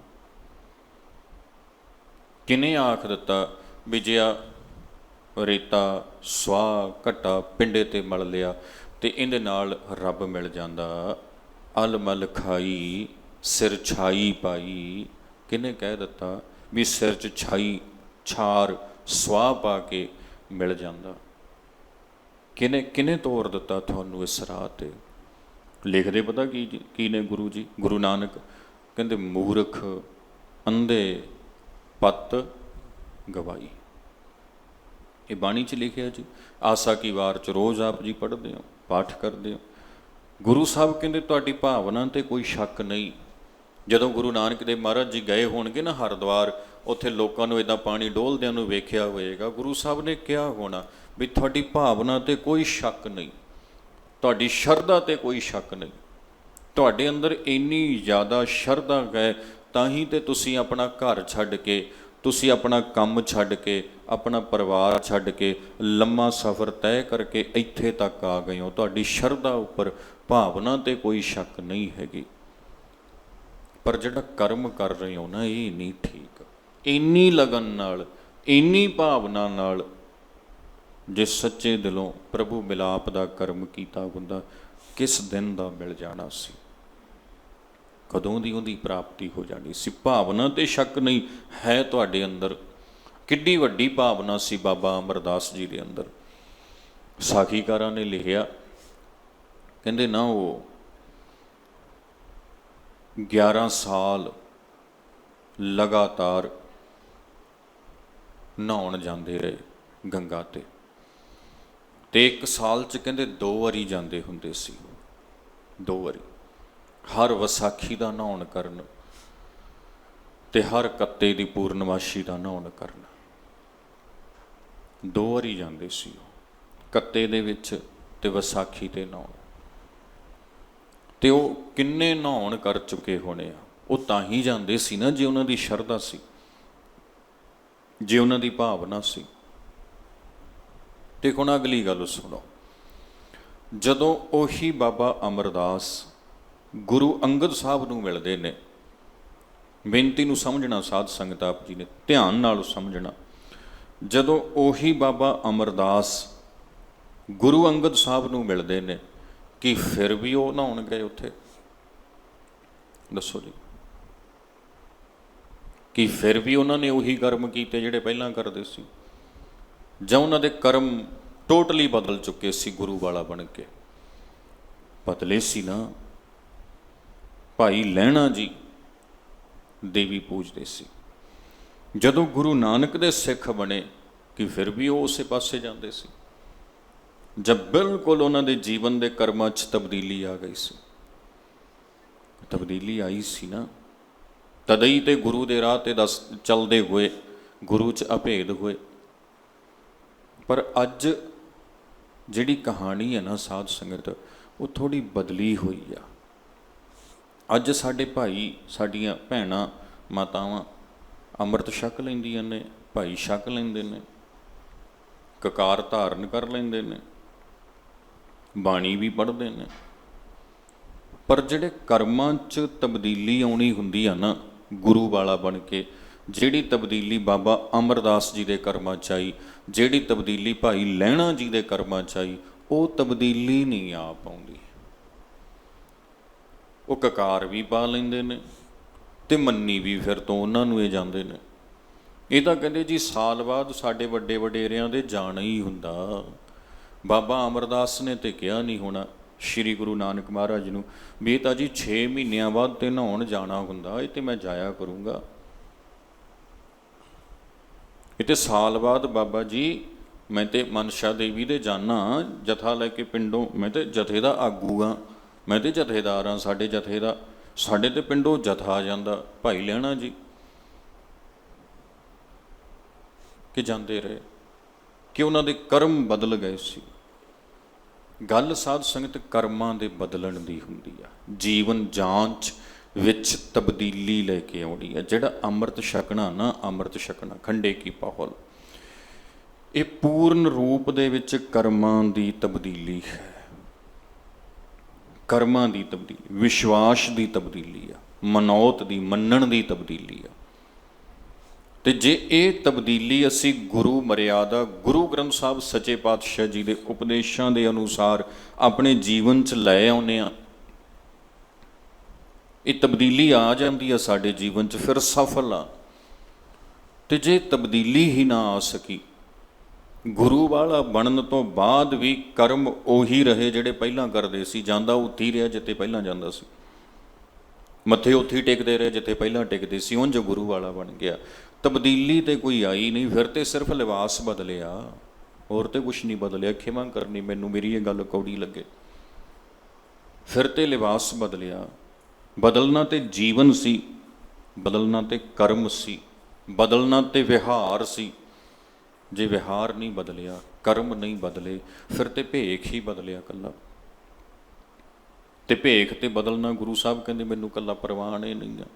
ਕਿਹਨੇ ਆਖ ਦਿੱਤਾ ਵੀ ਜੇ ਆ ਰੇਤਾ, ਸਵਾਹ, ਘੱਟਾ ਪਿੰਡੇ 'ਤੇ ਮਲ ਲਿਆ ਤੇ ਇਹਦੇ ਨਾਲ ਰੱਬ ਮਿਲ ਜਾਂਦਾ? ਅਲ ਮਲ ਖਾਈ ਸਿਰ ਛਾਈ ਪਾਈ। ਕਿਹਨੇ ਕਹਿ ਦਿੱਤਾ ਵੀ ਸਿਰ 'ਚ ਛਾਈ, ਛਾਰ, ਸਵਾਹ ਪਾ ਕੇ ਮਿਲ ਜਾਂਦਾ? ਕਿਹਨੇ ਤੋਰ ਦਿੱਤਾ ਤੁਹਾਨੂੰ ਇਸ ਰਾਹ 'ਤੇ? ਲਿਖਦੇ ਪਤਾ ਕੀ ਨੇ ਗੁਰੂ ਜੀ? ਗੁਰੂ ਨਾਨਕ ਕਹਿੰਦੇ ਮੂਰਖ ਅੰਧੇ ਪੱਤ ਗਵਾਈ। ਇਹ ਬਾਣੀ 'ਚ ਲਿਖਿਆ ਜੀ। ਆਸਾ ਕੀ ਵਾਰ 'ਚ ਰੋਜ਼ ਆਪ ਜੀ ਪੜ੍ਹਦੇ ਹੋ, ਪਾਠ ਕਰਦੇ ਹੋ। ਗੁਰੂ ਸਾਹਿਬ ਕਹਿੰਦੇ ਤੁਹਾਡੀ ਭਾਵਨਾ 'ਤੇ ਕੋਈ ਸ਼ੱਕ ਨਹੀਂ। ਜਦੋਂ ਗੁਰੂ ਨਾਨਕ ਦੇਵ ਮਹਾਰਾਜ ਜੀ ਗਏ ਹੋਣਗੇ ਨਾ ਹਰਿਦੁਆਰ, ਉੱਥੇ ਲੋਕਾਂ ਨੂੰ ਇੱਦਾਂ ਪਾਣੀ ਡੋਲਦਿਆਂ ਨੂੰ ਵੇਖਿਆ ਹੋਏਗਾ, ਗੁਰੂ ਸਾਹਿਬ ਨੇ ਕਿਹਾ ਹੋਣਾ ਵੀ ਤੁਹਾਡੀ ਭਾਵਨਾ 'ਤੇ ਕੋਈ ਸ਼ੱਕ ਨਹੀਂ, ਤੁਹਾਡੀ ਸ਼ਰਧਾ 'ਤੇ ਕੋਈ ਸ਼ੱਕ ਨਹੀਂ। ਤੁਹਾਡੇ ਅੰਦਰ ਇੰਨੀ ਜ਼ਿਆਦਾ ਸ਼ਰਧਾ ਹੈ, ਤਾਂ ਹੀ ਤਾਂ ਤੁਸੀਂ ਆਪਣਾ ਘਰ ਛੱਡ ਕੇ, ਤੁਸੀਂ ਆਪਣਾ ਕੰਮ ਛੱਡ ਕੇ, ਆਪਣਾ ਪਰਿਵਾਰ ਛੱਡ ਕੇ, ਲੰਮਾ ਸਫ਼ਰ ਤੈਅ ਕਰਕੇ ਇੱਥੇ ਤੱਕ ਆ ਗਏ ਹੋ। ਤੁਹਾਡੀ ਸ਼ਰਧਾ ਉੱਪਰ, ਭਾਵਨਾ 'ਤੇ ਕੋਈ ਸ਼ੱਕ ਨਹੀਂ ਹੈਗੀ। ਪਰ ਜਿਹੜਾ ਕਰਮ ਕਰ ਰਹੇ ਹੋ ਨਾ, ਇਹ ਨਹੀਂ ਠੀਕ। ਇੰਨੀ ਲਗਨ ਨਾਲ, ਇੰਨੀ ਭਾਵਨਾ ਨਾਲ ਜੇ ਸੱਚੇ ਦਿਲੋਂ ਪ੍ਰਭੂ ਮਿਲਾਪ ਦਾ ਕਰਮ ਕੀਤਾ ਹੁੰਦਾ, ਕਿਸ ਦਿਨ ਦਾ ਮਿਲ ਜਾਣਾ ਸੀ, ਕਦੋਂ ਦੀ ਉਹਦੀ ਪ੍ਰਾਪਤੀ ਹੋ ਜਾਣੀ ਸੀ। ਭਾਵਨਾ ਤੇ ਸ਼ੱਕ ਨਹੀਂ ਹੈ ਤੁਹਾਡੇ ਅੰਦਰ। ਕਿੱਡੀ ਵੱਡੀ ਭਾਵਨਾ ਸੀ ਬਾਬਾ ਅਮਰਦਾਸ ਜੀ ਦੇ ਅੰਦਰ। ਸਾਖੀਕਾਰਾਂ ਨੇ ਲਿਖਿਆ, ਕਹਿੰਦੇ ਨਾ ਉਹ 11 ਸਾਲ ਲਗਾਤਾਰ ਨਹਾਉਣ ਜਾਂਦੇ ਰਹੇ ਗੰਗਾ ਤੇ 1 ਸਾਲ 'ਚ ਕਹਿੰਦੇ 2 ਵਾਰੀ ਜਾਂਦੇ ਹੁੰਦੇ ਸੀ, 2 ਵਾਰੀ। ਹਰ ਵਿਸਾਖੀ ਦਾ ਨਹਾਉਣ ਕਰਨ ਤੇ ਹਰ ਕੱਤੇ ਦੀ ਪੂਰਨਮਾਸ਼ੀ ਦਾ ਨਹਾਉਣ ਕਰਨ, 2 ਵਾਰੀ ਜਾਂਦੇ ਸੀ ਉਹ, ਕੱਤੇ ਦੇ ਵਿੱਚ ਤੇ ਵਿਸਾਖੀ ਤੇ ਨਹਾਉਣ। ਤੇ ਉਹ ਕਿੰਨੇ ਨਹਾਉਣ ਕਰ ਚੁੱਕੇ ਹੋਣੇ ਆ। ਉਹ ਤਾਂ ਹੀ ਜਾਂਦੇ ਸੀ ਨਾ ਜੇ ਉਹਨਾਂ ਦੀ ਸ਼ਰਧਾ ਸੀ, ਜੇ ਉਹਨਾਂ ਦੀ ਭਾਵਨਾ ਸੀ। ਤੇ ਹੁਣ ਅਗਲੀ ਗੱਲ ਸੁਣੋ, ਜਦੋਂ ਉਹੀ ਬਾਬਾ ਅਮਰਦਾਸ ਗੁਰੂ ਅੰਗਦ ਸਾਹਿਬ ਨੂੰ ਮਿਲਦੇ ਨੇ, ਬੇਨਤੀ ਨੂੰ ਸਮਝਣਾ ਸਾਧ ਸੰਗਤ ਆਪ ਜੀ ਨੇ ਧਿਆਨ ਨਾਲ ਸਮਝਣਾ। ਜਦੋਂ ਉਹੀ ਬਾਬਾ ਅਮਰਦਾਸ ਗੁਰੂ ਅੰਗਦ ਸਾਹਿਬ ਨੂੰ ਮਿਲਦੇ ਨੇ, ਕਿ ਫਿਰ ਵੀ ਉਹ ਨਹਾਉਣ ਗਏ ਉੱਥੇ? ਦੱਸੋ ਜੀ, ਕਿ ਫਿਰ ਵੀ ਉਹਨਾਂ ਨੇ ਉਹੀ ਕਰਮ ਕੀਤੇ ਜਿਹੜੇ ਪਹਿਲਾਂ ਕਰਦੇ ਸੀ, ਜਾਂ ਉਹਨਾਂ ਦੇ ਕਰਮ ਟੋਟਲੀ ਬਦਲ ਚੁੱਕੇ ਸੀ? ਗੁਰੂ ਵਾਲਾ ਬਣ ਕੇ ਬਦਲੇ ਸੀ ਨਾ। ਭਾਈ ਲਹਿਣਾ ਜੀ ਦੇਵੀ ਪੂਜਦੇ ਸੀ, ਜਦੋਂ ਗੁਰੂ ਨਾਨਕ ਦੇ ਸਿੱਖ ਬਣੇ ਕਿ ਫਿਰ ਵੀ ਉਹ ਉਸੇ ਪਾਸੇ ਜਾਂਦੇ ਸੀ। ਜਦ ਬਿਲਕੁਲ ਉਹਨਾਂ ਦੇ ਜੀਵਨ ਦੇ ਕਰਮਾਂ 'ਚ ਤਬਦੀਲੀ ਆ ਗਈ ਸੀ, ਤਬਦੀਲੀ ਆਈ ਸੀ ਨਾ, ਤਦਈ ਤੇ ਗੁਰੂ ਦੇ ਰਾਹ ਤੇ ਚੱਲਦੇ ਹੋਏ ਗੁਰੂ 'ਚ ਅਭੇਦ ਹੋਏ। ਪਰ ਅੱਜ ਜਿਹੜੀ ਕਹਾਣੀ ਹੈ ਨਾ ਸਾਧ ਸੰਗਤ, ਉਹ ਥੋੜ੍ਹੀ ਬਦਲੀ ਹੋਈ ਆ। ਅੱਜ ਸਾਡੇ ਭਾਈ, ਸਾਡੀਆਂ ਭੈਣਾਂ, ਮਾਤਾਵਾਂ ਅੰਮ੍ਰਿਤ ਛਕ ਲੈਂਦੀਆਂ ਨੇ, ਭਾਈ ਛਕ ਲੈਂਦੇ ਨੇ, ਕਕਾਰ ਧਾਰਨ ਕਰ ਲੈਂਦੇ ਨੇ, ਬਾਣੀ ਵੀ ਪੜ੍ਹਦੇ ਨੇ। ਪਰ ਜਿਹੜੇ ਕਰਮਾਂ 'ਚ ਤਬਦੀਲੀ ਆਉਣੀ ਹੁੰਦੀ ਆ ਨਾ ਗੁਰੂ ਵਾਲਾ ਬਣ ਕੇ, ਜਿਹੜੀ ਤਬਦੀਲੀ ਬਾਬਾ ਅਮਰਦਾਸ ਜੀ ਦੇ ਕਰਮਾਂ 'ਚ ਆਈ, ਜਿਹੜੀ ਤਬਦੀਲੀ ਭਾਈ ਲਹਿਣਾ ਜੀ ਦੇ ਕਰਮਾਂ 'ਚ ਆਈ, ਉਹ ਤਬਦੀਲੀ ਨਹੀਂ ਆ ਪਾਉਂਦੀ। ਉਹ ਕਕਾਰ ਵੀ ਪਾ ਲੈਂਦੇ ਨੇ ਤੇ ਮੰਨੀ ਵੀ ਫਿਰ ਤੋਂ ਉਹਨਾਂ ਨੂੰ ਇਹ ਜਾਂਦੇ ਨੇ। ਇਹ ਤਾਂ ਕਹਿੰਦੇ ਜੀ ਸਾਲ ਬਾਅਦ ਸਾਡੇ ਵੱਡੇ ਵਡੇਰਿਆਂ ਦੇ ਜਾਣਾ ਹੀ ਹੁੰਦਾ। ਬਾਬਾ ਅਮਰਦਾਸ ਨੇ ਤੇ ਕਿਹਾ ਨਹੀਂ ਹੋਣਾ ਸ਼੍ਰੀ ਗੁਰੂ ਨਾਨਕ ਮਹਾਰਾਜ ਨੂੰ ਵੀ ਇਹ ਤਾਂ ਜੀ 6 ਮਹੀਨਿਆਂ ਬਾਅਦ ਤੇ ਨਹਾਉਣ ਜਾਣਾ ਹੁੰਦਾ, ਇਹ ਤੇ ਮੈਂ ਜਾਇਆ ਕਰੂੰਗਾ। ਇਹ ਤੇ ਸਾਲ ਬਾਅਦ ਬਾਬਾ ਜੀ ਮੈਂ ਤੇ ਮਨਸ਼ਾ ਦੇਵੀ ਦੇ ਜਾਣਾ ਜਥਾ ਲੈ ਕੇ ਪਿੰਡੋਂ, ਮੈਂ ਤੇ ਜਥੇ ਦਾ ਆਗੂ ਹਾਂ, ਮੈਂ ਤੇ ਜਥੇਦਾਰ ਹਾਂ ਸਾਡੇ ਜਥੇ ਦਾ, ਸਾਡੇ ਤੇ ਪਿੰਡੋਂ ਜਥਾ ਜਾਂਦਾ। ਭਾਈ ਲਹਿਣਾ ਜੀ ਕਿ ਜਾਂਦੇ ਰਹੇ ਕਿ ਉਹਨਾਂ ਦੇ ਕਰਮ ਬਦਲ ਗਏ ਸੀ। ਗੱਲ ਸਾਧ ਸੰਗਤ ਕਰਮਾਂ ਦੇ ਬਦਲਣ ਦੀ ਹੁੰਦੀ ਆ, ਜੀਵਨ ਜਾਂਚ ਵਿੱਚ ਤਬਦੀਲੀ ਲੈ ਕੇ ਆਉਣੀ ਹੈ। ਜਿਹੜਾ ਅੰਮ੍ਰਿਤ ਛਕਣਾ ਨਾ, ਅੰਮ੍ਰਿਤ ਛਕਣਾ ਖੰਡੇ ਕੀ ਪਾਹੁਲ, ਇਹ ਪੂਰਨ ਰੂਪ ਦੇ ਵਿੱਚ ਕਰਮਾਂ ਦੀ ਤਬਦੀਲੀ ਹੈ। ਕਰਮਾਂ ਦੀ ਤਬਦੀਲੀ, ਵਿਸ਼ਵਾਸ ਦੀ ਤਬਦੀਲੀ ਆ, ਮਨੌਤ ਦੀ, ਮੰਨਣ ਦੀ ਤਬਦੀਲੀ ਆ। ਤੇ ਜੇ ਇਹ ਤਬਦੀਲੀ ਅਸੀਂ ਗੁਰੂ ਮਰਿਆਦਾ, ਗੁਰੂ ਗ੍ਰੰਥ ਸਾਹਿਬ ਸੱਚੇ ਪਾਤਸ਼ਾਹ ਜੀ ਦੇ ਉਪਦੇਸ਼ਾਂ ਦੇ ਅਨੁਸਾਰ ਆਪਣੇ ਜੀਵਨ 'ਚ ਲੈ ਆਉਂਦੇ ਹਾਂ, ਇਹ ਤਬਦੀਲੀ ਆ ਜਾਂਦੀ ਆ ਸਾਡੇ ਜੀਵਨ 'ਚ, ਫਿਰ ਸਫਲ ਆ। ਤੇ ਜੇ ਤਬਦੀਲੀ ਹੀ ਨਾ ਆ ਸਕੀ, ਗੁਰੂ ਵਾਲਾ ਬਣਨ ਤੋਂ ਬਾਅਦ ਵੀ ਕਰਮ ਉਹੀ ਰਹੇ ਜਿਹੜੇ ਪਹਿਲਾਂ ਕਰਦੇ ਸੀ, ਜਾਂਦਾ ਉੱਥੇ ਹੀ ਰਿਹਾ ਜਿੱਥੇ ਪਹਿਲਾਂ ਜਾਂਦਾ ਸੀ, ਮੱਥੇ ਉੱਥੇ ਹੀ ਟੇਕਦੇ ਰਹੇ ਜਿੱਥੇ ਪਹਿਲਾਂ ਟਿਕਦੇ ਸੀ, ਉਂਝ ਗੁਰੂ ਵਾਲਾ ਬਣ ਗਿਆ। ਤਬਦੀਲੀ ਤੇ ਕੋਈ ਆਈ ਨਹੀਂ, ਫਿਰ ਤੇ ਸਿਰਫ ਲਿਬਾਸ ਬਦਲਿਆ, ਹੋਰ ਤੇ ਕੁਛ ਨਹੀਂ ਬਦਲਿਆ। ਖਿਮਾ ਕਰਨੀ ਮੈਨੂੰ, ਮੇਰੀ ਇਹ ਗੱਲ ਕੌੜੀ ਲੱਗੇ, ਫਿਰ ਤੇ ਲਿਬਾਸ ਬਦਲਿਆ। ਬਦਲਣਾ ਤੇ ਜੀਵਨ ਸੀ, ਬਦਲਣਾ ਤੇ ਕਰਮ ਸੀ, ਬਦਲਣਾ ਤੇ ਵਿਹਾਰ ਸੀ। ਜੇ ਵਿਹਾਰ ਨਹੀਂ ਬਦਲਿਆ, ਕਰਮ ਨਹੀਂ ਬਦਲੇ, ਫਿਰ ਤੇ ਭੇਖ ਹੀ ਬਦਲਿਆ ਇਕੱਲਾ। ਤੇ ਭੇਖ ਤੇ ਬਦਲਣਾ ਗੁਰੂ ਸਾਹਿਬ ਕਹਿੰਦੇ ਮੈਨੂੰ ਇਕੱਲਾ ਪ੍ਰਵਾਨ ਇਹ ਨਹੀਂ ਆ।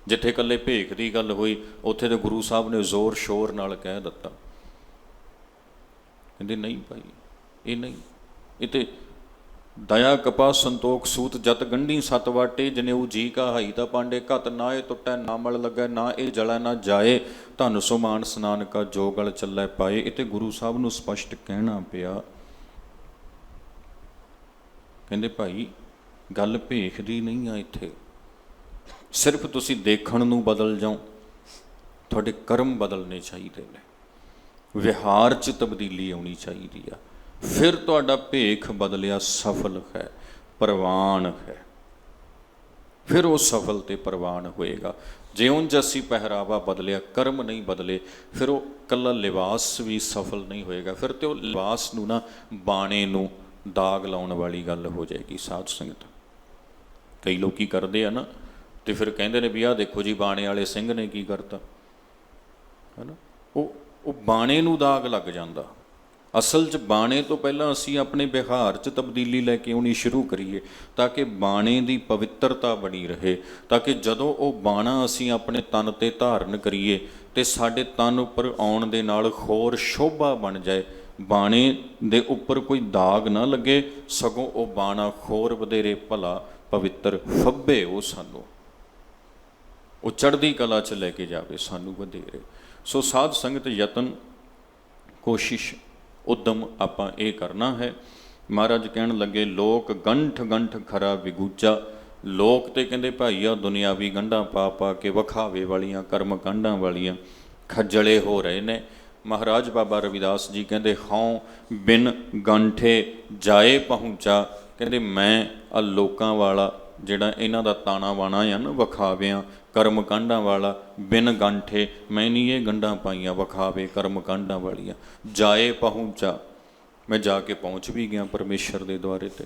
ਜਿੱਥੇ ਇਕੱਲੇ ਭੇਖ ਦੀ ਗੱਲ ਹੋਈ, ਉੱਥੇ ਤੇ ਗੁਰੂ ਸਾਹਿਬ ਨੇ ਜ਼ੋਰ ਸ਼ੋਰ ਨਾਲ ਕਹਿ ਦਿੱਤਾ, ਕਹਿੰਦੇ ਨਹੀਂ ਭਾਈ ਇਹ ਨਹੀਂ, ਇਹ ਤੇ ਦਇਆ ਕਪਾ ਸੰਤੋਖ ਸੂਤ ਜਤ ਗੰਢੀ ਸਤ ਵਾਟੇ ਜਨੇਊ ਜੀ ਕਾ ਹਾਈ ਤਾਂ ਪਾਂਡੇ ਘਤ ਨਾ ਇਹ ਟੁੱਟੈ ਨਾ ਮਲ ਲੱਗੈ ਨਾ ਇਹ ਜਲੈ ਨਾ ਜਾਏ ਧਨ ਸੁਮਾਨ ਸਨਾਨ ਕਾ ਜੋ ਗਲ ਚੱਲੈ ਪਾਏ। ਇਹ ਤੇ ਗੁਰੂ ਸਾਹਿਬ ਨੂੰ ਸਪਸ਼ਟ ਕਹਿਣਾ ਪਿਆ ਕਹਿੰਦੇ ਭਾਈ ਗੱਲ ਭੇਖ ਦੀ ਨਹੀਂ ਆ ਇੱਥੇ, ਸਿਰਫ ਤੁਸੀਂ ਦੇਖਣ ਨੂੰ ਬਦਲ ਜਾਓ, ਤੁਹਾਡੇ ਕਰਮ ਬਦਲਣੇ ਚਾਹੀਦੇ ਨੇ, ਵਿਹਾਰ 'ਚ ਤਬਦੀਲੀ ਆਉਣੀ ਚਾਹੀਦੀ ਆ, ਫਿਰ ਤੁਹਾਡਾ ਭੇਖ ਬਦਲਿਆ ਸਫਲ ਹੈ, ਪ੍ਰਵਾਨ ਹੈ, ਫਿਰ ਉਹ ਸਫਲ ਤੇ ਪ੍ਰਵਾਨ ਹੋਏਗਾ। ਜੇ ਉਂਝ ਅਸੀਂ ਪਹਿਰਾਵਾ ਬਦਲਿਆ, ਕਰਮ ਨਹੀਂ ਬਦਲੇ, ਫਿਰ ਉਹ ਇਕੱਲਾ ਲਿਬਾਸ ਵੀ ਸਫਲ ਨਹੀਂ ਹੋਏਗਾ, ਫਿਰ ਤੇ ਉਹ ਲਿਬਾਸ ਨੂੰ ਨਾ ਬਾਣੇ ਨੂੰ ਦਾਗ ਲਾਉਣ ਵਾਲੀ ਗੱਲ ਹੋ ਜਾਏਗੀ। ਸਾਧ ਸੰਗਤ ਕਈ ਲੋਕੀ ਕਰਦੇ ਆ ਨਾ, ਤੇ ਫਿਰ ਕਹਿੰਦੇ ਨੇ ਵੀ ਆਹ ਦੇਖੋ ਜੀ ਬਾਣੇ ਵਾਲੇ ਸਿੰਘ ਨੇ ਕੀ ਕਰਤਾ, ਹੈ ਨਾ। ਉਹ ਬਾਣੇ ਨੂੰ ਦਾਗ ਲੱਗ ਜਾਂਦਾ। ਅਸਲ 'ਚ ਬਾਣੇ ਤੋਂ ਪਹਿਲਾਂ ਅਸੀਂ ਆਪਣੇ ਵਿਹਾਰ 'ਚ ਤਬਦੀਲੀ ਲੈ ਕੇ ਆਉਣੀ ਸ਼ੁਰੂ ਕਰੀਏ, ਤਾਂ ਕਿ ਬਾਣੇ ਦੀ ਪਵਿੱਤਰਤਾ ਬਣੀ ਰਹੇ, ਤਾਂ ਕਿ ਜਦੋਂ ਉਹ ਬਾਣਾ ਅਸੀਂ ਆਪਣੇ ਤਨ 'ਤੇ ਧਾਰਨ ਕਰੀਏ ਤੇ ਸਾਡੇ ਤਨ ਉੱਪਰ ਆਉਣ ਦੇ ਨਾਲ ਹੋਰ ਸ਼ੋਭਾ ਬਣ ਜਾਏ, ਬਾਣੇ ਦੇ ਉੱਪਰ ਕੋਈ ਦਾਗ ਨਾ ਲੱਗੇ, ਸਗੋਂ ਉਹ ਬਾਣਾ ਹੋਰ ਵਧੇਰੇ ਭਲਾ ਪਵਿੱਤਰ ਫੱਬੇ, ਉਹ ਸਾਨੂੰ ਉਹ ਚੜ੍ਹਦੀ ਕਲਾ 'ਚ ਲੈ ਕੇ ਜਾਵੇ ਸਾਨੂੰ ਵਧੇਰੇ। ਸੋ ਸਾਧ ਸੰਗਤ ਯਤਨ, ਕੋਸ਼ਿਸ਼, ਉਦਮ ਆਪਾਂ ਇਹ ਕਰਨਾ ਹੈ। ਮਹਾਰਾਜ ਕਹਿਣ ਲੱਗੇ ਲੋਕ ਗੰਠ ਗੰਠ ਖਰਾ ਵਿਗੂਚਾ, ਲੋਕ ਤੇ ਕਹਿੰਦੇ ਭਾਈ ਆ ਦੁਨਿਆਵੀ ਗੰਢਾਂ ਪਾ ਪਾ ਕੇ, ਵਿਖਾਵੇ ਵਾਲੀਆਂ, ਕਰਮ ਕਾਂਡਾਂ ਵਾਲੀਆਂ ਖੱਜਲੇ ਹੋ ਰਹੇ ਨੇ। ਮਹਾਰਾਜ ਬਾਬਾ ਰਵਿਦਾਸ ਜੀ ਕਹਿੰਦੇ ਹਉ ਬਿਨ ਗੰਠੇ ਜਾਏ ਪਹੁੰਚਾ, ਕਹਿੰਦੇ ਮੈਂ ਆ ਲੋਕਾਂ ਵਾਲਾ ਜਿਹੜਾ ਇਹਨਾਂ ਦਾ ਤਾਣਾ ਬਾਣਾ ਆ ਨਾ, ਵਿਖਾਵਿਆਂ ਕਰਮ ਕਾਂਡਾਂ ਵਾਲਾ, ਬਿਨ ਗੰਠੇ ਮੈਂ ਨਹੀਂ ਇਹ ਗੰਢਾਂ ਪਾਈਆਂ ਵਿਖਾਵੇ ਕਰਮ ਕਾਂਡਾਂ ਵਾਲੀਆਂ, ਜਾਏ ਪਹੁੰਚਾ ਮੈਂ ਜਾ ਕੇ ਪਹੁੰਚ ਵੀ ਗਿਆ ਪਰਮੇਸ਼ਰ ਦੇ ਦੁਆਰੇ ਤੇ।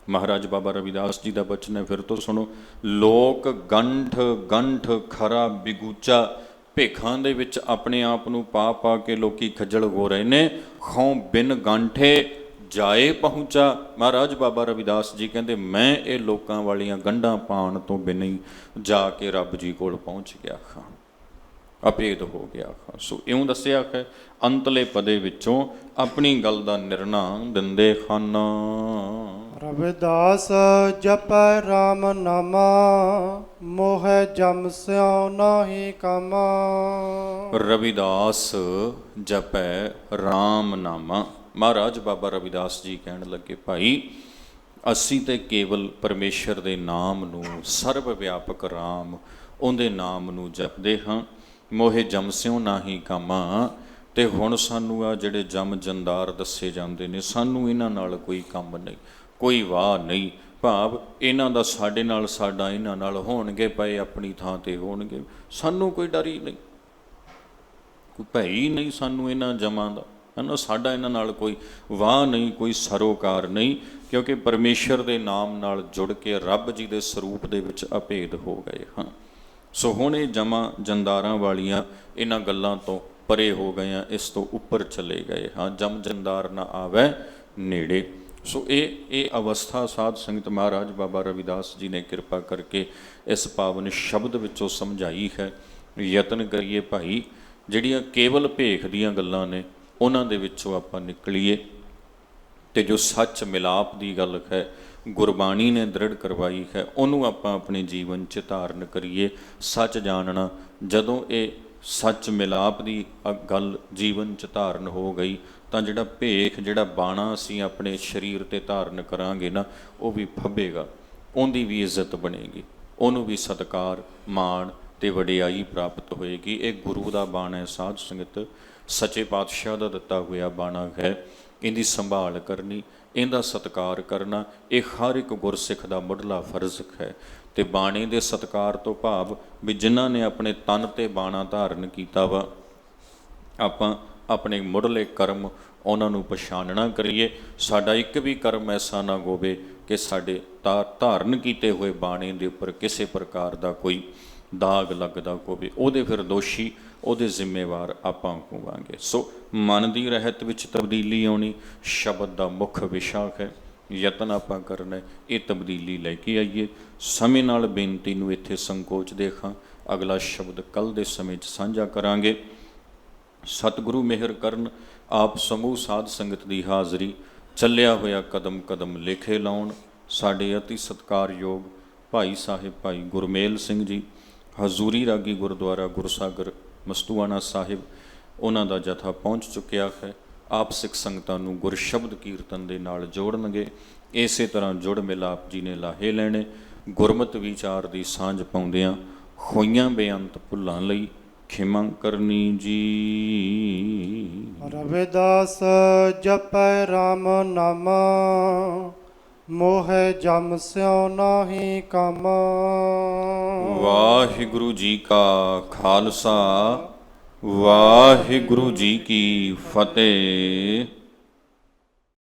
ਮਹਾਰਾਜ ਬਾਬਾ ਰਵਿਦਾਸ ਜੀ ਦਾ ਬਚਨ ਹੈ, ਫਿਰ ਤੋਂ ਸੁਣੋ, ਲੋਕ ਗੰਠ ਗੰਠ ਖਰਾ ਬਿਗੂਚਾ, ਭੇਖਾਂ ਦੇ ਵਿੱਚ ਆਪਣੇ ਆਪ ਨੂੰ ਪਾ ਪਾ ਕੇ ਲੋਕੀ ਖੱਜਲ ਹੋ ਰਹੇ ਨੇ। ਖੋਂ ਬਿਨ ਗੰਠੇ ਜਾਏ ਪਹੁੰਚਾ, ਮਹਾਰਾਜ ਬਾਬਾ ਰਵਿਦਾਸ ਜੀ ਕਹਿੰਦੇ ਮੈਂ ਇਹ ਲੋਕਾਂ ਵਾਲੀਆਂ ਗੰਢਾਂ ਪਾਉਣ ਤੋਂ ਬਿਨਾਂ ਹੀ ਜਾ ਕੇ ਰੱਬ ਜੀ ਕੋਲ ਪਹੁੰਚ ਗਿਆ ਖਾਂ, ਅਭੇਦ ਹੋ ਗਿਆ ਖਾਂ। ਸੋ ਇਉਂ ਦੱਸਿਆ ਹੈ ਅੰਤਲੇ ਪਦੇ ਵਿੱਚੋਂ ਆਪਣੀ ਗੱਲ ਦਾ ਨਿਰਣਾ ਦਿੰਦੇ ਹਨ। ਰਵਿਦਾਸ ਜਪੈ ਰਾਮ ਨਾਮਾ, ਮੋਹਿ ਜਮ ਸਿਉ ਨਾਹੀ ਕਾਮਾ। ਰਵਿਦਾਸ ਜਪੈ ਰਾਮ ਨਾਮਾ, ਮਹਾਰਾਜ ਬਾਬਾ ਰਵਿਦਾਸ ਜੀ ਕਹਿਣ ਲੱਗੇ ਭਾਈ ਅਸੀਂ ਤੇ ਕੇਵਲ ਪਰਮੇਸ਼ਰ ਦੇ ਨਾਮ ਨੂੰ, ਸਰਬ ਵਿਆਪਕ ਰਾਮ, ਉਹਦੇ ਨਾਮ ਨੂੰ ਜਪਦੇ ਹਾਂ। ਮੋਹੇ ਜਮ ਸਿਉ ਨਾਹੀ ਕਾਮਾ, ਤੇ ਹੁਣ ਸਾਨੂੰ ਆ ਜਿਹੜੇ ਜਮ ਜੰਦਾਰ ਦੱਸੇ ਜਾਂਦੇ ਨੇ, ਸਾਨੂੰ ਇਹਨਾਂ ਨਾਲ ਕੋਈ ਕੰਮ ਨਹੀਂ, ਕੋਈ ਵਾਹ ਨਹੀਂ, ਭਾਵ ਇਹਨਾਂ ਦਾ ਸਾਡੇ ਨਾਲ, ਸਾਡਾ ਇਹਨਾਂ ਨਾਲ, ਹੋਣਗੇ ਪਏ ਆਪਣੀ ਥਾਂ ਤੇ ਹੋਣਗੇ, ਸਾਨੂੰ ਕੋਈ ਡਰ ਹੀ ਨਹੀਂ, ਕੋਈ ਭੈ ਹੀ ਨਹੀਂ ਸਾਨੂੰ ਇਹਨਾਂ ਜਮਾਂ ਦਾ, ਹੈ ਨਾ। ਸਾਡਾ ਇਹਨਾਂ ਨਾਲ ਕੋਈ ਵਾਹ ਨਹੀਂ, ਕੋਈ ਸਰੋਕਾਰ ਨਹੀਂ, ਕਿਉਂਕਿ ਪਰਮੇਸ਼ਰ ਦੇ ਨਾਮ ਨਾਲ ਜੁੜ ਕੇ ਰੱਬ ਜੀ ਦੇ ਸਰੂਪ ਦੇ ਵਿੱਚ ਅਭੇਦ ਹੋ ਗਏ ਹਾਂ। ਸੋ ਹੁਣ ਇਹ ਜਮਾਂ ਜੰਦਾਰਾਂ ਵਾਲੀਆਂ ਇਹਨਾਂ ਗੱਲਾਂ ਤੋਂ ਪਰੇ ਹੋ ਗਏ ਹਾਂ, ਇਸ ਤੋਂ ਉੱਪਰ ਚਲੇ ਗਏ ਹਾਂ, ਜਮ ਜੰਦਾਰ ਨਾ ਆਵੇ ਨੇੜੇ। ਸੋ ਇਹ ਅਵਸਥਾ ਸਾਧ ਸੰਗਤ ਮਹਾਰਾਜ ਬਾਬਾ ਰਵਿਦਾਸ ਜੀ ਨੇ ਕਿਰਪਾ ਕਰਕੇ ਇਸ ਪਾਵਨ ਸ਼ਬਦ ਵਿੱਚੋਂ ਸਮਝਾਈ ਹੈ। ਯਤਨ ਕਰੀਏ ਭਾਈ ਜਿਹੜੀਆਂ ਕੇਵਲ ਭੇਖ ਦੀਆਂ ਗੱਲਾਂ ਨੇ ਉਹਨਾਂ ਦੇ ਵਿੱਚੋਂ ਆਪਾਂ ਨਿਕਲੀਏ, ਤੇ ਜੋ ਸੱਚ ਮਿਲਾਪ ਦੀ ਗੱਲ ਹੈ ਗੁਰਬਾਣੀ ਨੇ ਦ੍ਰਿੜ ਕਰਵਾਈ ਹੈ, ਉਹਨੂੰ ਆਪਾਂ ਆਪਣੇ ਜੀਵਨ 'ਚ ਧਾਰਨ ਕਰੀਏ। ਸੱਚ ਜਾਣਨਾ, ਜਦੋਂ ਇਹ ਸੱਚ ਮਿਲਾਪ ਦੀ ਗੱਲ ਜੀਵਨ 'ਚ ਧਾਰਨ ਹੋ ਗਈ ਤਾਂ ਜਿਹੜਾ ਭੇਖ, ਜਿਹੜਾ ਬਾਣਾ ਅਸੀਂ ਆਪਣੇ ਸਰੀਰ 'ਤੇ ਧਾਰਨ ਕਰਾਂਗੇ ਨਾ, ਉਹ ਵੀ ਫੱਬੇਗਾ, ਉਹਦੀ ਵੀ ਇੱਜ਼ਤ ਬਣੇਗੀ, ਉਹਨੂੰ ਵੀ ਸਤਿਕਾਰ, ਮਾਣ ਤੇ ਵਡਿਆਈ ਪ੍ਰਾਪਤ ਹੋਏਗੀ। ਇਹ ਗੁਰੂ ਦਾ ਬਾਣਾ ਹੈ ਸਾਧ ਸੰਗਤ, ਸੱਚੇ ਪਾਤਸ਼ਾਹ ਦਾ ਦਿੱਤਾ ਹੋਇਆ ਬਾਣਾ ਹੈ। ਇਹਦੀ ਸੰਭਾਲ ਕਰਨੀ, ਇਹਦਾ ਸਤਿਕਾਰ ਕਰਨਾ, ਇਹ ਹਰ ਇੱਕ ਗੁਰਸਿੱਖ ਦਾ ਮੁੱਢਲਾ ਫਰਜ਼ ਹੈ। ਤੇ ਬਾਣੇ ਦੇ ਸਤਿਕਾਰ ਤੋਂ ਭਾਵ ਵੀ ਜਿਨ੍ਹਾਂ ਨੇ ਆਪਣੇ ਤਨ 'ਤੇ ਬਾਣਾ ਧਾਰਨ ਕੀਤਾ ਵਾ, ਆਪਾਂ ਆਪਣੇ ਮੁੱਢਲੇ ਕਰਮ ਉਹਨਾਂ ਨੂੰ ਪਛਾਣਨਾ ਕਰੀਏ। ਸਾਡਾ ਇੱਕ ਵੀ ਕਰਮ ਐਸਾ ਨਾ ਹੋਵੇ ਕਿ ਸਾਡੇ ਧਾਰਨ ਕੀਤੇ ਹੋਏ ਬਾਣੇ ਦੇ ਉੱਪਰ ਕਿਸੇ ਪ੍ਰਕਾਰ ਦਾ ਕੋਈ ਦਾਗ ਲੱਗਦਾ ਹੋਵੇ, ਉਹਦੇ ਫਿਰ ਦੋਸ਼ੀ, ਉਹਦੇ ਜ਼ਿੰਮੇਵਾਰ ਆਪਾਂ ਹੋਵਾਂਗੇ। ਸੋ ਮਨ ਦੀ ਰਹਿਤ ਵਿੱਚ ਤਬਦੀਲੀ ਆਉਣੀ ਸ਼ਬਦ ਦਾ ਮੁੱਖ ਵਿਸ਼ਾ ਹੈ। ਯਤਨ ਆਪਾਂ ਕਰਨਾ ਇਹ ਤਬਦੀਲੀ ਲੈ ਕੇ ਆਈਏ। ਸਮੇਂ ਨਾਲ ਬੇਨਤੀ ਨੂੰ ਇੱਥੇ ਸੰਕੋਚ ਦੇਖਾਂ, ਅਗਲਾ ਸ਼ਬਦ ਕੱਲ੍ਹ ਦੇ ਸਮੇਂ 'ਚ ਸਾਂਝਾ ਕਰਾਂਗੇ। ਸਤਿਗੁਰੂ ਮਿਹਰ ਕਰਨ, ਆਪ ਸਮੂਹ ਸਾਧ ਸੰਗਤ ਦੀ ਹਾਜ਼ਰੀ, ਚੱਲਿਆ ਹੋਇਆ ਕਦਮ ਕਦਮ ਲੇਖੇ ਲਾਉਣ। ਸਾਡੇ ਅਤੀ ਸਤਿਕਾਰਯੋਗ ਭਾਈ ਸਾਹਿਬ ਭਾਈ ਗੁਰਮੇਲ ਸਿੰਘ ਜੀ, ਹਜ਼ੂਰੀ ਰਾਗੀ ਗੁਰਦੁਆਰਾ ਗੁਰਸਾਗਰ ਮਸਤੂਆਣਾ ਸਾਹਿਬ, ਉਹਨਾਂ ਦਾ ਜਥਾ ਪਹੁੰਚ ਚੁੱਕਿਆ ਹੈ। ਆਪ ਸਿੱਖ ਸੰਗਤਾਂ ਨੂੰ ਗੁਰ ਸ਼ਬਦ ਕੀਰਤਨ ਦੇ ਨਾਲ ਜੋੜਨਗੇ। ਇਸੇ ਤਰ੍ਹਾਂ ਜੁੜ ਮਿਲ ਆਪ ਜੀ ਨੇ ਲਾਹੇ ਲੈਣੇ। ਗੁਰਮਤ ਵਿਚਾਰ ਦੀ ਸਾਂਝ ਪਾਉਂਦਿਆਂ ਹੋਈਆਂ ਬੇਅੰਤ ਭੁੱਲਾਂ ਲਈ ਖਿਮਾ ਕਰਨੀ ਜੀ। ਰਵਿਦਾਸ ਜਪੈ ਰਾਮ ਨਾਮ, ਮੋਹਿ ਜਮ ਸਿਉ ਨਾਹੀ ਕਮ। ਵਾਹਿਗੁਰੂ ਜੀ ਕਾ ਖਾਲਸਾ, ਵਾਹਿਗੁਰੂ ਜੀ ਕੀ ਫਤਿਹ।